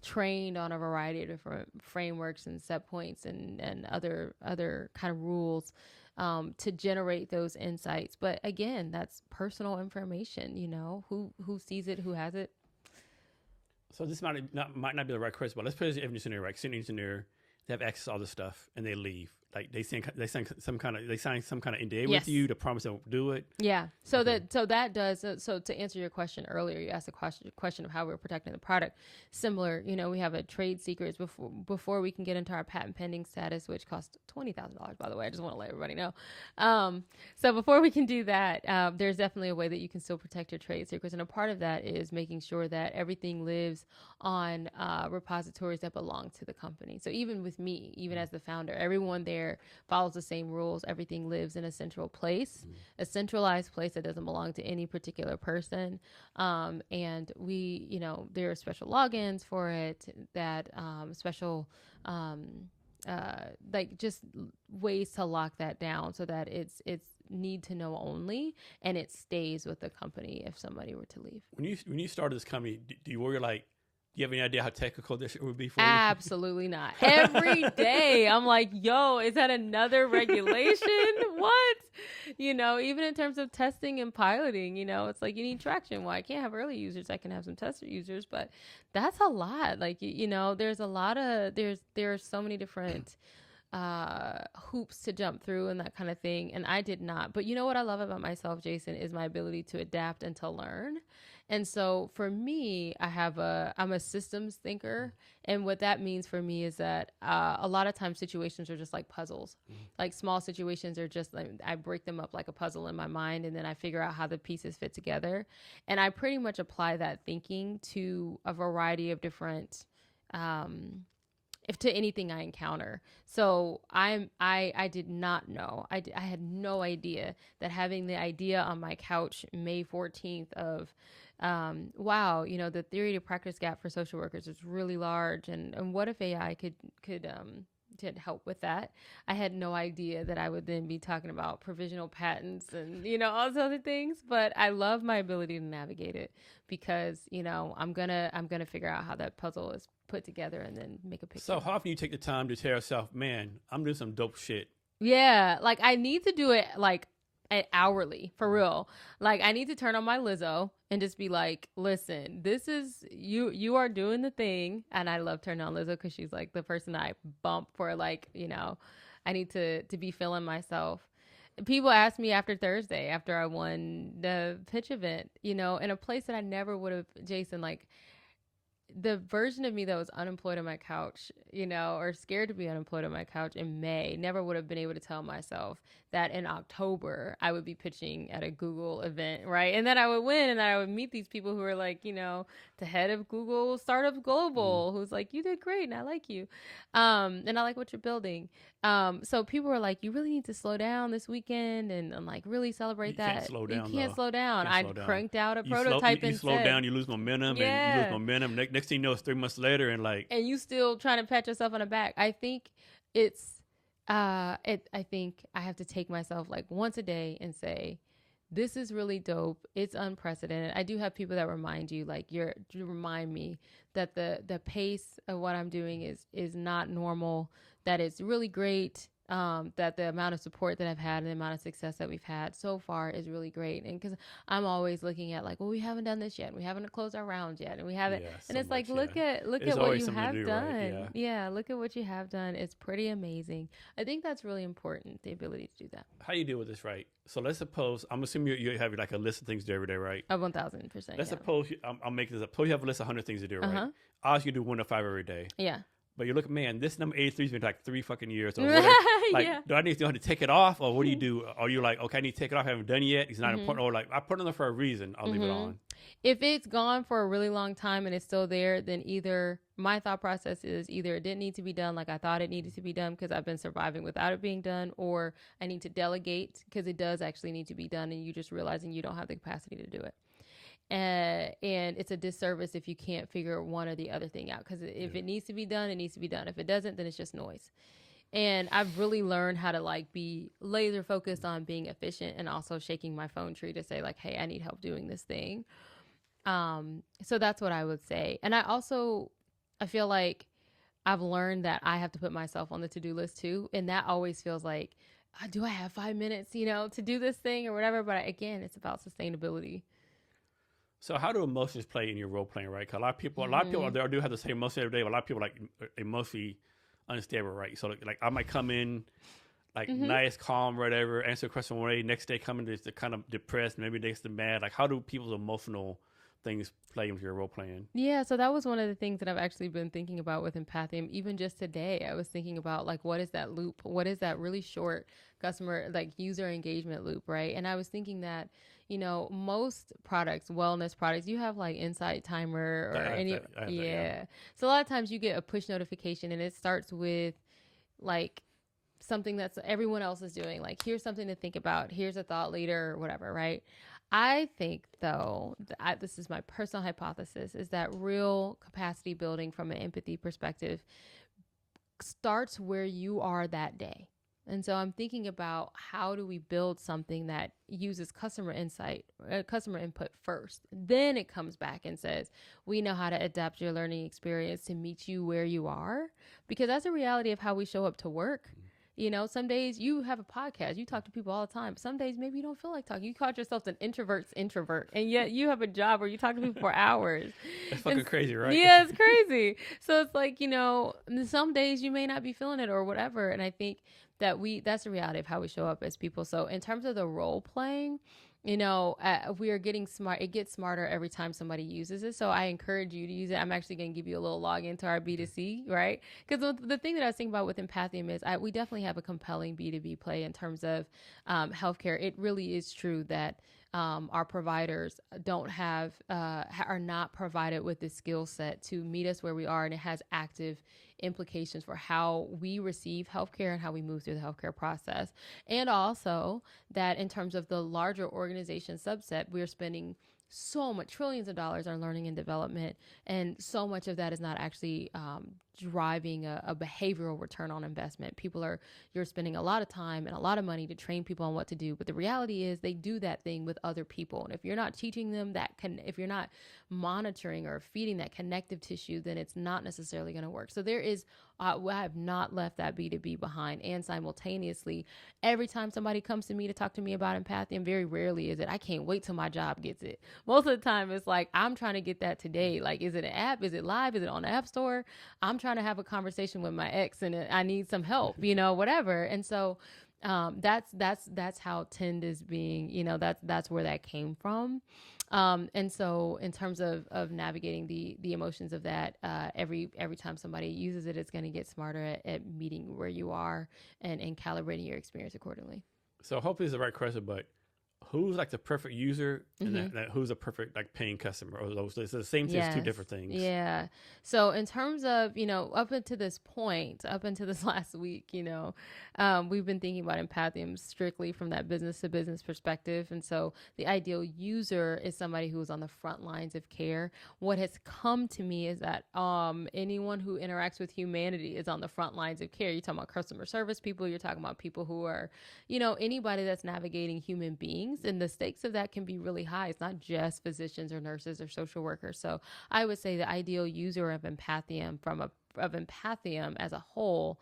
trained on a variety of different frameworks and set points and other kind of rules, to generate those insights. But again, that's personal information, who sees it, who has it. So this might not be the right question, but let's put it in the scenario, right? Senior engineer, they have access to all this stuff and they leave. Like they sign some kind of NDA with you to promise they'll do it. Yeah. So that does. So to answer your question earlier, you asked a question of how we're protecting the product. Similar, we have a trade secrets before we can get into our patent pending status, which costs $20,000, by the way. I just want to let everybody know. So before we can do that, there's definitely a way that you can still protect your trade secrets, and a part of that is making sure that everything lives on repositories that belong to the company. So even with me, even as the founder, everyone there follows the same rules. Everything lives in a central place, a centralized place that doesn't belong to any particular person. And we, there are special logins for it, that special, like just ways to lock that down so that it's need to know only, and it stays with the company if somebody were to leave. When you started this company, do you worry like, do you have any idea how technical this would be for you? Absolutely not. Every day I'm like, yo, is that another regulation? What? Even in terms of testing and piloting, it's like you need traction. Well, I can't have early users. I can have some tester users, but that's a lot. Like, there's a lot of, there are so many different hoops to jump through and that kind of thing. And I did not. But what I love about myself, Jason, is my ability to adapt and to learn. And so for me, I'm a systems thinker. And what that means for me is that a lot of times situations are just like puzzles. Like small situations are just like, I break them up like a puzzle in my mind, and then I figure out how the pieces fit together. And I pretty much apply that thinking to a variety of different, to anything I encounter. So I did not know. I had no idea that having the idea on my couch May 14th of, wow, the theory to practice gap for social workers is really large. And what if AI could to help with that. I had no idea that I would then be talking about provisional patents and, all those other things, but I love my ability to navigate it because, I'm going to figure out how that puzzle is put together and then make a picture. So how often you take the time to tell yourself, man, I'm doing some dope shit? Yeah. Like I need to do it like hourly for real. Like I need to turn on my Lizzo and just be like, listen, this is you are doing the thing. And I love turning on Lizzo because she's like the person I bump for, like, I need to be feeling myself. People ask me after Thursday, after I won the pitch event, in a place that I never would have, Jason, like the version of me that was unemployed on my couch, or scared to be unemployed on my couch in May, never would have been able to tell myself that in October I would be pitching at a Google event, right? And that I would win and that I would meet these people who are like, the head of Google Startup Global, who's like, you did great and I like you. And I like what you're building. So people were like, you really need to slow down this weekend and like really celebrate that. Can't slow down, you can't slow down. I cranked out a you prototype you slow down, you lose momentum, and you lose momentum. Next thing you know, it's 3 months later, and you still trying to pat yourself on the back. I think it's I think I have to take myself like once a day and say, this is really dope. It's unprecedented. I do have people that remind you, like you remind me that the pace of what I'm doing is not normal, that it's really great. That the amount of support that I've had and the amount of success that we've had so far is really great. And because I'm always looking at like, well, we haven't done this yet. We haven't closed our rounds yet. And we haven't. And it's like, look at what you have done. Right? Yeah. Look at what you have done. It's pretty amazing. I think that's really important, the ability to do that. How you deal with this, right? So let's suppose, I'm assuming you have like a list of things to do every day, right? 1,000%. Let's suppose, I'll make this up. Suppose you have a list of 100 things to do, right? I ask you to do 1 to 5 every day. Yeah. But you look, man, this number 83 has been like 3 fucking years. Or whatever. Like, do I need to take it off? Or what do you do? Are you like, okay, I need to take it off. I haven't done it yet. It's not important. Or like, I put it on there for a reason. I'll leave it on. If it's gone for a really long time and it's still there, then either my thought process is either it didn't need to be done like I thought it needed to be done because I've been surviving without it being done, or I need to delegate because it does actually need to be done and you just realizing you don't have the capacity to do it. And it's a disservice if you can't figure one or the other thing out, because if it needs to be done, it needs to be done. If it doesn't, then it's just noise. And I've really learned how to like be laser focused on being efficient and also shaking my phone tree to say like, hey, I need help doing this thing. So that's what I would say. And I feel like I've learned that I have to put myself on the to-do list too. And that always feels like, do I have 5 minutes, to do this thing or whatever? But again, it's about sustainability. So how do emotions play in your role playing, right? Because a lot of people do have the same emotions every day, but a lot of people like emotionally unstable, right? So like I might come in like nice, calm, whatever, answer a question one day, next day come in just kind of depressed, maybe next to mad. Like how do people's emotional things play into your role playing? Yeah, so that was one of the things that I've actually been thinking about with Empathium. Even just today, I was thinking about like, what is that loop? What is that really short customer, like user engagement loop, right? And I was thinking that, most products, wellness products, you have like Insight Timer or So a lot of times you get a push notification and it starts with like something that's everyone else is doing. Like, here's something to think about. Here's a thought leader or whatever, right? I think, though, this is my personal hypothesis, is that real capacity building from an empathy perspective starts where you are that day. And so I'm thinking about how do we build something that uses customer input first. Then it comes back and says, we know how to adapt your learning experience to meet you where you are. Because that's a reality of how we show up to work. Some days you have a podcast, you talk to people all the time. Some days maybe you don't feel like talking. You call yourself an introvert's introvert, and yet you have a job where you talk to people for hours. It's fucking crazy, right? Yeah, it's crazy. So it's like, some days you may not be feeling it or whatever. And I think that that's the reality of how we show up as people. So in terms of the role playing, we are getting smart. It gets smarter every time somebody uses it. So I encourage you to use it. I'm actually going to give you a little login to our B2C, right? Because the thing that I was thinking about with Empathium is we definitely have a compelling B2B play in terms of healthcare. It really is true that our providers are not provided with the skill set to meet us where we are, and it has active implications for how we receive healthcare and how we move through the healthcare process. And also that in terms of the larger organization subset, we're spending so much, trillions of dollars are learning and development, and so much of that is not actually driving a behavioral return on investment. You're spending a lot of time and a lot of money to train people on what to do, but the reality is they do that thing with other people, and if you're not teaching them if you're not monitoring or feeding that connective tissue, then it's not necessarily going to work. So there is I have not left that B2B behind. And simultaneously, every time somebody comes to me to talk to me about Empathium, very rarely is it, I can't wait till my job gets it. Most of the time, it's like, I'm trying to get that today. Like, is it an app? Is it live? Is it on the App Store? I'm trying to have a conversation with my ex and I need some help, whatever. And so that's how Tend is being, that's where that came from. And so in terms of navigating the emotions of that, every time somebody uses it, it's going to get smarter at meeting where you are and calibrating your experience accordingly. So hopefully it's the right question, but who's like the perfect user and who's a perfect like paying customer? Or those, it's the same thing, two different things. Yeah. So in terms of, up until this last week, we've been thinking about Empathium strictly from that business to business perspective. And so the ideal user is somebody who is on the front lines of care. What has come to me is that anyone who interacts with humanity is on the front lines of care. You're talking about customer service people. You're talking about people who are, anybody that's navigating human beings. And the stakes of that can be really high. It's not just physicians or nurses or social workers. So I would say the ideal user of Empathium of Empathium as a whole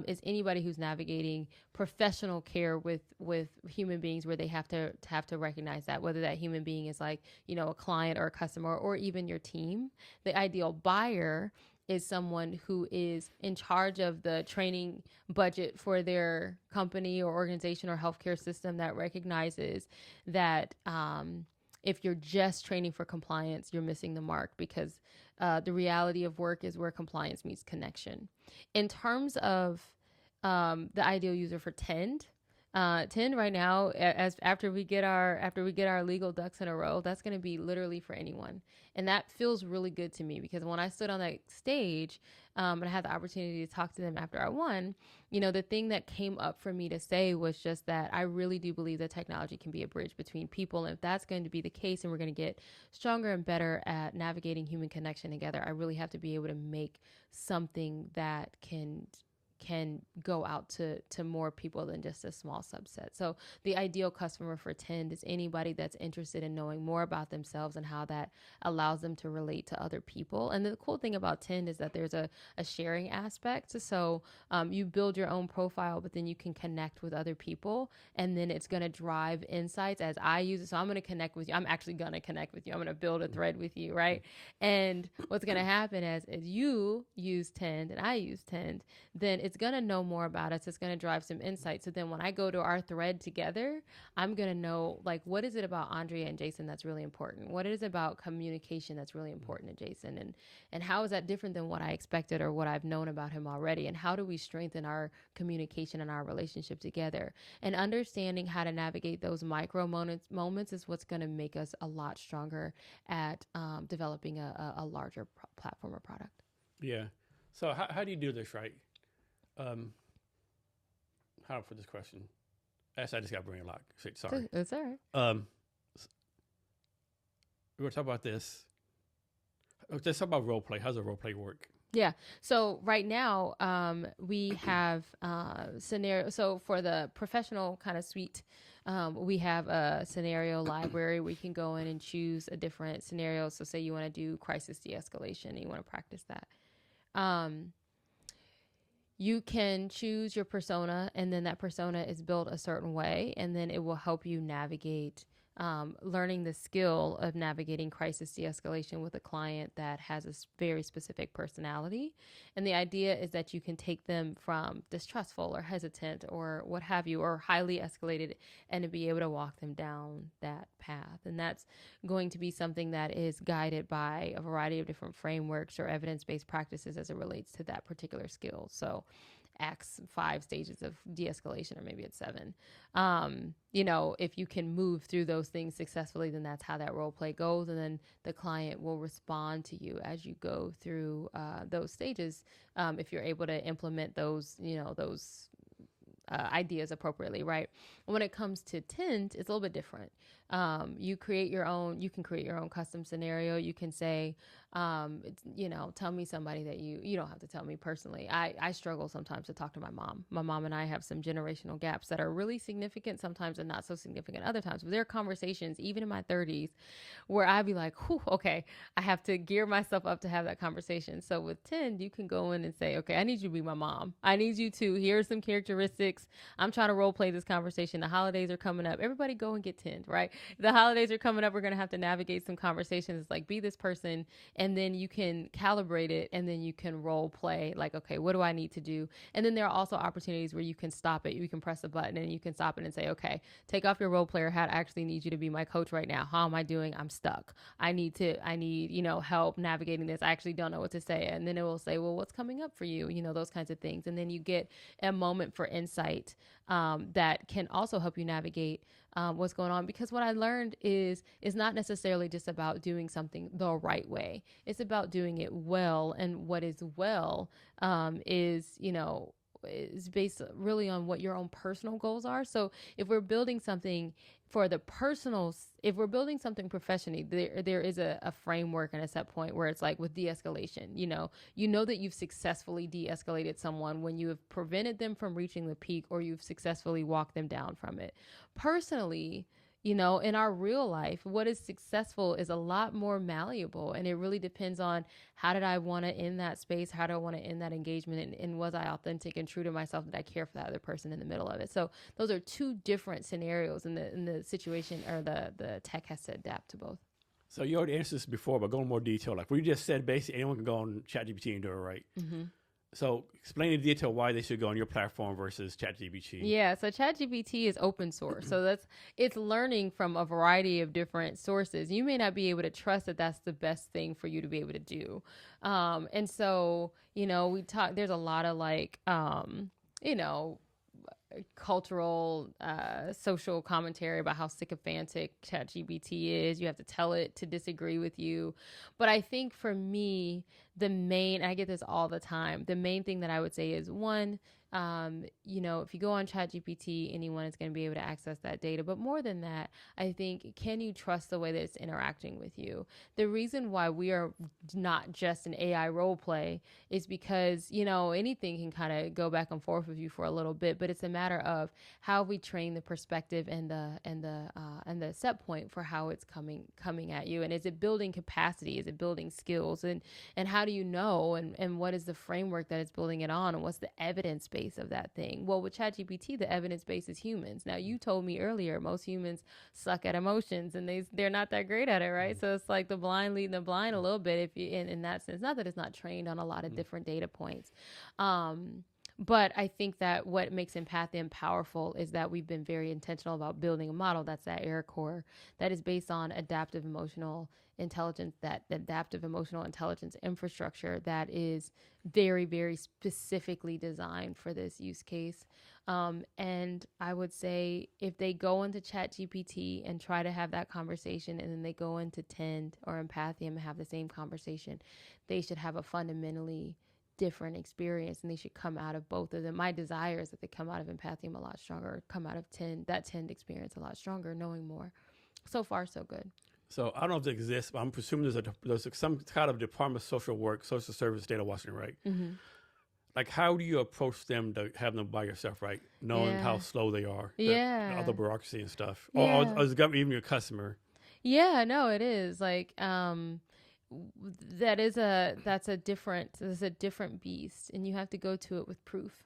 is anybody who's navigating professional care with human beings, where they have to recognize that, whether that human being is like, a client or a customer or even your team. The ideal buyer is someone who is in charge of the training budget for their company or organization or healthcare system, that recognizes that if you're just training for compliance, you're missing the mark, because the reality of work is where compliance meets connection. In terms of the ideal user for Tend right now, after we get our legal ducks in a row, that's going to be literally for anyone. And that feels really good to me, because when I stood on that stage and I had the opportunity to talk to them after I won, the thing that came up for me to say was just that I really do believe that technology can be a bridge between people. And if that's going to be the case, and we're going to get stronger and better at navigating human connection together, I really have to be able to make something that can go out to more people than just a small subset. So the ideal customer for Tend is anybody that's interested in knowing more about themselves and how that allows them to relate to other people. And the cool thing about Tend is that there's a sharing aspect. So you build your own profile, but then you can connect with other people, and then it's going to drive insights as I use it. So I'm going to connect with you. I'm actually going to connect with you. I'm going to build a thread with you, right? And what's going to happen is you use Tend and I use Tend, then it's going to know more about us. It's going to drive some insight. So then when I go to our thread together, I'm going to know, like, what is it about Andrea and Jason that's really important? What is it about communication that's really important to Jason? And how is that different than what I expected or what I've known about him already? And how do we strengthen our communication and our relationship together? And understanding how to navigate those micro moments is what's going to make us a lot stronger at developing a larger platform or product. Yeah. So how do you do this, right? How for this question? Actually, I just got brain lock. Sorry. That's all right. We're going to talk about this. Let's talk about role play. How does a role play work? Yeah. So right now, we have scenario. So for the professional kind of suite, we have a scenario library where you can go in and choose a different scenario. So say you want to do crisis de-escalation and you want to practice that. You can choose your persona, and then that persona is built a certain way, and then it will help you navigate learning the skill of navigating crisis de-escalation with a client that has a very specific personality. And the idea is that you can take them from distrustful or hesitant or what have you, or highly escalated, and to be able to walk them down that path. And that's going to be something that is guided by a variety of different frameworks or evidence-based practices as it relates to that particular skill. So X 5 stages of de-escalation, or maybe it's 7. If you can move through those things successfully, then that's how that role play goes. And then the client will respond to you as you go through those stages. If you're able to implement those ideas appropriately, right? When it comes to Tend, it's a little bit different. You can create your own custom scenario. You can say, tell me somebody that you don't have to tell me personally. I struggle sometimes to talk to my mom. My mom and I have some generational gaps that are really significant sometimes and not so significant other times. But there are conversations, even in my 30s, where I'd be like, whew, okay, I have to gear myself up to have that conversation. So with Tend, you can go in and say, okay, I need you to be my mom. I need you to, here are some characteristics. I'm trying to role play this conversation. The holidays are coming up. Everybody go and get Tend, right? The holidays are coming up. We're going to have to navigate some conversations. Like, be this person, and then you can calibrate it, and then you can role play, like, okay, what do I need to do? And then there are also opportunities where you can stop it. You can press a button and you can stop it and say, okay, take off your role player hat. I actually need you to be my coach right now. How am I doing? I'm stuck. I need, help navigating this. I actually don't know what to say. And then it will say, well, what's coming up for you? Those kinds of things. And then you get a moment for insight that can also help you navigate what's going on. Because what I learned is not necessarily just about doing something the right way. It's about doing it well. And what is well is based really on what your own personal goals are. So if we're building something if we're building something professionally, there is a framework and a set point where it's like with de-escalation, that you've successfully de-escalated someone when you have prevented them from reaching the peak, or you've successfully walked them down from it. Personally, in our real life, what is successful is a lot more malleable, and it really depends on how did I want to end that space? How do I want to end that engagement? And was I authentic and true to myself? Did I care for that other person in the middle of it? So those are two different scenarios in the situation, or the tech has to adapt to both. So you already answered this before, but go in more detail. Like we just said, basically anyone can go on ChatGPT and do it, right? Mm-hmm. So explain in detail why they should go on your platform versus ChatGPT. Yeah, so ChatGPT is open source. So it's learning from a variety of different sources. You may not be able to trust that that's the best thing for you to be able to do. And so, there's a lot of cultural, social commentary about how sycophantic ChatGPT is. You have to tell it to disagree with you. But I think for me, I get this all the time, the main thing that I would say is, one, if you go on ChatGPT, anyone is going to be able to access that data. But more than that, I think, can you trust the way that it's interacting with you? The reason why we are not just an AI role play is because, anything can kind of go back and forth with you for a little bit, but it's a matter of how we train the perspective and the set point for how it's coming at you. And is it building capacity? Is it building skills? And how do you know? And what is the framework that it's building it on? And what's the evidence base of that thing? Well, with ChatGPT, the evidence base is humans. Now, you told me earlier, most humans suck at emotions, and they're not that great at it, right? Mm-hmm. So it's like the blind leading the blind a little bit, if you in that sense. Not that it's not trained on a lot of different data points. But I think that what makes Empathium powerful is that we've been very intentional about building a model, that's that AIR core, that is based on adaptive emotional intelligence, that adaptive emotional intelligence infrastructure that is very, very specifically designed for this use case. And I would say if they go into ChatGPT and try to have that conversation, and then they go into Tend or Empathium and have the same conversation, they should have a fundamentally different experience, and they should come out of both of them. My desire is that they come out of Empathium a lot stronger, come out of Tend experience a lot stronger, knowing more. So far, so good. So I don't know if it exists, but I'm presuming there's some kind of Department of Social Work, Social Service, State of Washington, right? Mm-hmm. Like, how do you approach them to have them by yourself, right? Knowing how slow they are, the other bureaucracy and stuff, or is the government even your customer? Yeah, no, it is like that's a different beast, and you have to go to it with proof.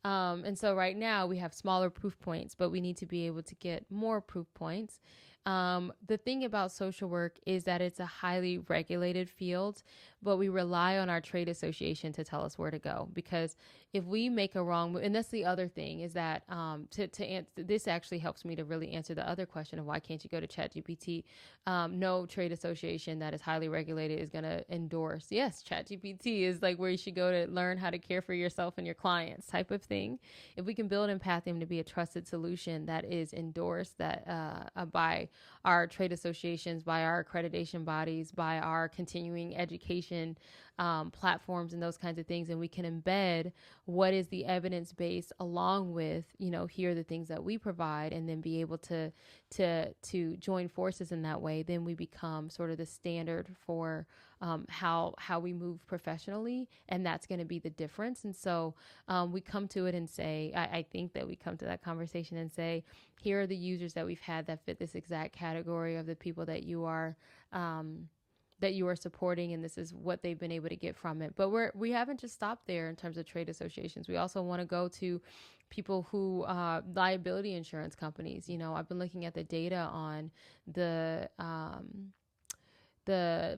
And so right now we have smaller proof points, but we need to be able to get more proof points. The thing about social work is that it's a highly regulated field, but we rely on our trade association to tell us where to go, because if we make a wrong move, and that's the other thing, is that to answer, this actually helps me to really answer the other question of why can't you go to ChatGPT. No trade association that is highly regulated is going to endorse, yes, ChatGPT is like where you should go to learn how to care for yourself and your clients type of thing. If we can build Empathium to be a trusted solution that is endorsed by our trade associations, by our accreditation bodies, by our continuing education platforms and those kinds of things. And we can embed what is the evidence base along with, here are the things that we provide, and then be able to join forces in that way. Then we become sort of the standard for how we move professionally, and that's going to be the difference. And so we come to it and say, I think that we come to that conversation and say, here are the users that we've had that fit this exact category of the people that you are supporting, and this is what they've been able to get from it. But we haven't just stopped there in terms of trade associations. We also want to go to people who liability insurance companies. I've been looking at the data on the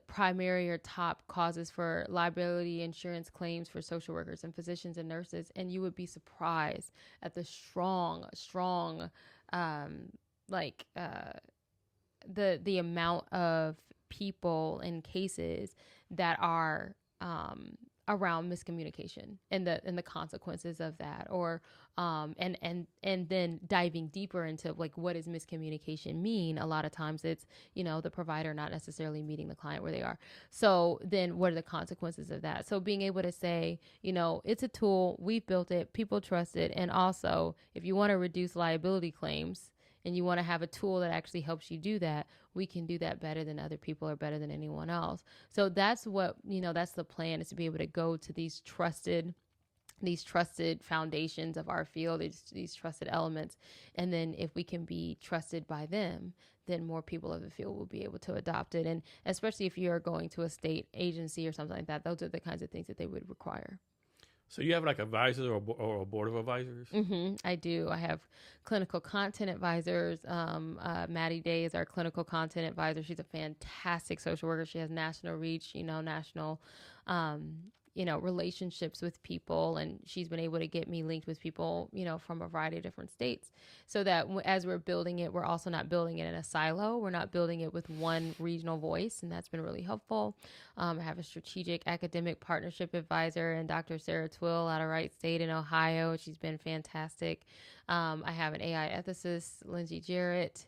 primary or top causes for liability insurance claims for social workers and physicians and nurses, and you would be surprised at the strong the amount of people and cases that are around miscommunication and the consequences of that, or and then diving deeper into like, what does miscommunication mean? A lot of times it's the provider not necessarily meeting the client where they are. So then what are the consequences of that? So being able to say, it's a tool, we've built it, people trust it, and also if you want to reduce liability claims and you want to have a tool that actually helps you do that, we can do that better than other people or better than anyone else. So that's what, that's the plan, is to be able to go to these trusted foundations of our field, these trusted elements. And then if we can be trusted by them, then more people of the field will be able to adopt it. And especially if you're going to a state agency or something like that, those are the kinds of things that they would require. So you have like advisors or a board of advisors? Mm-hmm, I do. I have clinical content advisors. Maddie Day is our clinical content advisor. She's a fantastic social worker. She has national reach, national, relationships with people. And she's been able to get me linked with people, from a variety of different states, so that as we're building it, we're also not building it in a silo. We're not building it with one regional voice. And that's been really helpful. I have a strategic academic partnership advisor, and Dr. Sarah Twill out of Wright State in Ohio. She's been fantastic. I have an AI ethicist, Lindsay Jarrett.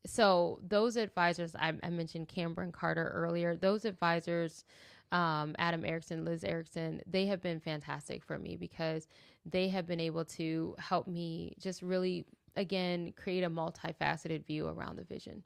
So those advisors, I mentioned Cameron Carter earlier, those advisors, Adam Erickson, Liz Erickson, they have been fantastic for me because they have been able to help me just really, again, create a multifaceted view around the vision.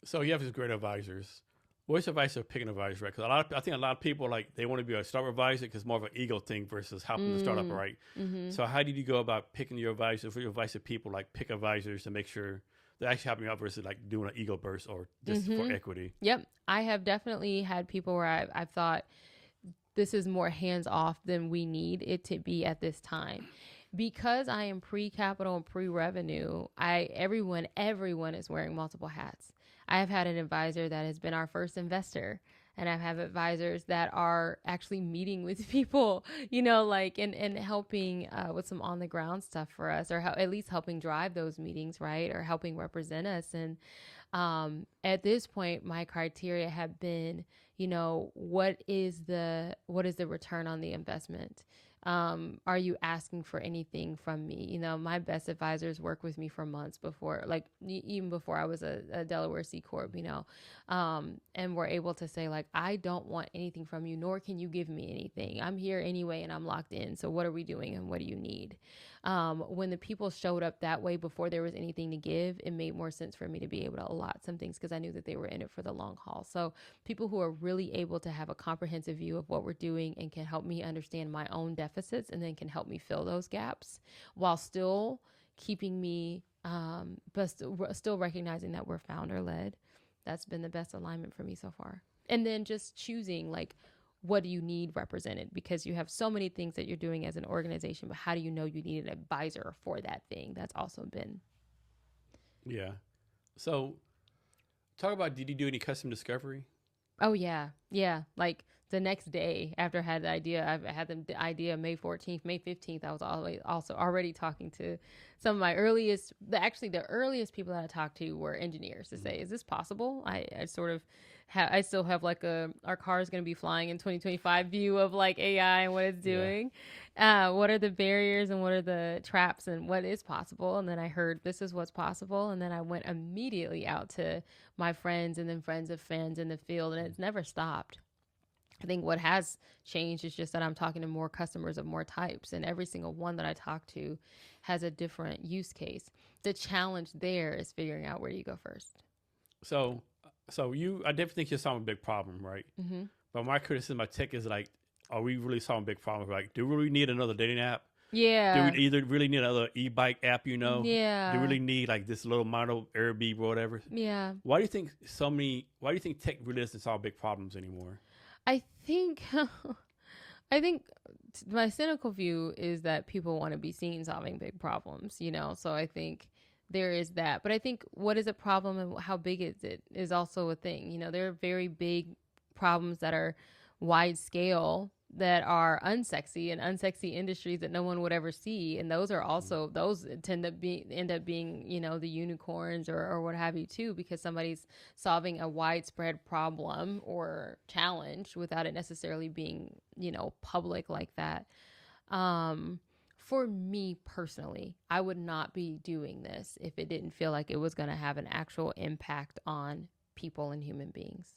So you have these great advisors. What's your advice for picking advisors, right? Because I think a lot of people, like, they want to be a startup advisor because it's more of an ego thing versus helping the startup, right? Mm-hmm. So how did you go about picking your advisors? For your advice to people, like, pick advisors to make sure they're actually helping you out versus like doing an ego burst or just for equity? Yep. I have definitely had people where I've thought this is more hands off than we need it to be at this time. Because I am pre-capital and pre-revenue, everyone is wearing multiple hats. I have had an advisor that has been our first investor, and I have advisors that are actually meeting with people, and helping with some on the ground stuff for us, or at least helping drive those meetings, right? Or helping represent us. And at this point, my criteria have been, what is the return on the investment? Are you asking for anything from me? My best advisors work with me for months before, like even before I was a Delaware C Corp, and we're able to say, like, I don't want anything from you, nor can you give me anything. I'm here anyway, and I'm locked in. So what are we doing and what do you need? When the people showed up that way before there was anything to give, it made more sense for me to be able to allot some things because I knew that they were in it for the long haul. So people who are really able to have a comprehensive view of what we're doing and can help me understand my own deficits and then can help me fill those gaps while still keeping me, but still recognizing that we're founder led. That's been the best alignment for me so far. And then just choosing, like, what do you need represented? Because you have so many things that you're doing as an organization, but how do you know you need an advisor for that thing? That's also been. Yeah. So talk about, did you do any custom discovery? Oh, yeah. Yeah. Like the next day after I had the idea, I had the idea May 14th, May 15th. I was also already talking to some of my the earliest people that I talked to were engineers to say, is this possible? I sort of I still have like our car is going to be flying in 2025 view of like AI and what it's doing. What are the barriers and what are the traps and what is possible? And then I heard this is what's possible. And then I went immediately out to my friends and then friends of friends in the field, and it's never stopped. I think what has changed is just that I'm talking to more customers of more types, and every single one that I talk to has a different use case. The challenge there is figuring out where you go first. So I definitely think you're solving a big problem, right? Mm-hmm. But my criticism of tech is like, are we really solving big problems? Like, do we really need another dating app? Yeah. Do we either really need another e-bike app, you know? Yeah. Do we really need like this little model Airbnb or whatever? Yeah. Why do you think tech really doesn't solve big problems anymore? I think my cynical view is that people want to be seen solving big problems, you know? So I think there is that. But I think what is a problem and how big is it is also a thing. You know, there are very big problems that are wide scale that are unsexy and unsexy industries that no one would ever see. And those are also, those end up being, you know, the unicorns or what have you too, because somebody's solving a widespread problem or challenge without it necessarily being, you know, public like that. For me personally, I would not be doing this if it didn't feel like it was going to have an actual impact on people and human beings.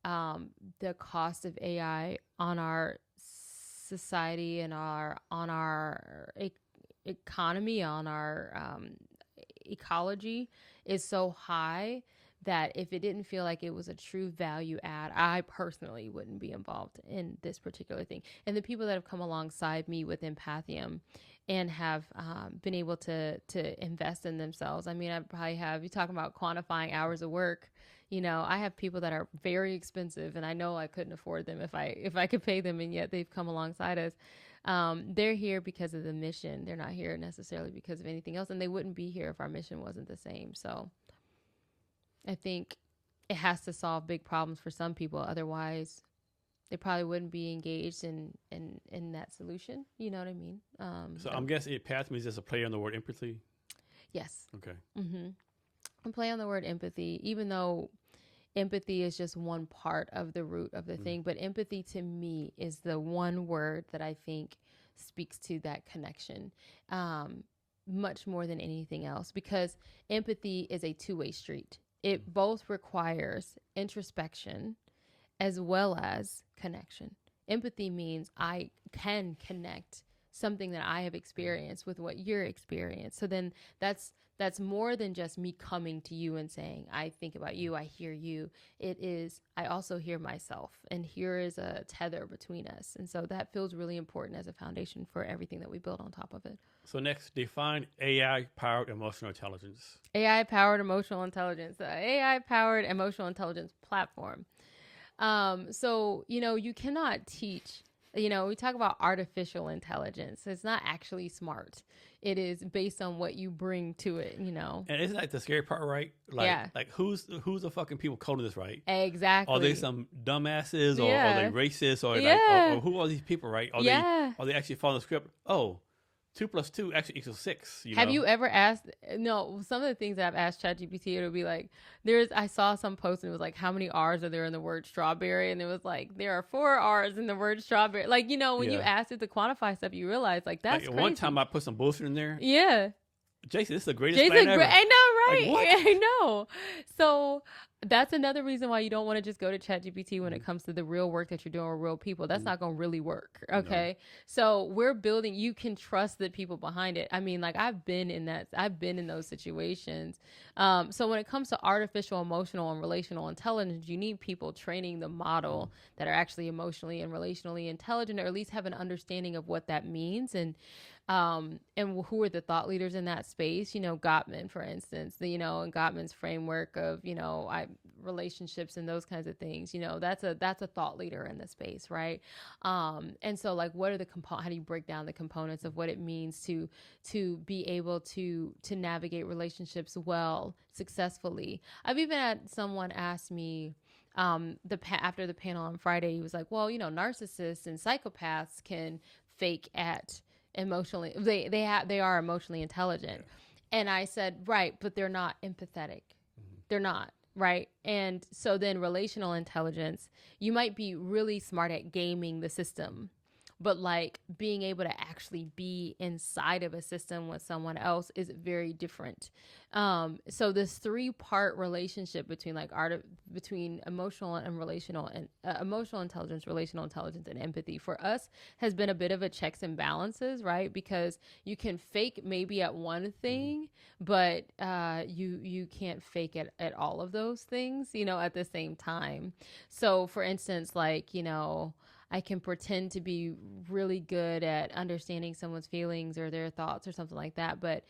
The cost of AI on our society and on our economy, on our ecology is so high that if it didn't feel like it was a true value add, I personally wouldn't be involved in this particular thing. And the people that have come alongside me with Empathium and have been able to invest in themselves. I mean, I probably have, you talking about quantifying hours of work. You know, I have people that are very expensive and I know I couldn't afford them if I could pay them, and yet they've come alongside us. They're here because of the mission. They're not here necessarily because of anything else, and they wouldn't be here if our mission wasn't the same. So I think it has to solve big problems for some people. Otherwise, they probably wouldn't be engaged in that solution. You know what I mean? So I'm guessing Empathium is just a play on the word empathy? Yes. Okay. Mm-hmm. And play on the word empathy, even though empathy is just one part of the root of the thing. But empathy to me is the one word that I think speaks to that connection much more than anything else, because empathy is a two-way street. It both requires introspection as well as connection. Empathy means I can connect something that I have experienced with what you're experienced. So then that's more than just me coming to you and saying, I think about you, I hear you. It is, I also hear myself, and here is a tether between us. And so that feels really important as a foundation for everything that we build on top of it. So next, define AI-powered emotional intelligence. AI-powered emotional intelligence, AI-powered emotional intelligence platform. So, you know, you cannot teach, you know, we talk about artificial intelligence. It's not actually smart. It is based on what you bring to it, you know. And isn't that the scary part, right? Like who's the fucking people coding this, right? Exactly. Are they some dumbasses or are they racist or, or who are these people, right? Are they actually following the script? Oh, 2 + 2 actually equals 6. Have you ever asked? No, some of the things that I've asked ChatGPT, it'll be like, I saw some post and it was like, how many R's are there in the word strawberry? And it was like, there are 4 R's in the word strawberry. Like, you know, when you ask it to quantify stuff, you realize like that's crazy. One time I put some bullshit in there. Yeah. Jason, this is the greatest plan ever. I know, right? Like, I know. So that's another reason why you don't want to just go to ChatGPT when it comes to the real work that you're doing with real people. That's not going to really work. Okay. No. So we're building, you can trust the people behind it. I mean, like I've been in those situations. So when it comes to artificial, emotional, and relational intelligence, you need people training the model that are actually emotionally and relationally intelligent, or at least have an understanding of what that means. And who are the thought leaders in that space? You know, Gottman, for instance, and Gottman's framework of, relationships and those kinds of things, that's a thought leader in the space. Right. And so like, what are the how do you break down the components of what it means to be able to navigate relationships well, successfully? I've even had someone ask me, after the panel on Friday, he was like, well, narcissists and psychopaths can fake at emotionally, they are emotionally intelligent. And I said, right, but they're not empathetic. They're not. right? And so then relational intelligence, you might be really smart at gaming the system, but like being able to actually be inside of a system with someone else is very different. So this 3-part relationship between like between emotional and relational and emotional intelligence, relational intelligence, and empathy for us has been a bit of a checks and balances, right? Because you can fake maybe at one thing, but you can't fake it at all of those things, at the same time. So for instance, like, I can pretend to be really good at understanding someone's feelings or their thoughts or something like that. But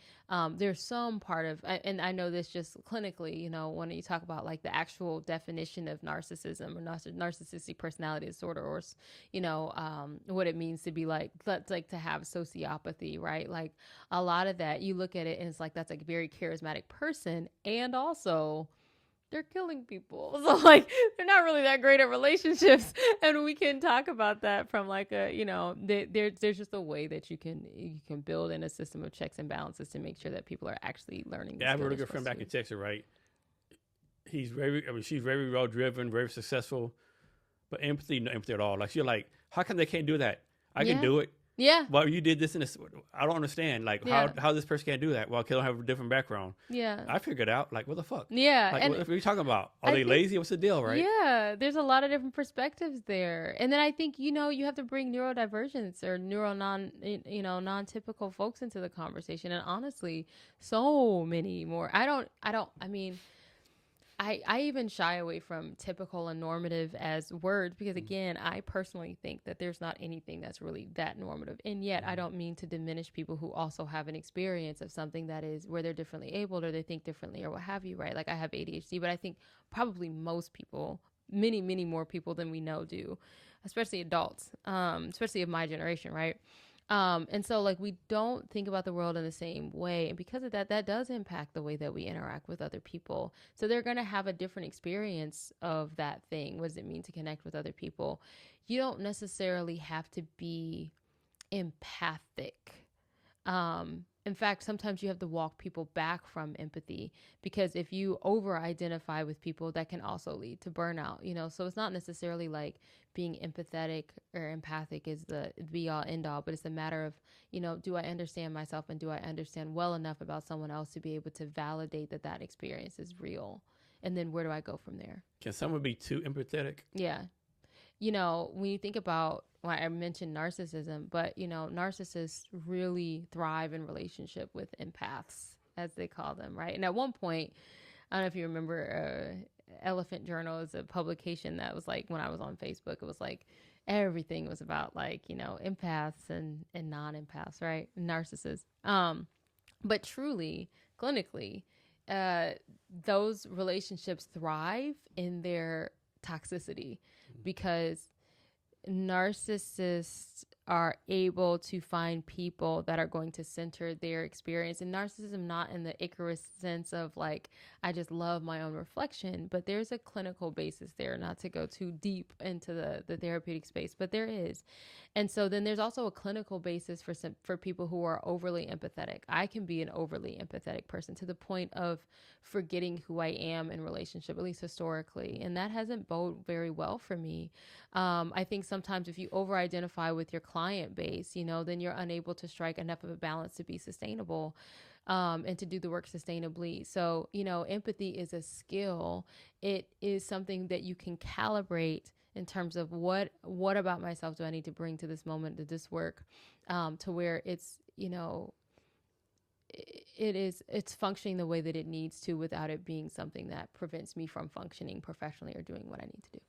there's some part of, and I know this just clinically, when you talk about like the actual definition of narcissism or narcissistic personality disorder, or, what it means to be like to have sociopathy, right? Like a lot of that, you look at it and it's like, that's like a very charismatic person. And also, they're killing people. So like they're not really that great at relationships. And we can talk about that from like there's just a way that you can build in a system of checks and balances to make sure that people are actually learning. Yeah, I have a really good friend back in Texas, right? She's very well driven, very successful, but no empathy at all. Like she's like, how come they can't do that? I can do it. Yeah. Well, you did this in this. I don't understand. Like how this person can't do that. Well, they don't have a different background. Yeah. I figured out. Like, what the fuck? Yeah. Like, and what are you talking about? Are they lazy? What's the deal, right? Yeah. There's a lot of different perspectives there. And then I think, you have to bring neurodivergence or non-typical folks into the conversation. And honestly, so many more. I even shy away from typical and normative as words because, again, I personally think that there's not anything that's really that normative. And yet I don't mean to diminish people who also have an experience of something that is where they're differently abled or they think differently or what have you, right? Like I have ADHD, but I think probably most people, many, many more people than we know do, especially adults, especially of my generation, right? And so like we don't think about the world in the same way. And because of that, that does impact the way that we interact with other people. So they're going to have a different experience of that thing. What does it mean to connect with other people? You don't necessarily have to be empathic. In fact, sometimes you have to walk people back from empathy because if you over-identify with people, that can also lead to burnout, So it's not necessarily like being empathetic or empathic is the be-all, end-all, but it's a matter of, do I understand myself and do I understand well enough about someone else to be able to validate that experience is real? And then where do I go from there? Can someone be too empathetic? Yeah. When you think about, well, I mentioned narcissism, but, narcissists really thrive in relationship with empaths, as they call them, right? And at one point, I don't know if you remember, Elephant Journal is a publication that was like, when I was on Facebook, it was like, everything was about like, empaths and non-empaths, right? Narcissists. But truly, clinically, those relationships thrive in their toxicity because narcissists are able to find people that are going to center their experience. And narcissism, not in the Icarus sense of like, I just love my own reflection, but there's a clinical basis there, not to go too deep into the therapeutic space, but there is. And so then there's also a clinical basis for people who are overly empathetic. I can be an overly empathetic person to the point of forgetting who I am in relationship, at least historically. And that hasn't bode very well for me. I think sometimes if you over-identify with your client base, then you're unable to strike enough of a balance to be sustainable and to do the work sustainably. So, empathy is a skill. It is something that you can calibrate in terms of what about myself do I need to bring to this moment, to this work, to where it's, it's functioning the way that it needs to without it being something that prevents me from functioning professionally or doing what I need to do.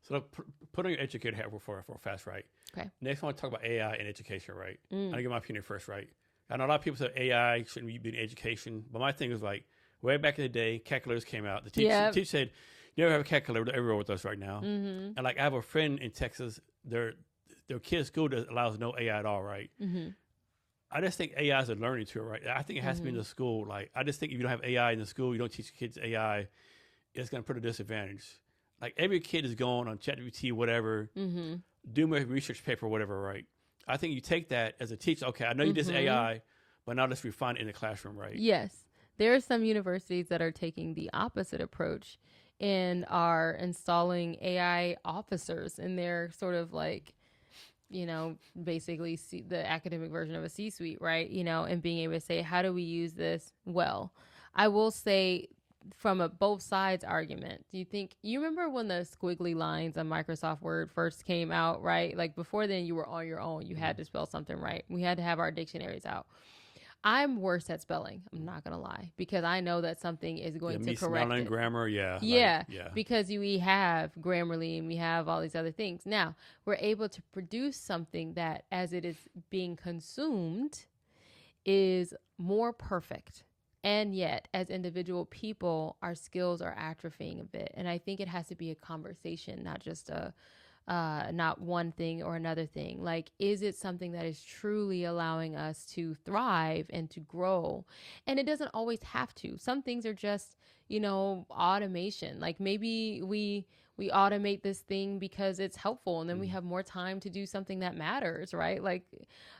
So put on your educator hat for fast, right? Okay. Next, I want to talk about AI and education, right? I'm gonna give my opinion first, right? I know a lot of people say AI shouldn't be in education, but my thing is like, way back in the day, calculators came out. The teacher said, you never have a calculator everywhere with us right now. Mm-hmm. And like, I have a friend in Texas, their kid's school allows no AI at all, right? Mm-hmm. I just think AI is a learning tool, right? I think it has to be in the school. Like, I just think if you don't have AI in the school, you don't teach kids AI, it's going to put a disadvantage. Like, every kid is going on ChatGPT, whatever, do my research paper, whatever, right? I think you take that as a teacher. Okay, I know you did AI, but now let's refine it in the classroom, right? Yes. There are some universities that are taking the opposite approach and are installing AI officers in their sort of like, basically the academic version of a C-suite, right? And being able to say, how do we use this well? I will say from a both sides argument, do you remember when the squiggly lines on Microsoft Word first came out, right? Like before then you were on your own. You had to spell something right. We had to have our dictionaries out. I'm worse at spelling. I'm not going to lie, because I know that something is going to correct it. Grammar, yeah. Yeah, because we have Grammarly and we have all these other things. Now, we're able to produce something that, as it is being consumed, is more perfect. And yet, as individual people, our skills are atrophying a bit. And I think it has to be a conversation, not just not one thing or another thing. Like, is it something that is truly allowing us to thrive and to grow? And it doesn't always have to. Some things are just, automation. Like maybe we automate this thing because it's helpful, and then we have more time to do something that matters, right? Like,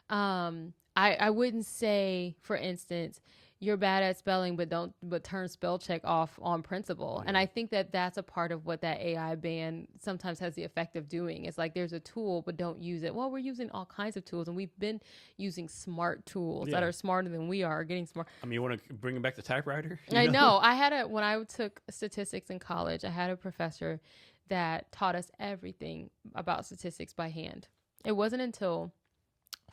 I wouldn't say, for instance, you're bad at spelling, but turn spell check off on principle. And I think that that's a part of what that AI ban sometimes has the effect of doing. It's like, there's a tool, but don't use it. Well, we're using all kinds of tools, and we've been using smart tools that are smarter than we are, getting smart. I mean, you want to bring back the typewriter? I know. When I took statistics in college, I had a professor that taught us everything about statistics by hand. It wasn't until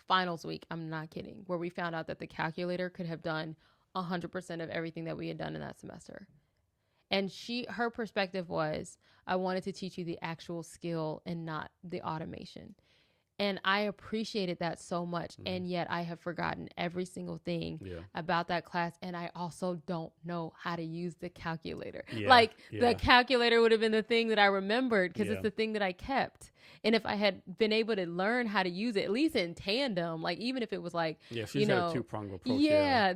finals week, I'm not kidding, where we found out that the calculator could have done 100% of everything that we had done in that semester. And her perspective was, I wanted to teach you the actual skill and not the automation. And I appreciated that so much. And yet I have forgotten every single thing about that class. And I also don't know how to use the calculator. The calculator would have been the thing that I remembered, because it's the thing that I kept. And if I had been able to learn how to use it, at least in tandem, like even if it was like, she's had a two-pronged approach.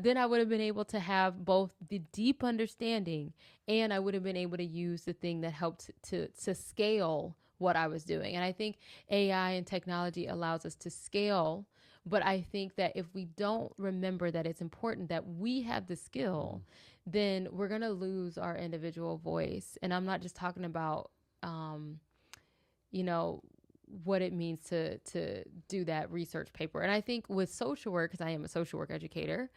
Then I would have been able to have both the deep understanding, and I would have been able to use the thing that helped to scale what I was doing. And I think AI and technology allows us to scale. But I think that if we don't remember that it's important that we have the skill, then we're going to lose our individual voice. And I'm not just talking about, what it means to do that research paper. And I think with social work, because I am a social work educator,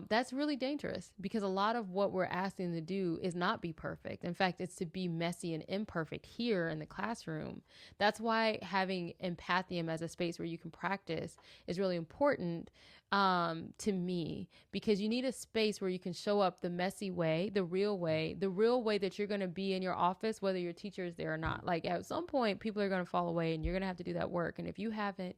that's really dangerous, because a lot of what we're asking to do is not be perfect. In fact, it's to be messy and imperfect here in the classroom. That's why having Empathium as a space where you can practice is really important to me, because you need a space where you can show up the messy way, the real way that you're going to be in your office, whether your teacher is there or not. Like, at some point, people are going to fall away and you're going to have to do that work. And if you haven't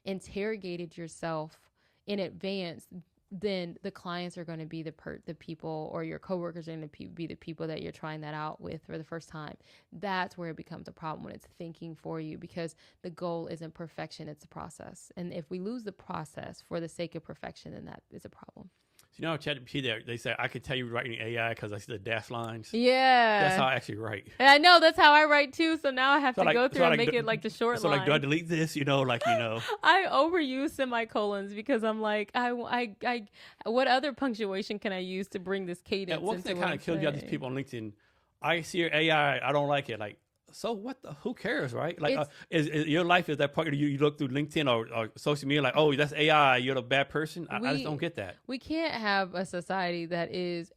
interrogated yourself in advance, then the clients are going to be the people, or your coworkers are going to be the people that you're trying that out with for the first time. That's where it becomes a problem, when it's thinking for you, because the goal isn't perfection, it's a process. And if we lose the process for the sake of perfection, then that is a problem. So, ChatGPT, they say I could tell you writing AI because I see the dash lines. Yeah. That's how I actually write. And I know that's how I write too. So now I have to go through and make it like the short line. So like, do I delete this? I overuse semicolons, because I'm like, I what other punctuation can I use to bring this cadence? And one thing that kind of killed you out these people on LinkedIn, I see your AI, I don't like it. Like, so what who cares, right? Like, is your life, is that part of you look through LinkedIn or social media, like, oh, that's AI, you're a bad person? I just don't get that. We can't have a society that is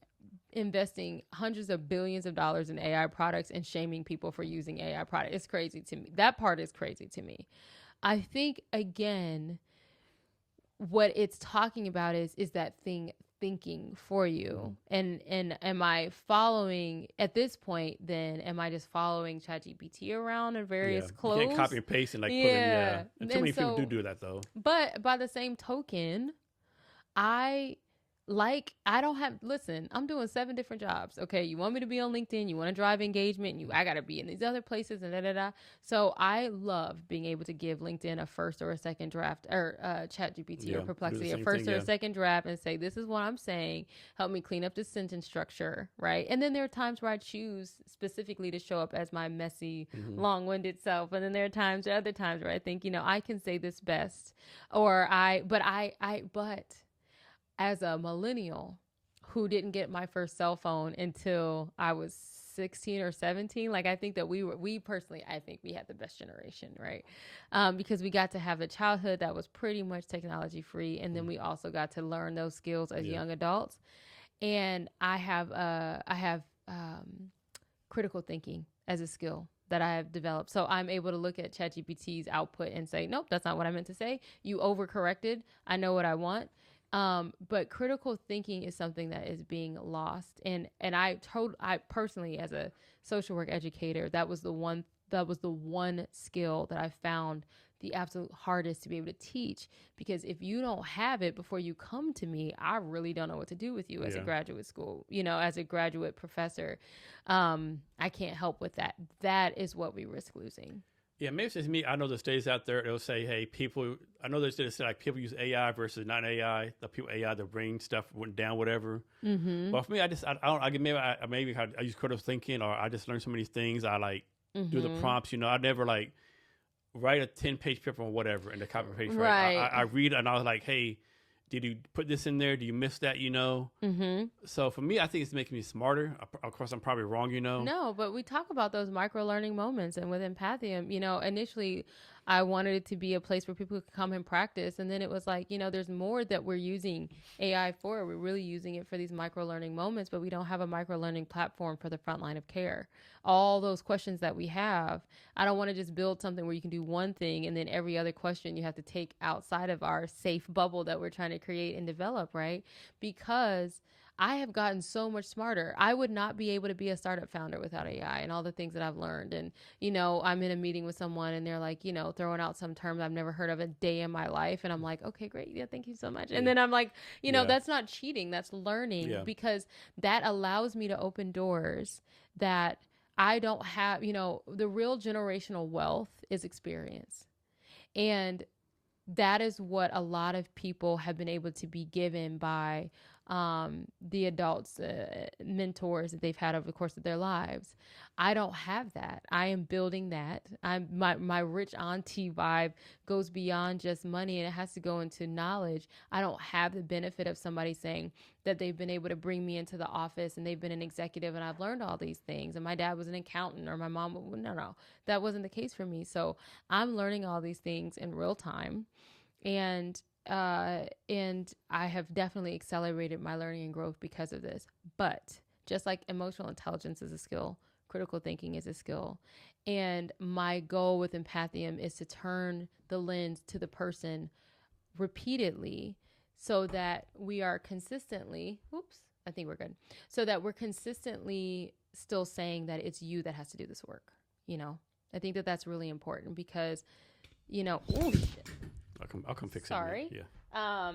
investing hundreds of billions of dollars in AI products and shaming people for using AI products. It's crazy to me. That part is crazy to me. I think, again, what it's talking about is that thing thinking for you. And am I following, at this point, then am I just following ChatGPT around in various clothes? You can't copy and paste and put it, and too many people do that, though. But by the same token, listen, I'm doing 7 different jobs. Okay. You want me to be on LinkedIn, you want to drive engagement, I got to be in these other places and So I love being able to give LinkedIn a first or a second draft, or ChatGPT or Perplexity a first or a second draft, and say, this is what I'm saying. Help me clean up the sentence structure. Right. And then there are times where I choose specifically to show up as my messy, long-winded self. And then there are other times where I think, I can say this best, but as a millennial who didn't get my first cell phone until I was 16 or 17. Like, I think that we personally, I think we had the best generation, right? Because we got to have a childhood that was pretty much technology free. And then we also got to learn those skills as young adults. And I have critical thinking as a skill that I have developed. So I'm able to look at ChatGPT's output and say, nope, that's not what I meant to say. You overcorrected. I know what I want. But critical thinking is something that is being lost. And I personally, as a social work educator, that was the one skill that I found the absolute hardest to be able to teach, because if you don't have it before you come to me, I really don't know what to do with you as a graduate school, as a graduate professor. I can't help with that. That is what we risk losing. Yeah, maybe it's just me. I know there's studies out there. They'll say, hey, I know there's studies like people use AI versus not AI. The people AI, their brain stuff went down, whatever. Mm-hmm. But for me, I use critical thinking, or I just learned so many things. I do the prompts. I never write a 10-page paper on whatever and the copy page. Right. I read it and I was like, hey, did you put this in there? Do you miss that? Mm-hmm. So for me, I think it's making me smarter. Of course, I'm probably wrong. No, but we talk about those micro learning moments, and with Empathium, initially I wanted it to be a place where people could come and practice. And then it was like, there's more that we're using AI for. We're really using it for these micro learning moments, but we don't have a micro learning platform for the front line of care. All those questions that we have, I don't want to just build something where you can do one thing and then every other question you have to take outside of our safe bubble that we're trying to create and develop, right? Because I have gotten so much smarter. I would not be able to be a startup founder without AI and all the things that I've learned. And, I'm in a meeting with someone and they're like, throwing out some terms I've never heard of a day in my life. And I'm like, okay, great. Yeah, thank you so much. And then I'm like, that's not cheating. That's learning, because that allows me to open doors that I don't have. The real generational wealth is experience. And that is what a lot of people have been able to be given by the adults, mentors that they've had over the course of their lives. I don't have that. I am building that. My rich auntie vibe goes beyond just money, and it has to go into knowledge. I don't have the benefit of somebody saying that they've been able to bring me into the office and they've been an executive and I've learned all these things. And my dad was an accountant, or my mom. No, that wasn't the case for me. So I'm learning all these things in real time. And I have definitely accelerated my learning and growth because of this. But just like emotional intelligence is a skill, critical thinking is a skill. And my goal with Empathium is to turn the lens to the person repeatedly so that we are consistently, I think we're good. So that we're consistently still saying that it's you that has to do this work. I think that that's really important because, I'll come fix it. Sorry. Yeah.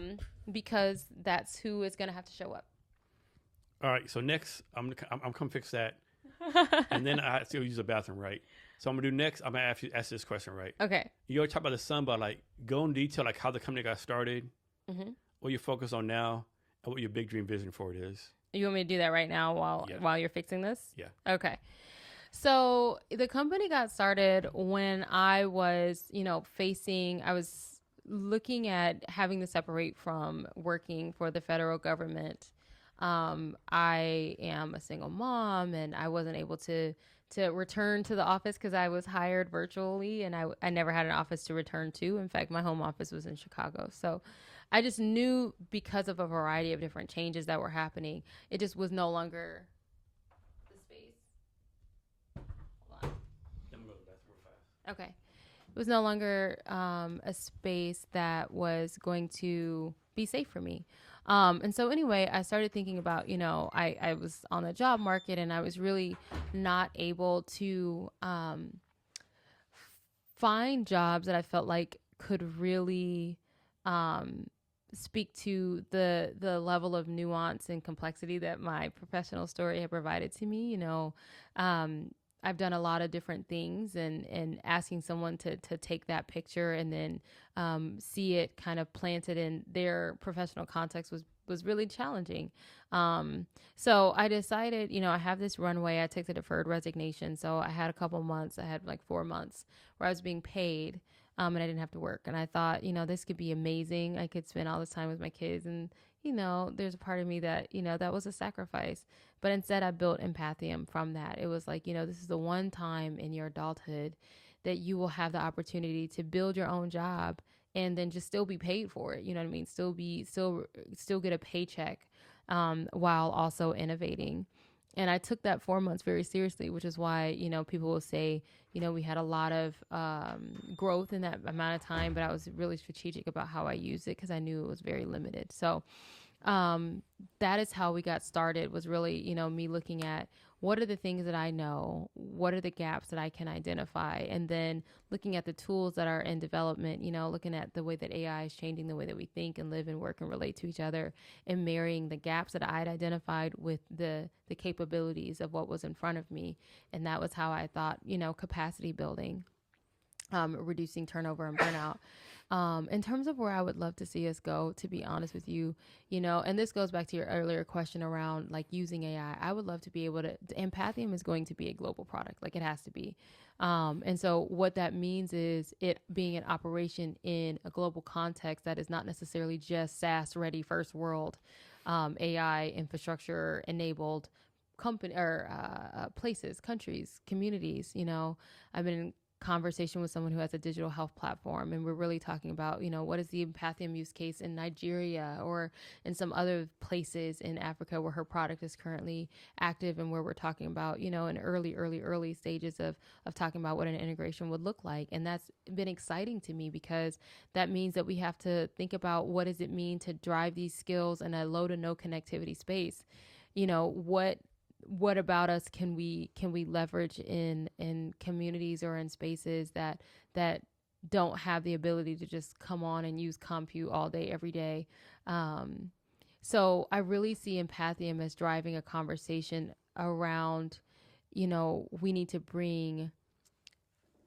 Because that's who is going to have to show up. All right. So next, I'm come fix that, and then I still use the bathroom, right? So I'm gonna do next. I'm gonna ask this question, right? Okay. You always talk about the sun, but go in detail, how the company got started, what you focus on now, and what your big dream vision for it is. You want me to do that right now while you're fixing this? Yeah. Okay. So the company got started when I was, I was looking at having to separate from working for the federal government. I am a single mom, and I wasn't able to return to the office because I was hired virtually, and I never had an office to return to. In fact, my home office was in Chicago. So I just knew, because of a variety of different changes that were happening, it just was no longer the space. Hold on. I'm going to the bathroom fast. Okay. It was no longer a space that was going to be safe for me. And so anyway, I started thinking about, I was on the job market, and I was really not able to find jobs that I felt like could really speak to the level of nuance and complexity that my professional story had provided to me. I've done a lot of different things, and asking someone to take that picture and then see it kind of planted in their professional context was really challenging. So I decided, I have this runway. I took the deferred resignation. So I had a couple months. I had 4 months where I was being paid, and I didn't have to work. And I thought, this could be amazing. I could spend all this time with my kids and, there's a part of me that, that was a sacrifice. But instead, I built Empathium from that. It was like, this is the one time in your adulthood that you will have the opportunity to build your own job and then just still be paid for it. You know what I mean? Still get a paycheck, while also innovating. And I took that 4 months very seriously, which is why, people will say, we had a lot of growth in that amount of time, but I was really strategic about how I used it because I knew it was very limited. So that is how we got started, was really, me looking at what are the things that I know, what are the gaps that I can identify, and then looking at the tools that are in development, looking at the way that AI is changing the way that we think and live and work and relate to each other, and marrying the gaps that I had identified with the capabilities of what was in front of me. And that was how I thought, capacity building, reducing turnover and burnout. In terms of where I would love to see us go, to be honest with you, and this goes back to your earlier question around like using AI. I would love to be able to, Empathium is going to be a global product, like it has to be. And so what that means is it being an operation in a global context that is not necessarily just SaaS ready first world, AI infrastructure enabled company or places, countries, communities. I've been in conversation with someone who has a digital health platform, and we're really talking about, what is the Empathium use case in Nigeria or in some other places in Africa where her product is currently active, and where we're talking about, in early stages of talking about what an integration would look like. And that's been exciting to me because that means that we have to think about what does it mean to drive these skills in a low to no connectivity space. What about us can we leverage in communities or in spaces that don't have the ability to just come on and use compute all day every day. So I really see Empathium as driving a conversation around, we need to bring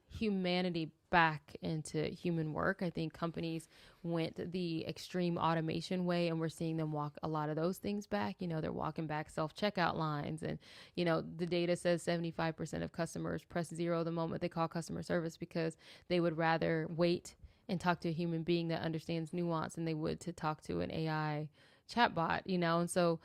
humanity back into human work. I think companies went the extreme automation way, and we're seeing them walk a lot of those things back. They're walking back self-checkout lines, and the data says 75% of customers press zero the moment they call customer service because they would rather wait and talk to a human being that understands nuance than they would to talk to an AI chatbot. And so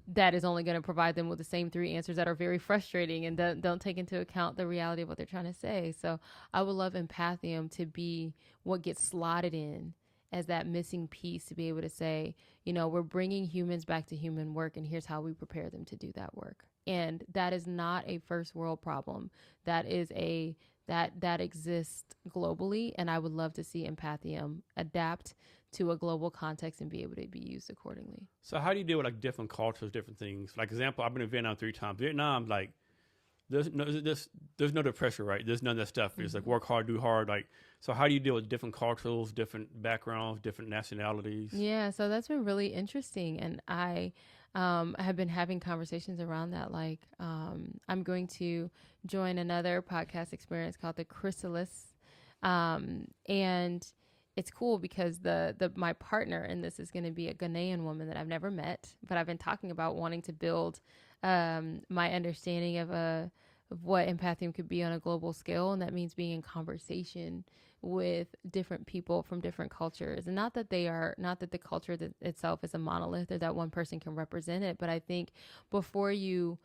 that is only going to provide them with the same three answers that are very frustrating and don't take into account the reality of what they're trying to say. So I would love Empathium to be what gets slotted in as that missing piece, to be able to say, we're bringing humans back to human work, and here's how we prepare them to do that work. And that is not a first world problem. That is that exists globally, and I would love to see Empathium adapt to a global context and be able to be used accordingly. So how do you deal with like different cultures, different things? Like example, I've been in Vietnam 3 times. Vietnam, like there's no pressure, right? There's none of that stuff. It's like work hard, do hard. Like, so how do you deal with different cultures, different backgrounds, different nationalities? Yeah, so that's been really interesting, and I have been having conversations around that. Like, I'm going to join another podcast experience called the Chrysalis, and it's cool because my partner in this is going to be a Ghanaian woman that I've never met, but I've been talking about wanting to build my understanding of what Empathium could be on a global scale, and that means being in conversation with different people from different cultures. And not that the culture itself is a monolith or that one person can represent it, but I think before you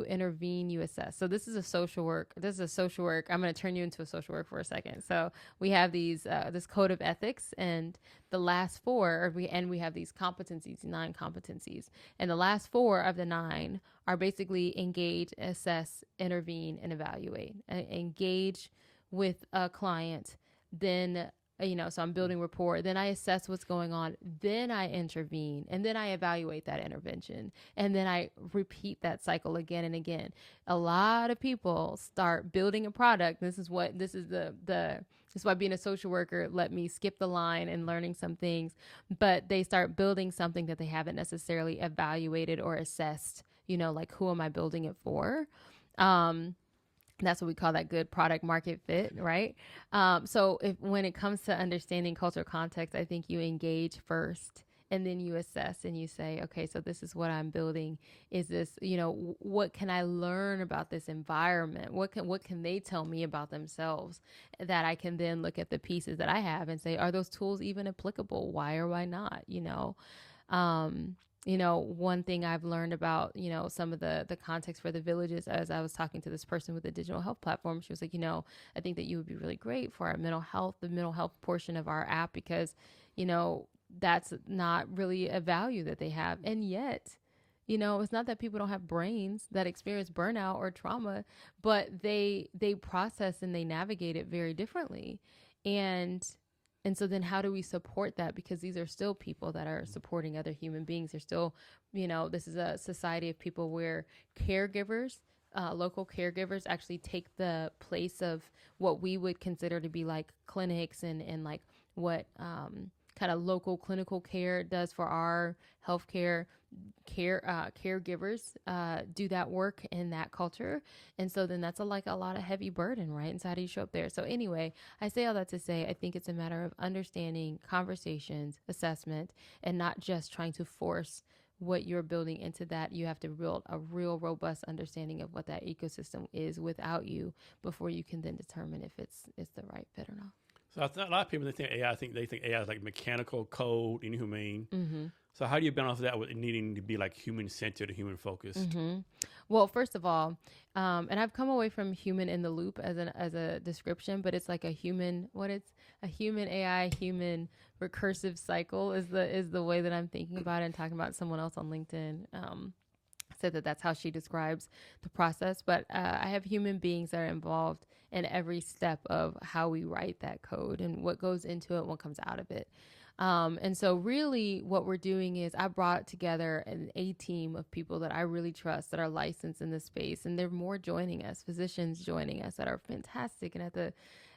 intervene, you assess. So this is a social work. I'm going to turn you into a social work for a second. So we have this code of ethics, and the last four, we have these competencies, 9 competencies. And the last 4 of the 9 are basically engage, assess, intervene, and evaluate. Engage with a client, then so I'm building rapport, then I assess what's going on, then I intervene, and then I evaluate that intervention, and then I repeat that cycle again and again. A lot of people start building a product. This is why being a social worker let me skip the line and learning some things, but they start building something that they haven't necessarily evaluated or assessed, like who am I building it for? That's what we call that good product market fit, right? So when it comes to understanding cultural context, I think you engage first And then you assess and you say, okay, so this is what I'm building. Is this, what can I learn about this environment? What can they tell me about themselves that I can then look at the pieces that I have and say, are those tools even applicable? Why or why not? One thing I've learned about, some of the context for the villages, as I was talking to this person with the digital health platform, she was like, I think that you would be really great for our the mental health portion of our app, because, that's not really a value that they have. And yet, it's not that people don't have brains that experience burnout or trauma, but they process and they navigate it very differently. And so then how do we support that? Because these are still people that are supporting other human beings. They're still, this is a society of people where caregivers, local caregivers actually take the place of what we would consider to be like clinics and like what kind of local clinical care does for our healthcare caregivers do that work in that culture. And so then that's a lot of heavy burden, right? And so how do you show up there? So anyway, I say all that to say, I think it's a matter of understanding, conversations, assessment, and not just trying to force what you're building into that. You have to build a real robust understanding of what that ecosystem is without you before you can then determine if it's the right fit or not. So a lot of people, they think AI is like mechanical, cold, inhumane. Mm-hmm. So how do you balance that with needing to be like human-centered and human-focused? Mm-hmm. Well, first of all, and I've come away from human in the loop as a description, but it's like a human AI, human recursive cycle is the way that I'm thinking about it, and talking about someone else on LinkedIn. Said that's how she describes the process. But I have human beings that are involved in every step of how we write that code and what goes into it, what comes out of it. And so really what we're doing is I brought together a team of people that I really trust that are licensed in this space. And there are more joining us, physicians joining us that are fantastic and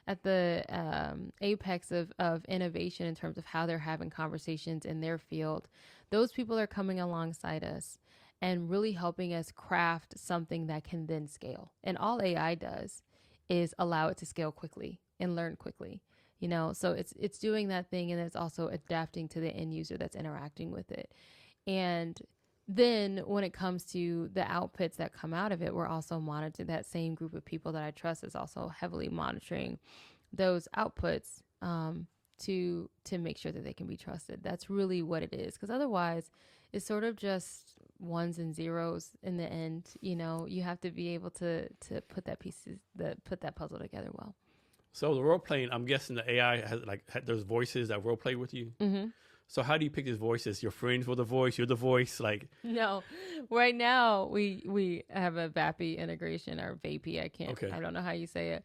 at the apex of innovation in terms of how they're having conversations in their field. Those people are coming alongside us and really helping us craft something that can then scale. And all AI does is allow it to scale quickly and learn quickly. So it's doing that thing, and it's also adapting to the end user that's interacting with it. And then when it comes to the outputs that come out of it, we're also monitoring. That same group of people that I trust is also heavily monitoring those outputs to make sure that they can be trusted. That's really what it is, because otherwise it's sort of just ones and zeros in the end. You have to be able to put that puzzle together well. So the role playing, I'm guessing the AI has had those voices that role play with you. Mm-hmm. So how do you pick these voices? Your friends were the voice, you're the voice, No, right now we have a VAPI integration, or VAPI. I don't know how you say it.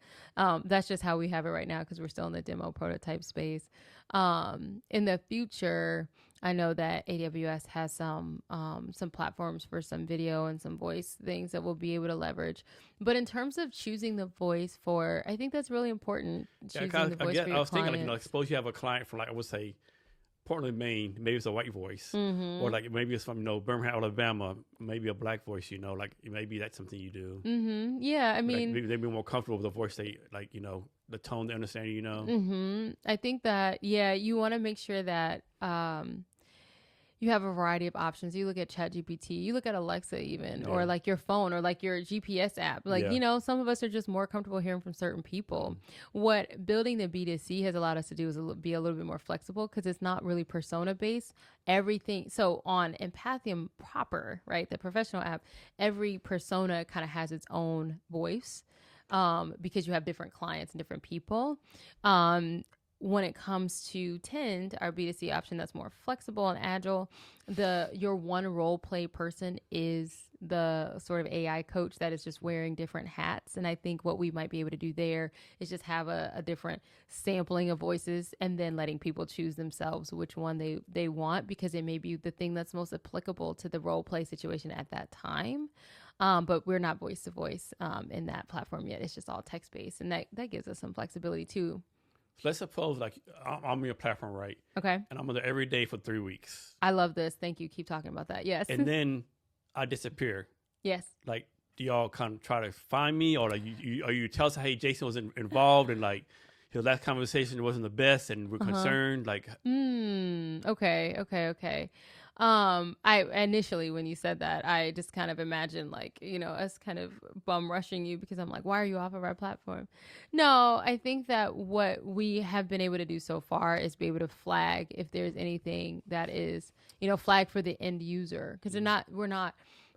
That's just how we have it right now, because we're still in the demo prototype space. In the future, I know that AWS has some platforms for some video and some voice things that we'll be able to leverage. But in terms of choosing the voice I think that's really important. Choosing the voice for your I was thinking, clients. suppose you have a client from, I would say, Portland, Maine, maybe it's a white voice, Mm-hmm. or maybe it's from Birmingham, Alabama, maybe a black voice. Maybe that's something you do. Mm-hmm. Yeah, I mean, maybe they'd be more comfortable with the voice they the tone they understand. Mm-hmm. I think that you want to make sure that you have a variety of options. You look at ChatGPT, you look at Alexa even, or like your phone, or like your GPS app. Some of us are just more comfortable hearing from certain people. What building the B2C has allowed us to do is be a little bit more flexible, because it's not really persona based. Everything. So on Empathium proper, right, the professional app, every persona kind of has its own voice, because you have different clients and different people. When it comes to Tend, our B2C option that's more flexible and agile, your one role play person is the sort of AI coach that is just wearing different hats. And I think what we might be able to do there is just have a different sampling of voices, and then letting people choose themselves which one they want, because it may be the thing that's most applicable to the role play situation at that time. But we're not voice to voice in that platform yet. It's just all text based, and that gives us some flexibility too. So let's suppose I'm on your platform, right? Okay. And I'm on there every day for 3 weeks. I love this. Thank you. Keep talking about that. Yes. And then I disappear. Yes. Do y'all kind of try to find me, or you tell us, hey, Jason was involved, and his last conversation wasn't the best, and we're concerned. Like, Okay. I initially, when you said that, I just kind of imagined like, us kind of bum rushing you because I'm like, why are you off of our platform? No, I think that what we have been able to do so far is be able to flag if there's anything that is, flag for the end user, because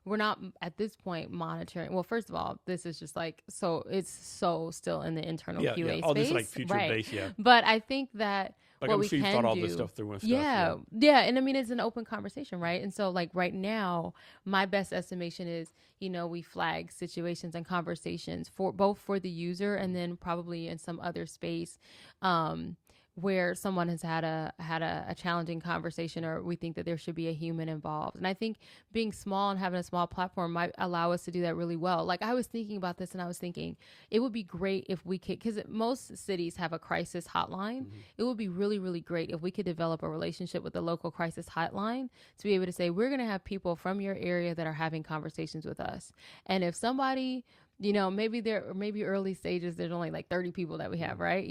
we're not at this point monitoring. Well, first of all, this is just like, so it's so still in the internal QA space. Oh, this is like future based, But I think that like, what I'm we sure you can thought all do, this stuff through and stuff. yeah. And I mean, it's an open conversation, right? And so like right now, my best estimation is, we flag situations and conversations for both for the user and then probably in some other space, where someone has had a challenging conversation, or we think that there should be a human involved. And I think being small and having a small platform might allow us to do that really well. Like, I was thinking about this and I was thinking it would be great if we could, because most cities have a crisis hotline. It would be really, really great if we could develop a relationship with the local crisis hotline to be able to say, we're going to have people from your area that are having conversations with us. And if somebody, maybe early stages, there's only like 30 people that we have, right?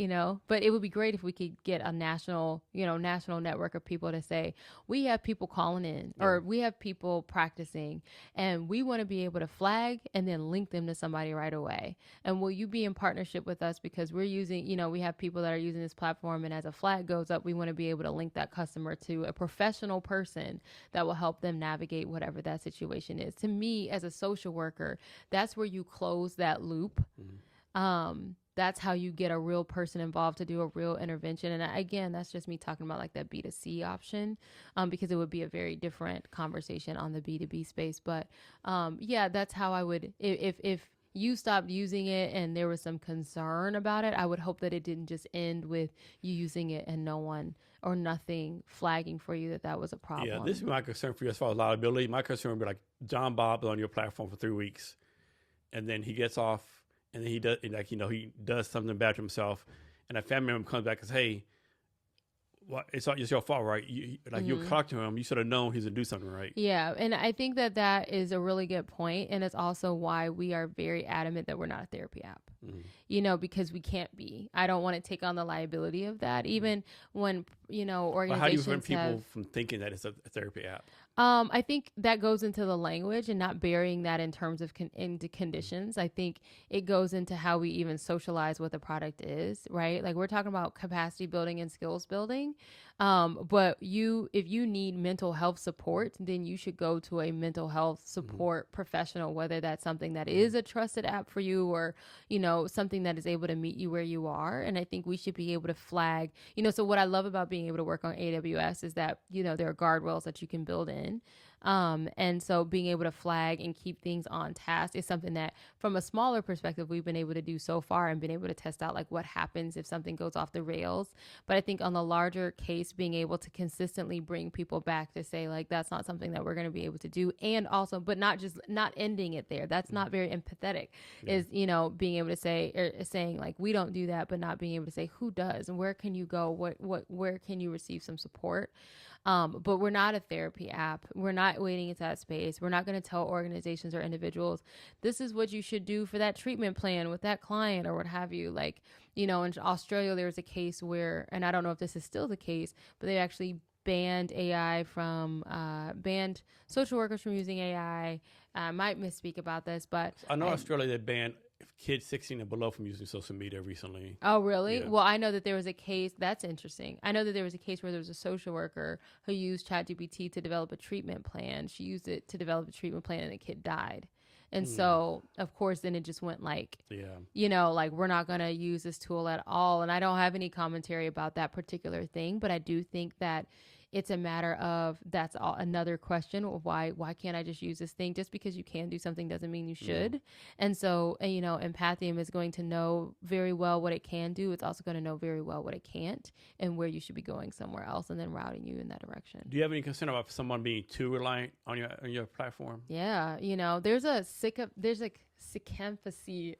But it would be great if we could get a national network of people to say, we have people calling in, or we have people practicing, and we want to be able to flag and then link them to somebody right away. And will you be in partnership with us, because we're using, we have people that are using this platform, and as a flag goes up, we want to be able to link that customer to a professional person that will help them navigate whatever that situation is. To me, as a social worker, that's where you close that loop. That's how you get a real person involved to do a real intervention. And again, that's just me talking about like that B2C option, because it would be a very different conversation on the B2B space. But that's how I would, if you stopped using it and there was some concern about it, I would hope that it didn't just end with you using it and no one or nothing flagging for you that was a problem. Yeah, this is my concern for you as far as liability. My concern would be like John Bob's on your platform for 3 weeks, and then he gets off, and then he does something bad to himself, and a family member comes back and says, hey, it's not just your fault, right? You talk to him, you should have known he's going to do something, right? Yeah, and I think that is a really good point, and it's also why we are very adamant that we're not a therapy app. Because we can't be. I don't want to take on the liability of that, even when, organizations. But how do you prevent people from thinking that it's a therapy app? I think that goes into the language and not burying that in terms of into conditions. I think it goes into how we even socialize what the product is, right? Like, we're talking about capacity building and skills building. But if you need mental health support, then you should go to a mental health support professional, whether that's something that is a trusted app for you, or, something that is able to meet you where you are. And I think we should be able to flag, so what I love about being able to work on AWS is that, there are guardrails that you can build in. And so being able to flag and keep things on task is something that, from a smaller perspective, we've been able to do so far, and been able to test out like what happens if something goes off the rails. But I think on the larger case, being able to consistently bring people back to say like, that's not something that we're going to be able to do. And also, but not ending it there. That's not very empathetic, is, being able to say, or saying like, we don't do that, but not being able to say who does and where can you go? Where can you receive some support? But we're not a therapy app. We're not waiting into that space. We're not going to tell organizations or individuals, this is what you should do for that treatment plan with that client or what have you. Like, in Australia, there was a case where, and I don't know if this is still the case, but they actually banned banned social workers from using AI. I might misspeak about this, but I know Australia, they banned kids 16 and below from using social media recently. Oh, really? Yeah. Well, I know that there was a case. That's interesting. I know that there was a case where there was a social worker who used ChatGPT to develop a treatment plan. She used it to develop a treatment plan, and the kid died. And so, of course, then it just went like, like, we're not going to use this tool at all. And I don't have any commentary about that particular thing, but I do think that it's a matter of, that's another question of why can't I just use this thing? Just because you can do something doesn't mean you should. And so, Empathium is going to know very well what it can do. It's also going to know very well what it can't, and where you should be going somewhere else, and then routing you in that direction. Do you have any concern about someone being too reliant on your platform? Yeah, there's a sycamphasy,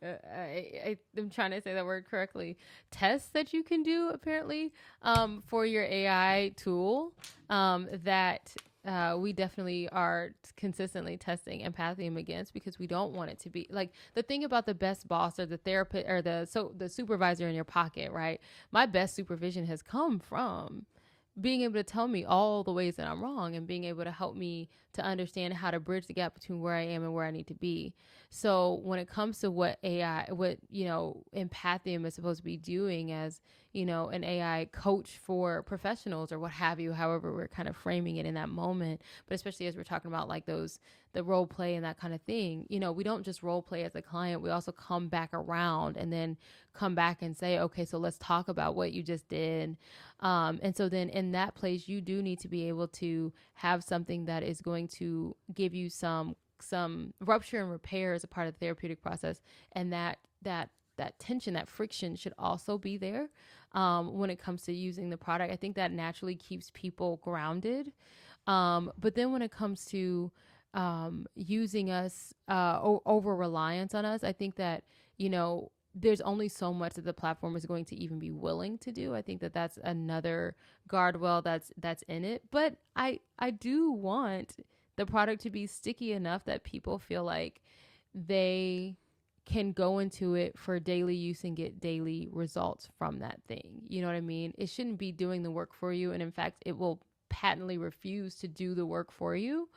I'm trying to say that word correctly, test that you can do apparently for your AI tool that We definitely are consistently testing Empathium against, because we don't want it to be like the thing about the best boss or the therapist or the supervisor in your pocket, right? My best supervision has come from being able to tell me all the ways that I'm wrong and being able to help me to understand how to bridge the gap between where I am and where I need to be. So when it comes to what Empathium is supposed to be doing as, an AI coach for professionals or what have you, however we're kind of framing it in that moment, but especially as we're talking about like the role play and that kind of thing, we don't just role play as a client. We also come back around and then come back and say, okay, so let's talk about what you just did. And so then in that place, you do need to be able to have something that is going to give you some rupture and repair as a part of the therapeutic process. And that tension, that friction should also be there when it comes to using the product. I think that naturally keeps people grounded. But then when it comes to using us, over reliance on us, I think that, there's only so much that the platform is going to even be willing to do. I think that that's another guardrail that's in it. But I do want the product to be sticky enough that people feel like they can go into it for daily use and get daily results from that thing. You know what I mean? It shouldn't be doing the work for you. And in fact, it will patently refuse to do the work for you.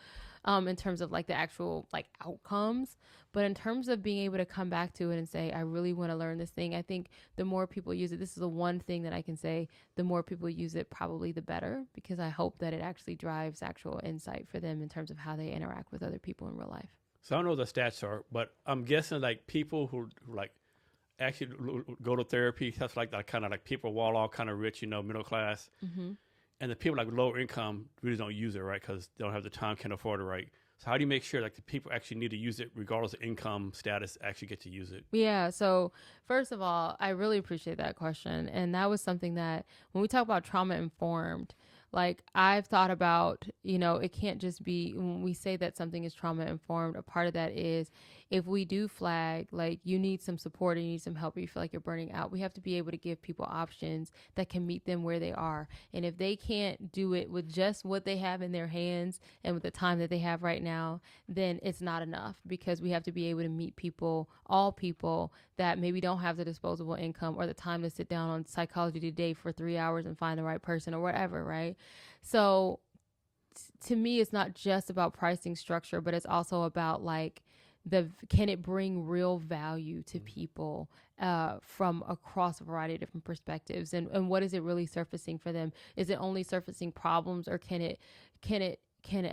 In terms of like the actual like outcomes, but in terms of being able to come back to it and say, I really want to learn this thing. I think the more people use it, this is the one thing that I can say, the more people use it, probably the better, because I hope that it actually drives actual insight for them in terms of how they interact with other people in real life. So I don't know what the stats are, but I'm guessing like people who like actually go to therapy, that's like that kind of like people wall all kind of rich, middle class. Mm-hmm. And the people like lower income really don't use it, right? Because they don't have the time, can't afford it, right? So how do you make sure like the people actually need to use it, regardless of income status, actually get to use it? Yeah. So first of all, I really appreciate that question. And that was something that when we talk about trauma informed, like I've thought about, it can't just be when we say that something is trauma informed, a part of that is if we do flag, like you need some support and you need some help or you feel like you're burning out, we have to be able to give people options that can meet them where they are. And if they can't do it with just what they have in their hands and with the time that they have right now, then it's not enough, because we have to be able to meet people, all people that maybe don't have the disposable income or the time to sit down on Psychology Today for 3 hours and find the right person or whatever, right? So to me, it's not just about pricing structure, but it's also about like can it bring real value to people from across a variety of different perspectives, and what is it really surfacing for them? Is it only surfacing problems, or can it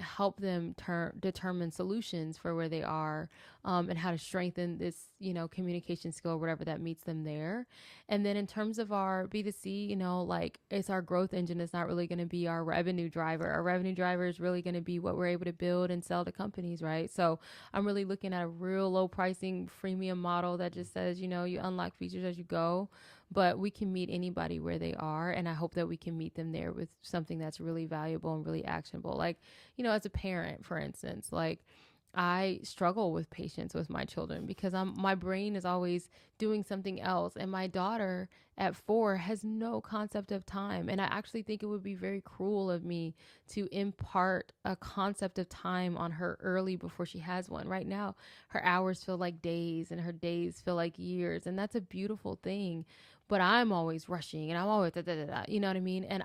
help them determine solutions for where they are, and how to strengthen this, communication skill or whatever that meets them there. And then in terms of our B2C, like it's our growth engine. It's not really going to be our revenue driver. Our revenue driver is really going to be what we're able to build and sell to companies, right? So I'm really looking at a real low pricing freemium model that just says, you unlock features as you go, but we can meet anybody where they are. And I hope that we can meet them there with something that's really valuable and really actionable. Like, as a parent, for instance, like I struggle with patience with my children because my brain is always doing something else. And my daughter at 4 has no concept of time. And I actually think it would be very cruel of me to impart a concept of time on her early before she has one. Right now, her hours feel like days and her days feel like years. And that's a beautiful thing. But I'm always rushing and I'm always you know what I mean? And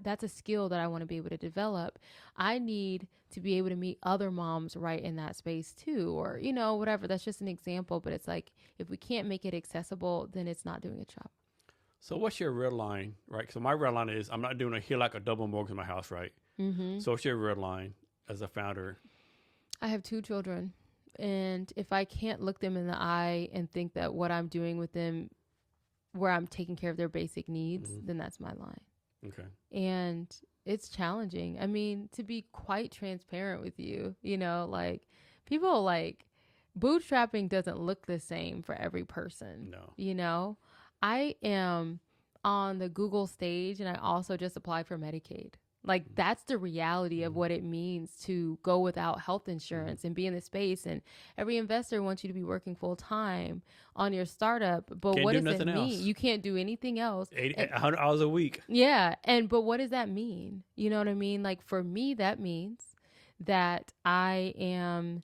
that's a skill that I want to be able to develop. I need to be able to meet other moms right in that space too, or, whatever. That's just an example, but it's like, if we can't make it accessible, then it's not doing its job. So what's your red line, right? So my red line is I'm not doing a HELOC or double mortgage in my house, right? Mm-hmm. So what's your red line as a founder? I have 2 children, and if I can't look them in the eye and think that what I'm doing with them, where I'm taking care of their basic needs, then that's my line. Okay. And it's challenging. I mean, to be quite transparent with you, like people like bootstrapping doesn't look the same for every person. No. I am on the Google stage and I also just applied for Medicaid. Like that's the reality of what it means to go without health insurance and be in the space. And every investor wants you to be working full time on your startup. But Can't what do does it nothing mean? else. You can't do anything else. 100 hours a week. Yeah. But what does that mean? You know what I mean? Like for me, that means that I am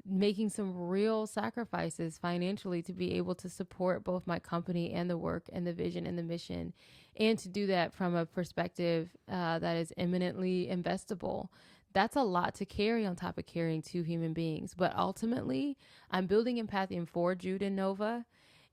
making some real sacrifices financially to be able to support both my company and the work and the vision and the mission, and to do that from a perspective that is eminently investable. That's a lot to carry on top of carrying two human beings. But ultimately, I'm building Empathium for Jude and Nova.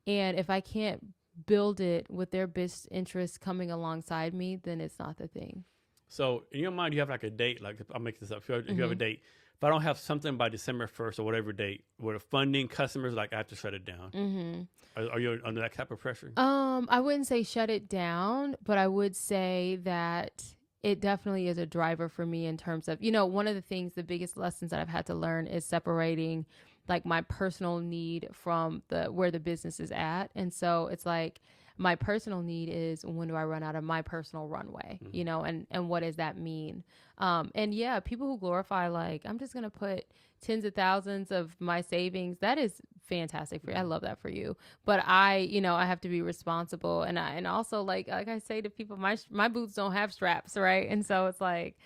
And if I can't build it with their best interests coming alongside me, then it's not the thing. So in your mind, you have like a date, like I'll make this up. If you have a date, if I don't have something by December 1st or whatever date, with a funding customers, like I have to shut it down. Are you under that type of pressure? I wouldn't say shut it down, but I would say that it definitely is a driver for me in terms of, one of the things, the biggest lessons that I've had to learn is separating like my personal need from where the business is at. And so it's like, my personal need is, when do I run out of my personal runway, and what does that mean? And yeah, people who glorify, like, I'm just going to put tens of thousands of my savings. That is fantastic for you. I love that for you. But I have to be responsible. And also like I say to people, my boots don't have straps. Right. And so it's like,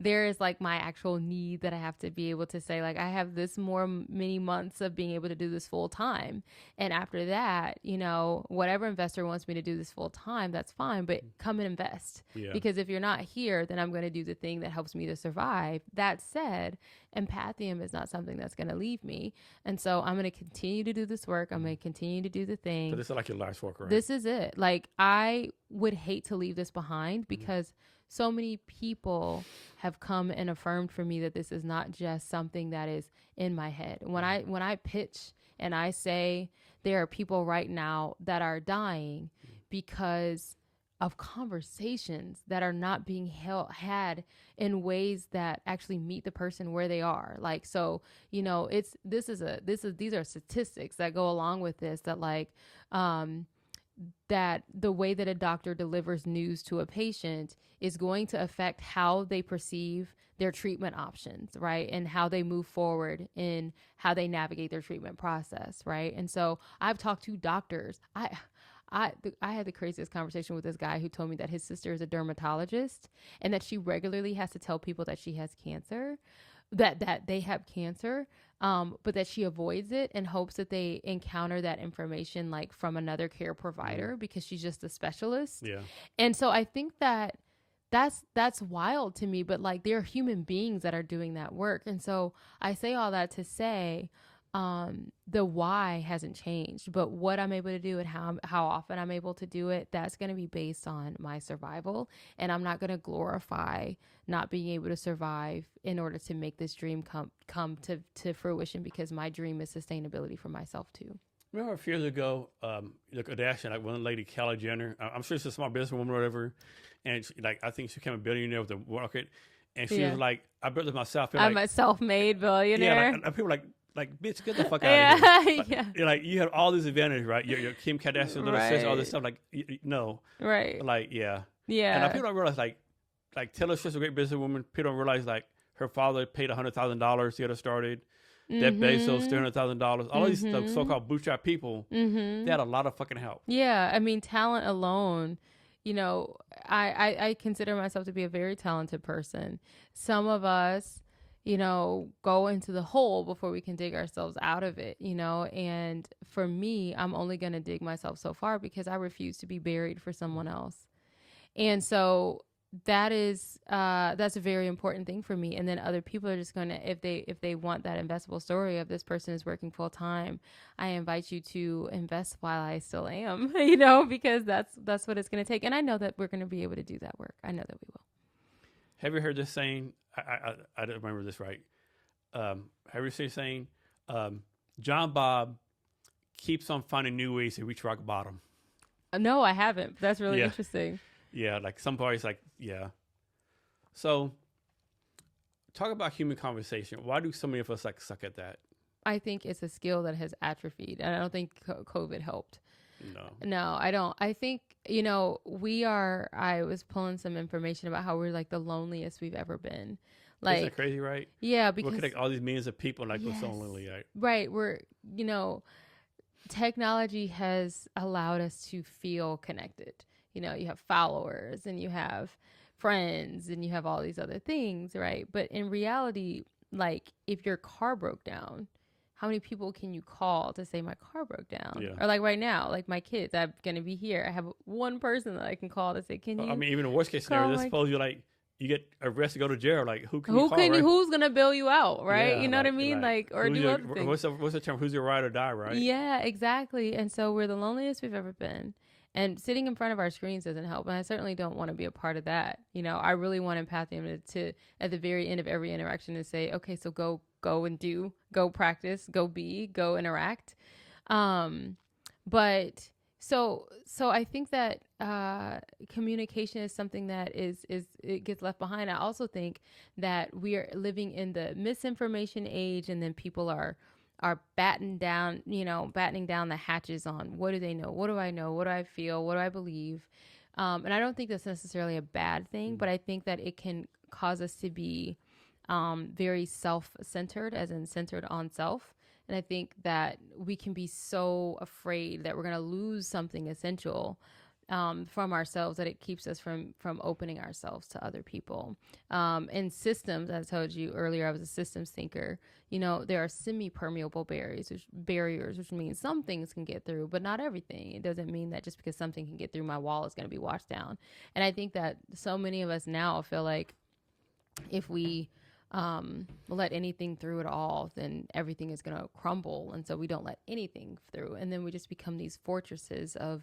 there is like my actual need that I have to be able to say, like, I have this many months of being able to do this full time. And after that, whatever investor wants me to do this full time, that's fine, but come and invest. Yeah. Because if you're not here, then I'm going to do the thing that helps me to survive. That said, Empathium is not something that's going to leave me. And so I'm going to continue to do this work. I'm going to continue to do the thing. So this is like your life's work, right? This is it. Like, I would hate to leave this behind because so many people have come and affirmed for me that this is not just something that is in my head. When I pitch and I say there are people right now that are dying because of conversations that are not being had in ways that actually meet the person where they are. Like, so, these are statistics that go along with this, that like, that the way that a doctor delivers news to a patient is going to affect how they perceive their treatment options, right? And how they move forward in how they navigate their treatment process, right? And so I've talked to doctors. I had the craziest conversation with this guy who told me that his sister is a dermatologist and that she regularly has to tell people that she has cancer, that they have cancer, but that she avoids it and hopes that they encounter that information like from another care provider because she's just a specialist. Yeah. And so I think that's wild to me, but like, there are human beings that are doing that work. And so I say all that to say, the why hasn't changed, but what I'm able to do and how often I'm able to do it, that's going to be based on my survival. And I'm not going to glorify not being able to survive in order to make this dream come to fruition, because my dream is sustainability for myself too. Remember a few years ago, the Kardashian, like one lady, Kylie Jenner, I'm sure she's a small businesswoman or whatever, and she, like, I think she became a billionaire with the market, and she was like, I built it myself. I'm a self-made billionaire. Yeah, like people like, bitch, get the fuck out of here. Yeah. You're like, you have all these advantages, right? You're Kim Kardashian, little sister, all this stuff. Like, no. Right. Like, yeah. Yeah. And people don't realize, like Taylor Swift's a great businesswoman. People don't realize, like, her father paid $100,000 to get her started. Jeff Bezos, $300,000. All these so-called bootstrap people, they had a lot of fucking help. Yeah. I mean, talent alone, I consider myself to be a very talented person. Some of us, go into the hole before we can dig ourselves out of it, and for me, I'm only going to dig myself so far because I refuse to be buried for someone else. And so that's a very important thing for me. And then other people are just going to, if they want that investable story of this person is working full time, I invite you to invest while I still am, because that's what it's going to take. And I know that we're going to be able to do that work. I know that we will. Have you heard this saying? I don't remember this right. Have you heard this saying? John Bob keeps on finding new ways to reach rock bottom. No, I haven't. That's really interesting. Yeah, like some parties, like, yeah. So, talk about human conversation. Why do so many of us like suck at that? I think it's a skill that has atrophied, and I don't think COVID helped. No. No, I don't. I think, I was pulling some information about how we're like the loneliest we've ever been. Isn't that Like, crazy, right? yeah, We'll because connect all these millions of people like we're so yes, lonely, right? right. You know, technology has allowed us to feel connected. You have followers and you have friends and you have all these other things, right? But in reality, like if your car broke down, how many people can you call to say my car broke down? Yeah. Or like right now, like my kids, I'm going to be here. I have one person that I can call to say, can I you mean, even the worst case scenario, call let's my suppose you get arrested, go to jail. Like, who can you call, right? who's going to bail you out, right? Yeah, You know what I mean? Like, or do other things. what's the term? Who's your ride or die, right? Yeah, exactly. And so we're the loneliest we've ever been. And sitting in front of our screens doesn't help. And I certainly don't want to be a part of that. I really want Empathium to at the very end of every interaction, to say, okay, so go and do, go practice, go interact. But so I think that communication is something that is it gets left behind. I also think that we are living in the misinformation age, and then people are battening down the hatches on what do they know, what do I know, what do I feel, what do I believe. And I don't think that's necessarily a bad thing, but I think that it can cause us to be very self-centered, as in centered on self. And I think that we can be so afraid that we're going to lose something essential from ourselves, that it keeps us from opening ourselves to other people. And systems, as I told you earlier, I was a systems thinker. There are semi-permeable barriers, which means some things can get through, but not everything. It doesn't mean that just because something can get through my wall is going to be washed down. And I think that so many of us now feel like if we let anything through at all, then everything is going to crumble. And so we don't let anything through. And then we just become these fortresses of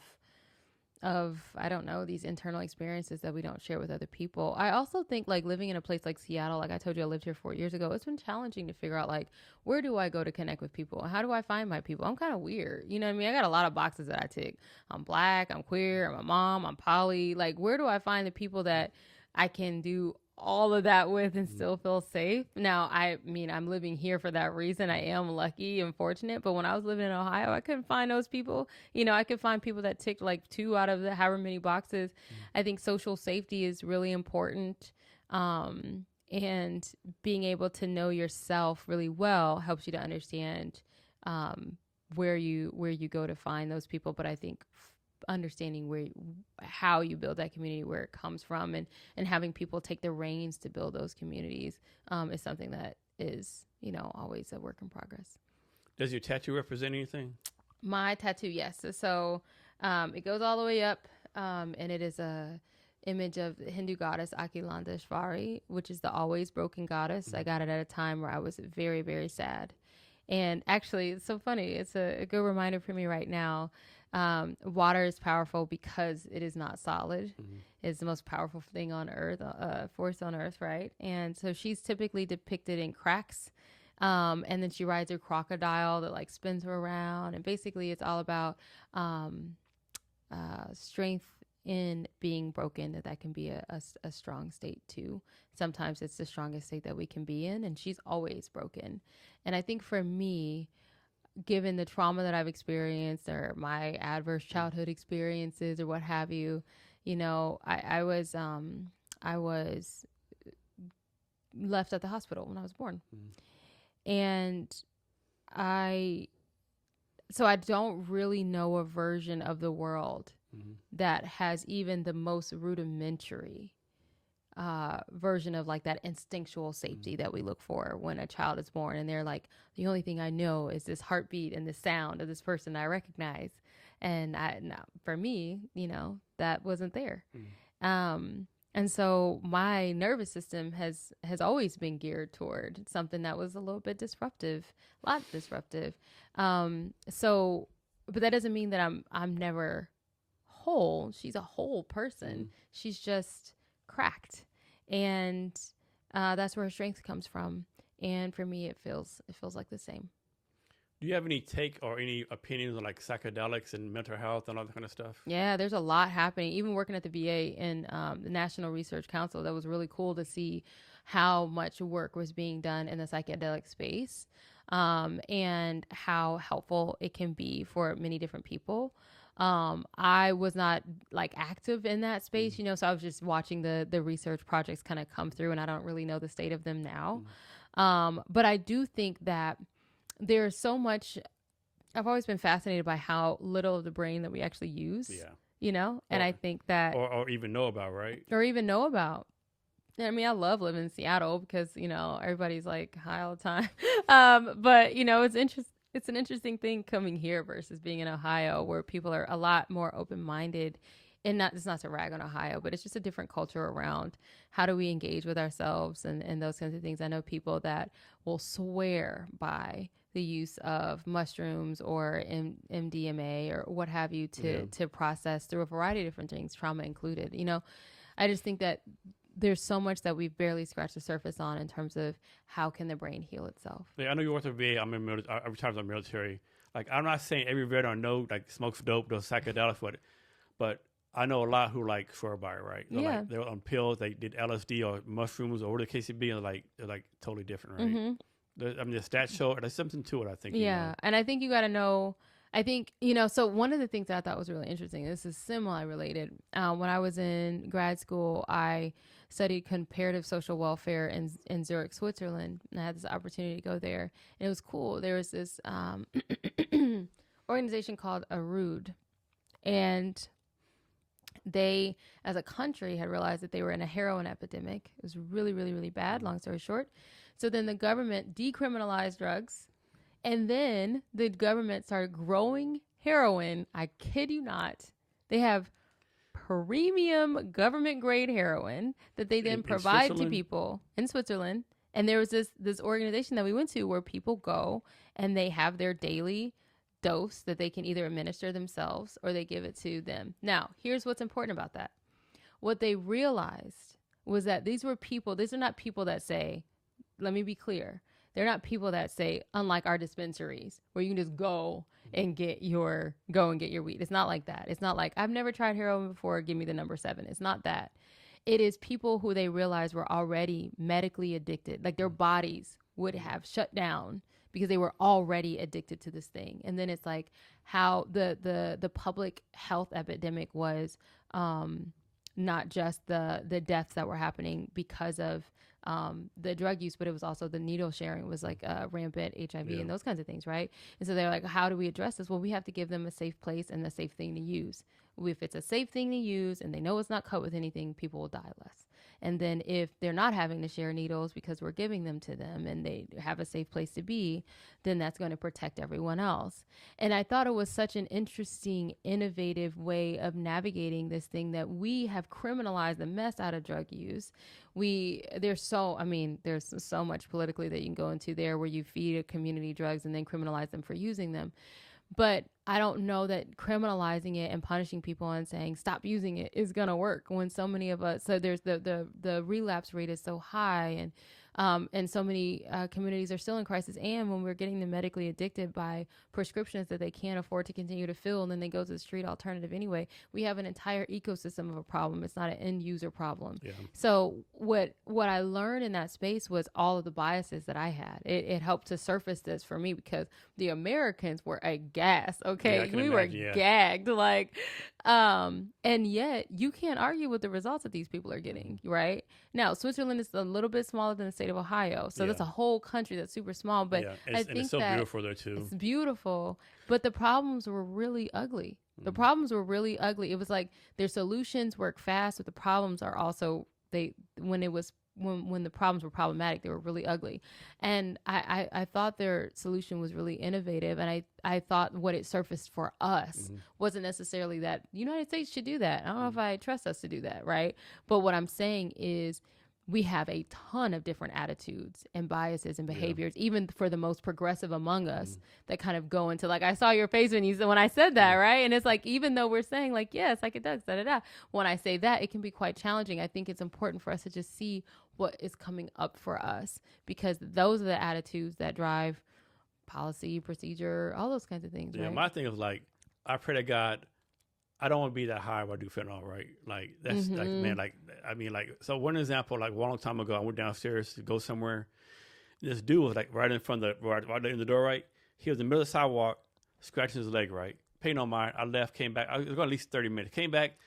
I don't know, these internal experiences that we don't share with other people. I also think like living in a place like Seattle, like I told you, I lived here 4 years ago. It's been challenging to figure out like, where do I go to connect with people? How do I find my people? I'm kind of weird. You know what I mean? I got a lot of boxes that I tick. I'm Black, I'm queer, I'm a mom, I'm poly. Like, where do I find the people that I can do all of that with and still feel safe? Now, I mean, I'm living here for that reason. I am lucky and fortunate. But when I was living in Ohio, I couldn't find those people. I could find people that ticked like 2 out of the however many boxes. I think social safety is really important. And being able to know yourself really well helps you to understand where you go to find those people. But I think understanding how you build that community, where it comes from, and having people take the reins to build those communities is something that is always a work in progress. Does your tattoo represent anything? My tattoo, yes. So it goes all the way up, and it is a image of the Hindu goddess Akilandeshvari, which is the always broken goddess. I got it at a time where I was very, very sad. And actually, it's so funny. It's a good reminder for me right now. Water is powerful because it is not solid. It's the most powerful thing on earth, force on earth, right? And so she's typically depicted in cracks. And then she rides a crocodile that like spins her around. And basically it's all about strength in being broken, that can be a strong state too. Sometimes it's the strongest state that we can be in, and she's always broken. And I think for me, given the trauma that I've experienced, or my adverse childhood experiences, or what have you, I was left at the hospital when I was born. And so I don't really know a version of the world that has even the most rudimentary version of like that instinctual safety that we look for when a child is born. And they're like, the only thing I know is this heartbeat and the sound of this person I recognize. And for me, that wasn't there. And so my nervous system has always been geared toward something that was a little bit disruptive, a lot disruptive. But that doesn't mean that I'm never whole. She's a whole person. She's just cracked. And that's where her strength comes from. And for me, it feels like the same. Do you have any take or any opinions on like psychedelics and mental health and all that kind of stuff? Yeah, there's a lot happening. Even working at the VA and the National Research Council, that was really cool to see how much work was being done in the psychedelic space, and how helpful it can be for many different people. I was not like active in that space, so I was just watching the research projects kind of come through, and I don't really know the state of them now. But I do think that there's so much. I've always been fascinated by how little of the brain that we actually use. And I think that or even know about, right? Or even know about. I mean, I love living in Seattle because, everybody's like high all the time. But, it's an interesting thing coming here versus being in Ohio, where people are a lot more open-minded. And it's not to rag on Ohio, but it's just a different culture around how do we engage with ourselves and those kinds of things. I know people that will swear by the use of mushrooms or MDMA or what have you to process through a variety of different things, trauma included. I just think that there's so much that we've barely scratched the surface on in terms of how can the brain heal itself. Yeah, I know you work at VA. I'm in military. I retired from the military. Like, I'm not saying every veteran smokes dope, does psychedelics, but I know a lot who swear by it, right? Like, they're on pills, they did LSD or mushrooms or whatever the case may be, and they're totally different, right? I mean, the stats show there's something to it, I think. Yeah, and I think you got to know. I think, so one of the things that I thought was really interesting, this is semi-related. When I was in grad school, I studied comparative social welfare in Zurich, Switzerland. And I had this opportunity to go there. And it was cool. There was this organization called ARUD. And they, as a country, had realized that they were in a heroin epidemic. It was really, really, really bad, long story short. So then the government decriminalized drugs. And then the government started growing heroin. I kid you not. They have premium government grade heroin that they then provide to people in Switzerland. And there was this organization that we went to where people go and they have their daily dose that they can either administer themselves or they give it to them. Now, here's what's important about that. What they realized was that these are not people that say, let me be clear. They're not people that say, unlike our dispensaries, where you can just go and get your weed. It's not like that. It's not like, I've never tried heroin before, give me the number 7. It's not that. It is people who they realized were already medically addicted. Like their bodies would have shut down because they were already addicted to this thing. And then it's like how the public health epidemic was not just the deaths that were happening because of the drug use, but it was also the needle sharing was rampant, HIV and those kinds of things, right? And so they're like, how do we address this? Well, we have to give them a safe place and a safe thing to use. If it's a safe thing to use and they know it's not cut with anything, people will die less. And then if they're not having to share needles because we're giving them to them and they have a safe place to be, then that's going to protect everyone else. And I thought it was such an interesting, innovative way of navigating this thing that we have criminalized the mess out of drug use. There's so much politically that you can go into there where you feed a community drugs and then criminalize them for using them. But I don't know that criminalizing it and punishing people and saying stop using it is going to work when so many of us, so there's the relapse rate is so high and so many communities are still in crisis. And when we're getting them medically addicted by prescriptions that they can't afford to continue to fill, and then they go to the street alternative anyway, we have an entire ecosystem of a problem. It's not an end user problem. Yeah. So what I learned in that space was all of the biases that I had. It helped to surface this for me because the Americans were aghast. Okay. We were gagged. And yet you can't argue with the results that these people are getting, right? Now, Switzerland is a little bit smaller than the state of Ohio. So that's a whole country that's super small. But I think it's so beautiful there too. It's beautiful. But the problems were really ugly. The problems were really ugly. It was like their solutions work fast, but the problems are also, when the problems were problematic, they were really ugly. And I thought their solution was really innovative. And I thought what it surfaced for us wasn't necessarily that the United States should do that. I don't know if I trust us to do that, right? But what I'm saying is we have a ton of different attitudes and biases and behaviors, even for the most progressive among us, that kind of go into I saw your face when I said that, right? And it's like, even though we're saying psychedelics, da-da-da, when I say that, it can be quite challenging. I think it's important for us to just see what is coming up for us, because those are the attitudes that drive policy, procedure, all those kinds of things. Yeah, right? My thing is I pray to God, I don't want to be that high when I do fentanyl, right? That's so one example, a long time ago, I went downstairs to go somewhere. This dude was right in front of right in the door, right? He was in the middle of the sidewalk, scratching his leg, right? paid no mind. I left, came back. I was going at least 30 minutes. Came back.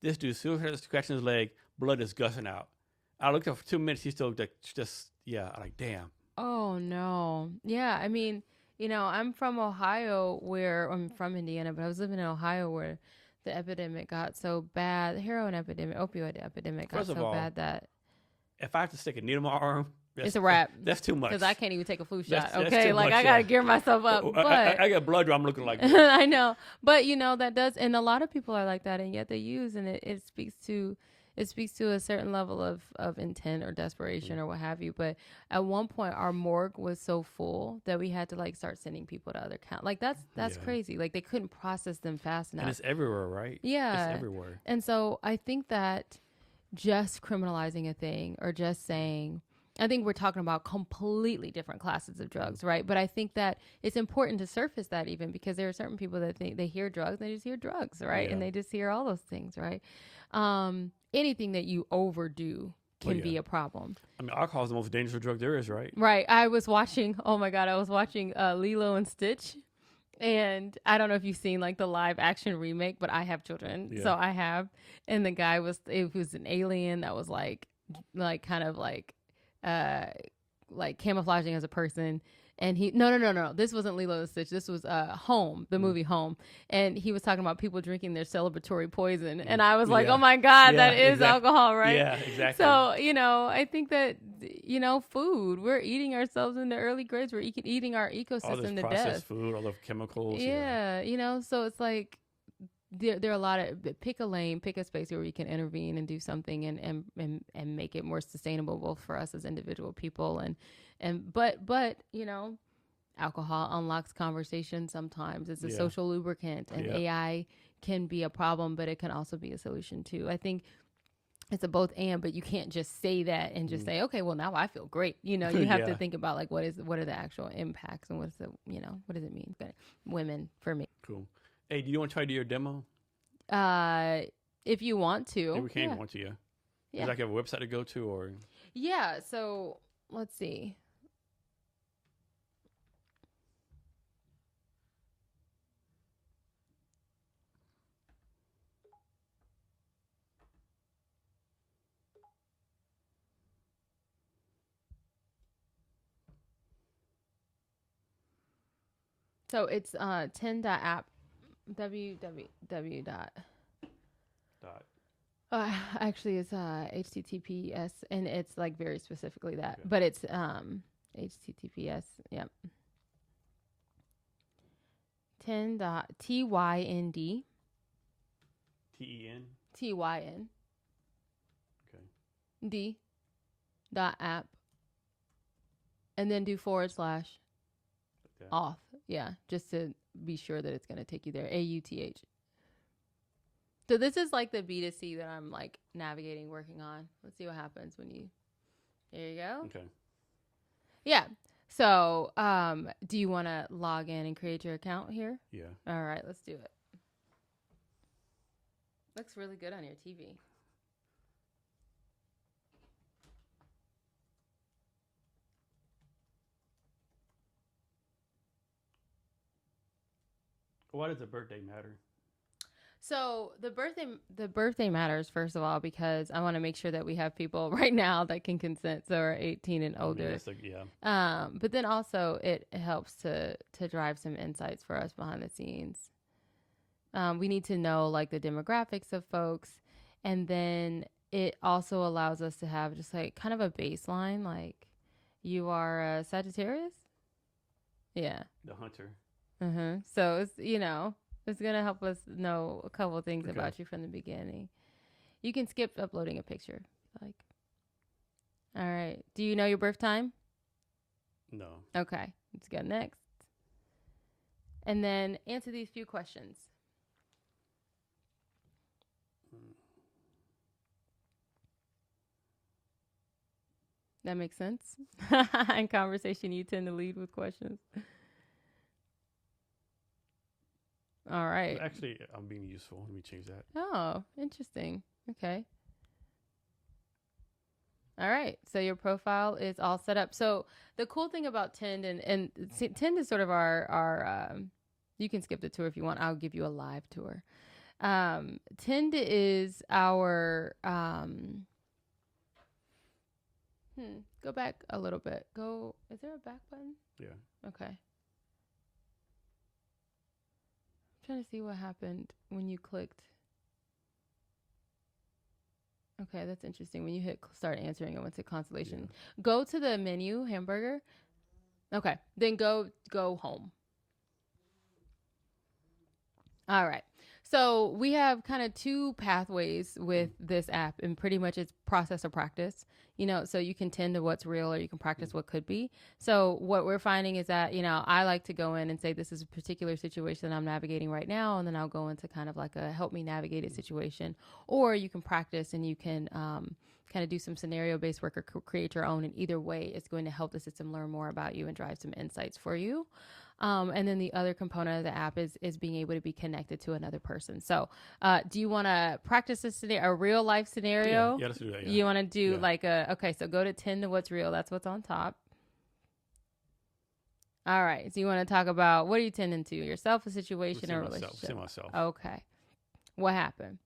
This dude still scratching his leg. Blood is gushing out. I looked up for 2 minutes. He's still just, like, damn. Oh, no. Yeah. I mean, I'm from Ohio I'm from Indiana, but I was living in Ohio where the epidemic got so bad. The heroin epidemic, opioid epidemic got so bad that. If I have to stick a needle in my arm, it's a wrap. That's too much. Because I can't even take a flu shot. That's okay, like much, I gotta gear myself up. But I got blood. I'm looking like this. I know, but that does, and a lot of people are like that, and yet they use, and it speaks to a certain level of intent or desperation or what have you. But at one point, our morgue was so full that we had to like start sending people to other counts. Like that's crazy. Like they couldn't process them fast enough. And it's everywhere, right? Yeah, it's everywhere. And so I think that just criminalizing a thing or just saying, I think we're talking about completely different classes of drugs, right? But I think that it's important to surface that even because there are certain people that think they hear drugs, they just hear drugs, right? And they just hear all those things, right? Anything that you overdo can be a problem. I mean, alcohol is the most dangerous drug there is, right? Right. I was watching Lilo and Stitch. And I don't know if you've seen like the live action remake, but I have children, so I have. And the guy was an alien that was like kind of like camouflaging as a person. And no. This wasn't Lilo and Stitch. This was Home, the movie Home. And he was talking about people drinking their celebratory poison. And I was like, oh my God, that is alcohol, right? Yeah, exactly. So, I think that, food, we're eating ourselves in the early grades. We're eating our ecosystem all this to processed death. Food, all the chemicals. Yeah, so it's like, there are a lot of pick a lane, pick a space where we can intervene and do something and make it more sustainable both for us as individual people but alcohol unlocks conversation sometimes. It's a social lubricant, and AI can be a problem, but it can also be a solution too. I think it's a both and, but you can't just say that and just say, okay, well now I feel great. You have to think about like what are the actual impacts and what does it mean? But women for me. Cool. Hey, do you want to try to do your demo? If you want to. Yeah, we can want to, yeah. Does like have a website to go to or? Yeah, so let's see. So it's 10.app www. Actually, it's HTTPS, and it's like very specifically that, but it's HTTPS. Yep. 10.tynd. TEN. TYN. Okay. D.app, and then do / auth. Yeah, just to be sure that it's going to take you there. AUTH. So this is like the B2C that I'm like navigating, working on. Let's see what happens when you. There you go. Okay. Yeah. So, do you want to log in and create your account here? Yeah. All right, let's do it. Looks really good on your TV. Why does the birthday matter? So the birthday matters, first of all, because I want to make sure that we have people right now that can consent, so are 18 and older. But then also it helps to drive some insights for us behind the scenes. We need to know like the demographics of folks, and then it also allows us to have just like kind of a baseline, like you are a Sagittarius. Yeah. The hunter. So it's, it's going to help us know a couple of things about you from the beginning. You can skip uploading a picture. Like, all right. Do you know your birth time? No. Okay. Let's go next. And then answer these few questions. That makes sense? In conversation, you tend to lead with questions. All right. Actually, I'm being useful. Let me change that. Oh, interesting. Okay. All right. So your profile is all set up. So the cool thing about Tind and Tind is sort of our You can skip the tour if you want. I'll give you a live tour. Tend is our go back a little bit. Is there a back button? Yeah. Okay. I'm trying to see what happened when you clicked. Okay, that's interesting. When you hit start answering, it went to constellation. Yeah. Go to the menu, hamburger. Okay, then go home. All right. So we have kind of two pathways with this app, and pretty much it's process or practice, so you can tend to what's real or you can practice what could be. So what we're finding is that, I like to go in and say, this is a particular situation that I'm navigating right now. And then I'll go into kind of like a help me navigate it situation, or you can practice and you can kind of do some scenario based work or create your own. And either way, it's going to help the system learn more about you and drive some insights for you. And then the other component of the app is being able to be connected to another person. So do you want to practice a real life scenario? Yeah, let's do that. Yeah. You want to do so go to 10 to what's real. That's what's on top. All right. So you want to talk about, what are you tending to? Yourself, a situation, or a relationship? Myself. Okay. What happened?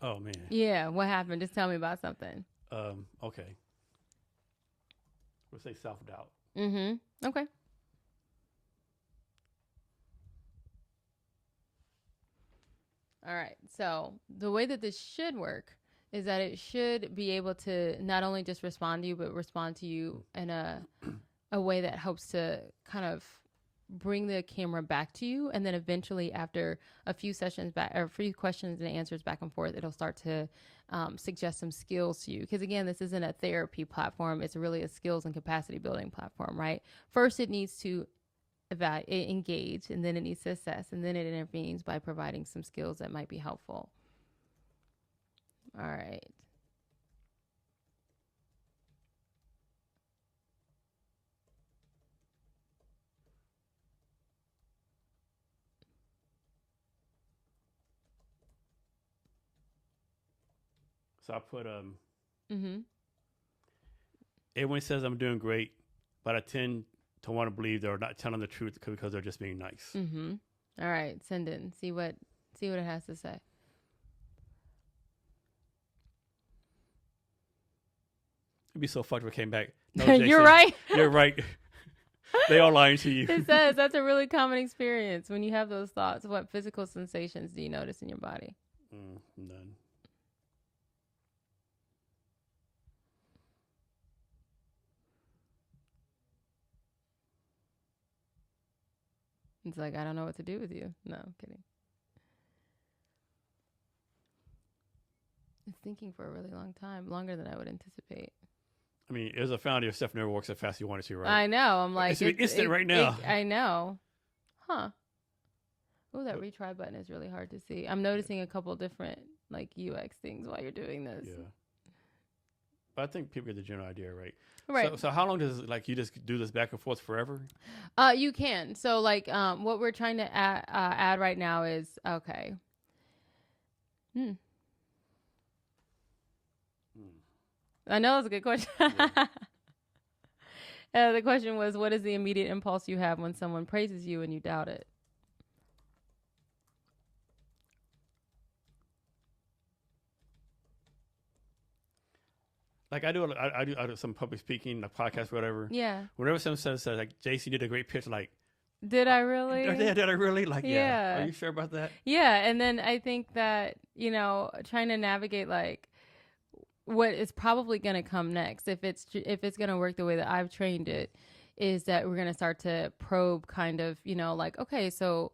Oh, man. Yeah. What happened? Just tell me about something. Okay. We'll say self-doubt. Mm-hmm. Okay. All right. So the way that this should work is that it should be able to not only just respond to you, but respond to you in a way that helps to kind of bring the camera back to you. And then eventually, after a few sessions back, or a few questions and answers back and forth, it'll start to suggest some skills to you. Because again, this isn't a therapy platform. It's really a skills and capacity building platform, right? First, it needs to engage, and then it needs to assess, and then it intervenes by providing some skills that might be helpful. All right. So I put everyone says I'm doing great, but I tend to want to believe they're not telling the truth because they're just being nice. All right, send it and see what it has to say. It'd be so fucked if it came back. No, You're right. You're right. They all lying to you. It says that's a really common experience when you have those thoughts. What physical sensations do you notice in your body? None. It's like, I don't know what to do with you. No, I'm kidding. It's thinking for a really long time, longer than I would anticipate. I mean, as a founder, your stuff never works as fast as you want it to, right? I know. I'm like, it's instant right now. I know. Huh. Oh, that retry button is really hard to see. I'm noticing a couple different like UX things while you're doing this. Yeah. But I think people get the general idea, right? Right. So how long does you just do this back and forth forever? You can. So what we're trying to add right now is okay. I know that's a good question. Yeah. The question was, what is the immediate impulse you have when someone praises you and you doubt it? Like I do some public speaking, a podcast, whatever. Yeah. Whenever someone says like, "Jason, you did a great pitch," like, did I really? Did I really? Like, yeah. Are you sure about that? Yeah, and then I think that trying to navigate like what is probably going to come next, if it's going to work the way that I've trained it, is that we're going to start to probe kind of like, okay, so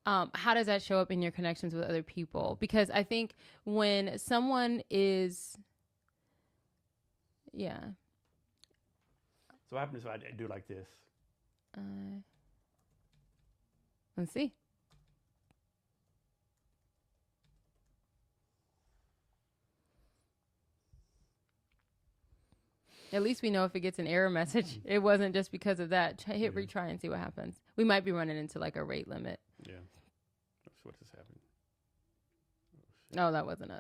how does that show up in your connections with other people? Because I think when someone is yeah. So what happens if I do like this? Let's see. At least we know if it gets an error message, it wasn't just because of that. Hit retry and see what happens. We might be running into like a rate limit. Yeah. That's what just happened. Oh, that wasn't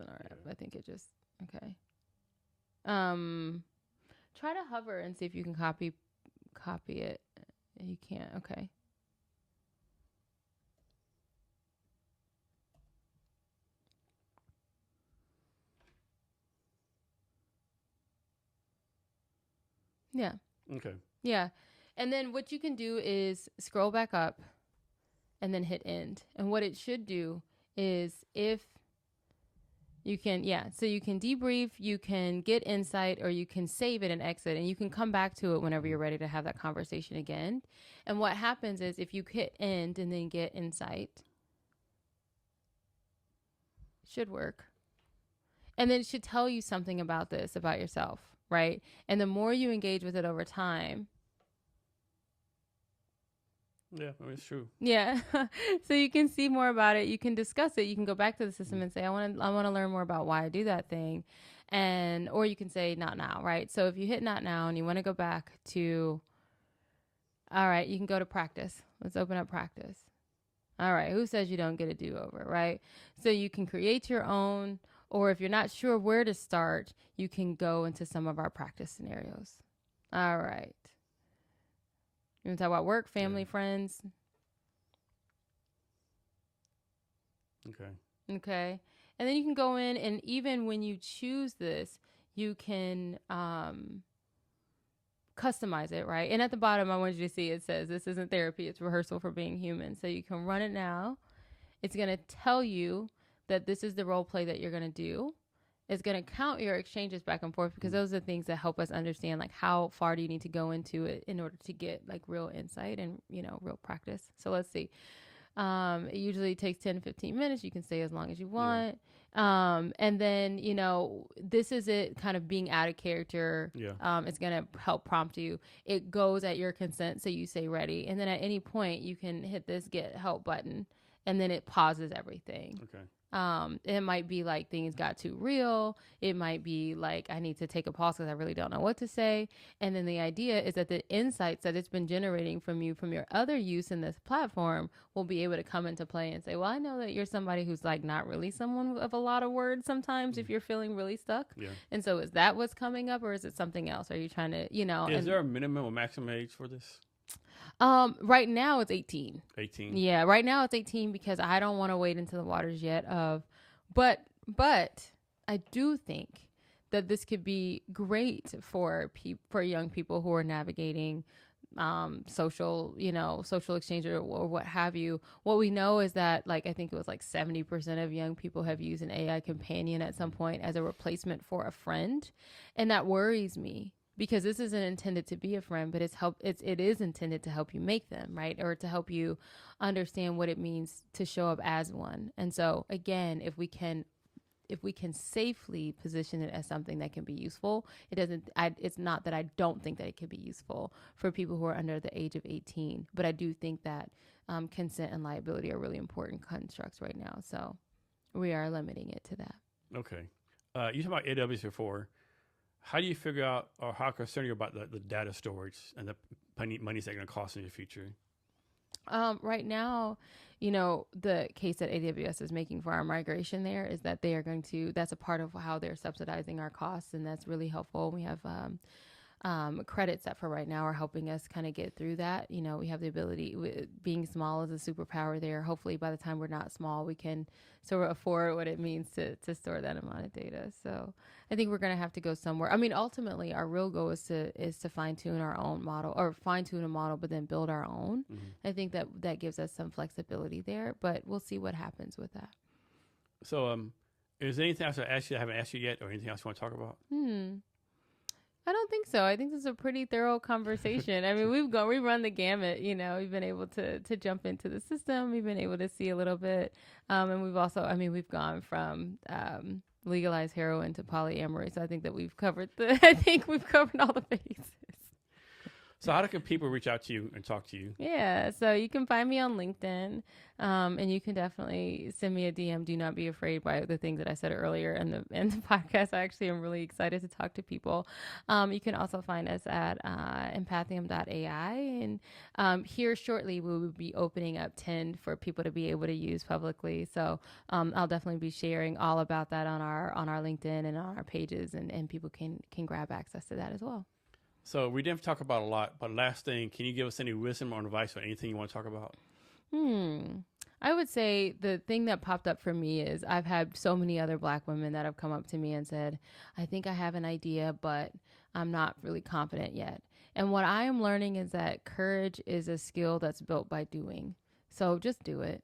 our app. I think it just okay. Try to hover and see if you can copy it. You can't. Okay. Yeah. Okay. Yeah. And then what you can do is scroll back up and then hit end. And what it should do is if you can, so you can debrief, you can get insight, or you can save it and exit, and you can come back to it whenever you're ready to have that conversation again. And what happens is if you hit end and then get insight, it should work. And then it should tell you something about this, about yourself, right? And the more you engage with it over time. Yeah, I mean, it's true. Yeah. So you can see more about it. You can discuss it. You can go back to the system and say, I want to learn more about why I do that thing. Or you can say not now, right? So if you hit not now and you want to go back to, all right, you can go to practice. Let's open up practice. All right. Who says you don't get a do-over, right? So you can create your own, or if you're not sure where to start, you can go into some of our practice scenarios. All right. You want to talk about work, family, friends? Okay. And then you can go in, and even when you choose this, you can customize it, right? And at the bottom, I want you to see it says, this isn't therapy, it's rehearsal for being human. So you can run it now. It's going to tell you that this is the role play that you're going to do. It's going to count your exchanges back and forth, because those are the things that help us understand, like, how far do you need to go into it in order to get like real insight and, real practice. So let's see. It usually takes 10 to 15 minutes. You can stay as long as you want. And then, this is it kind of being out of character. It's going to help prompt you. It goes at your consent. So you say ready. And then at any point you can hit this get help button, and then it pauses everything. Okay. It might be like things got too real. It might be like, I need to take a pause because I really don't know what to say. And then the idea is that the insights that it's been generating from you, from your other use in this platform, will be able to come into play and say, well, I know that you're somebody who's like not really someone of a lot of words sometimes if you're feeling really stuck. And so is that what's coming up, or is it something else? Are you trying to, Is there a minimum or maximum age for this? Right now it's 18. 18. Yeah, right now it's 18, because I don't want to wade into the waters yet but I do think that this could be great for young people who are navigating social exchange or what have you. What we know is that, like, I think it was like 70% of young people have used an AI companion at some point as a replacement for a friend. And that worries me, because this isn't intended to be a friend, but it is intended to help you make them, right? Or to help you understand what it means to show up as one. And so again, if we can safely position it as something that can be useful, it's not that I don't think that it can be useful for people who are under the age of 18, but I do think that consent and liability are really important constructs right now. So we are limiting it to that. Okay. You talked about AWS before. How do you figure out, or how concerned are you about the data storage and the money that's going to cost in the future? Right now, the case that AWS is making for our migration there is that they are that's a part of how they're subsidizing our costs. And that's really helpful. We have credits that for right now are helping us kind of get through that. We have the ability, being small is a superpower there. Hopefully by the time we're not small, we can sort of afford what it means to store that amount of data. So I think we're going to have to go somewhere. I mean, ultimately our real goal is to fine tune our own model, or fine tune a model, but then build our own. I think that gives us some flexibility there, but we'll see what happens with that. So, is there anything else I haven't asked you yet, or anything else you want to talk about? I don't think so. I think this is a pretty thorough conversation. I mean, we run the gamut, we've been able to jump into the system. We've been able to see a little bit. And we've also, we've gone from legalized heroin to polyamory. So I think that we've covered all the bases. So how can people reach out to you and talk to you? Yeah, so you can find me on LinkedIn, and you can definitely send me a DM. Do not be afraid by the things that I said earlier in the podcast. I actually am really excited to talk to people. You can also find us at empathium.ai, and here shortly we will be opening up 10 for people to be able to use publicly. So I'll definitely be sharing all about that on our LinkedIn and on our pages, and people can grab access to that as well. So we didn't talk about a lot, but last thing, can you give us any wisdom or advice or anything you want to talk about? I would say the thing that popped up for me is I've had so many other Black women that have come up to me and said, I think I have an idea, but I'm not really confident yet. And what I am learning is that courage is a skill that's built by doing. So just do it.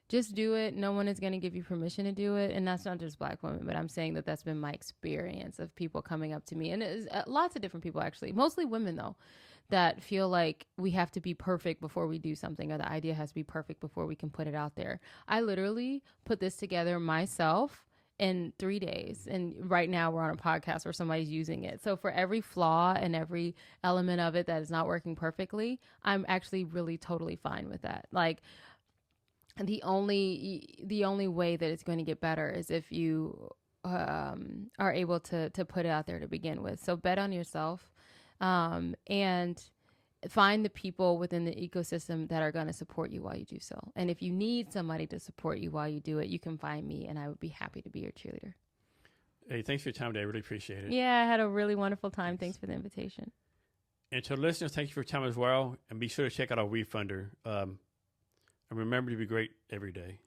Just do it. No one is going to give you permission to do it. And that's not just Black women, but I'm saying that that's been my experience of people coming up to me. And it's lots of different people, actually, mostly women, though, that feel like we have to be perfect before we do something, or the idea has to be perfect before we can put it out there. I literally put this together myself in 3 days. And right now we're on a podcast where somebody's using it. So for every flaw and every element of it that is not working perfectly, I'm actually really totally fine with that. Like, the only way that it's going to get better is if you are able to put it out there to begin with. So bet on yourself, and find the people within the ecosystem that are going to support you while you do so. And if you need somebody to support you while you do it, you can find me, and I would be happy to be your cheerleader. Hey, thanks for your time today. I really appreciate it. Yeah, I had a really wonderful time. Thanks for the invitation. And to the listeners, thank you for your time as well. And be sure to check out our Wefunder. And remember to be great every day.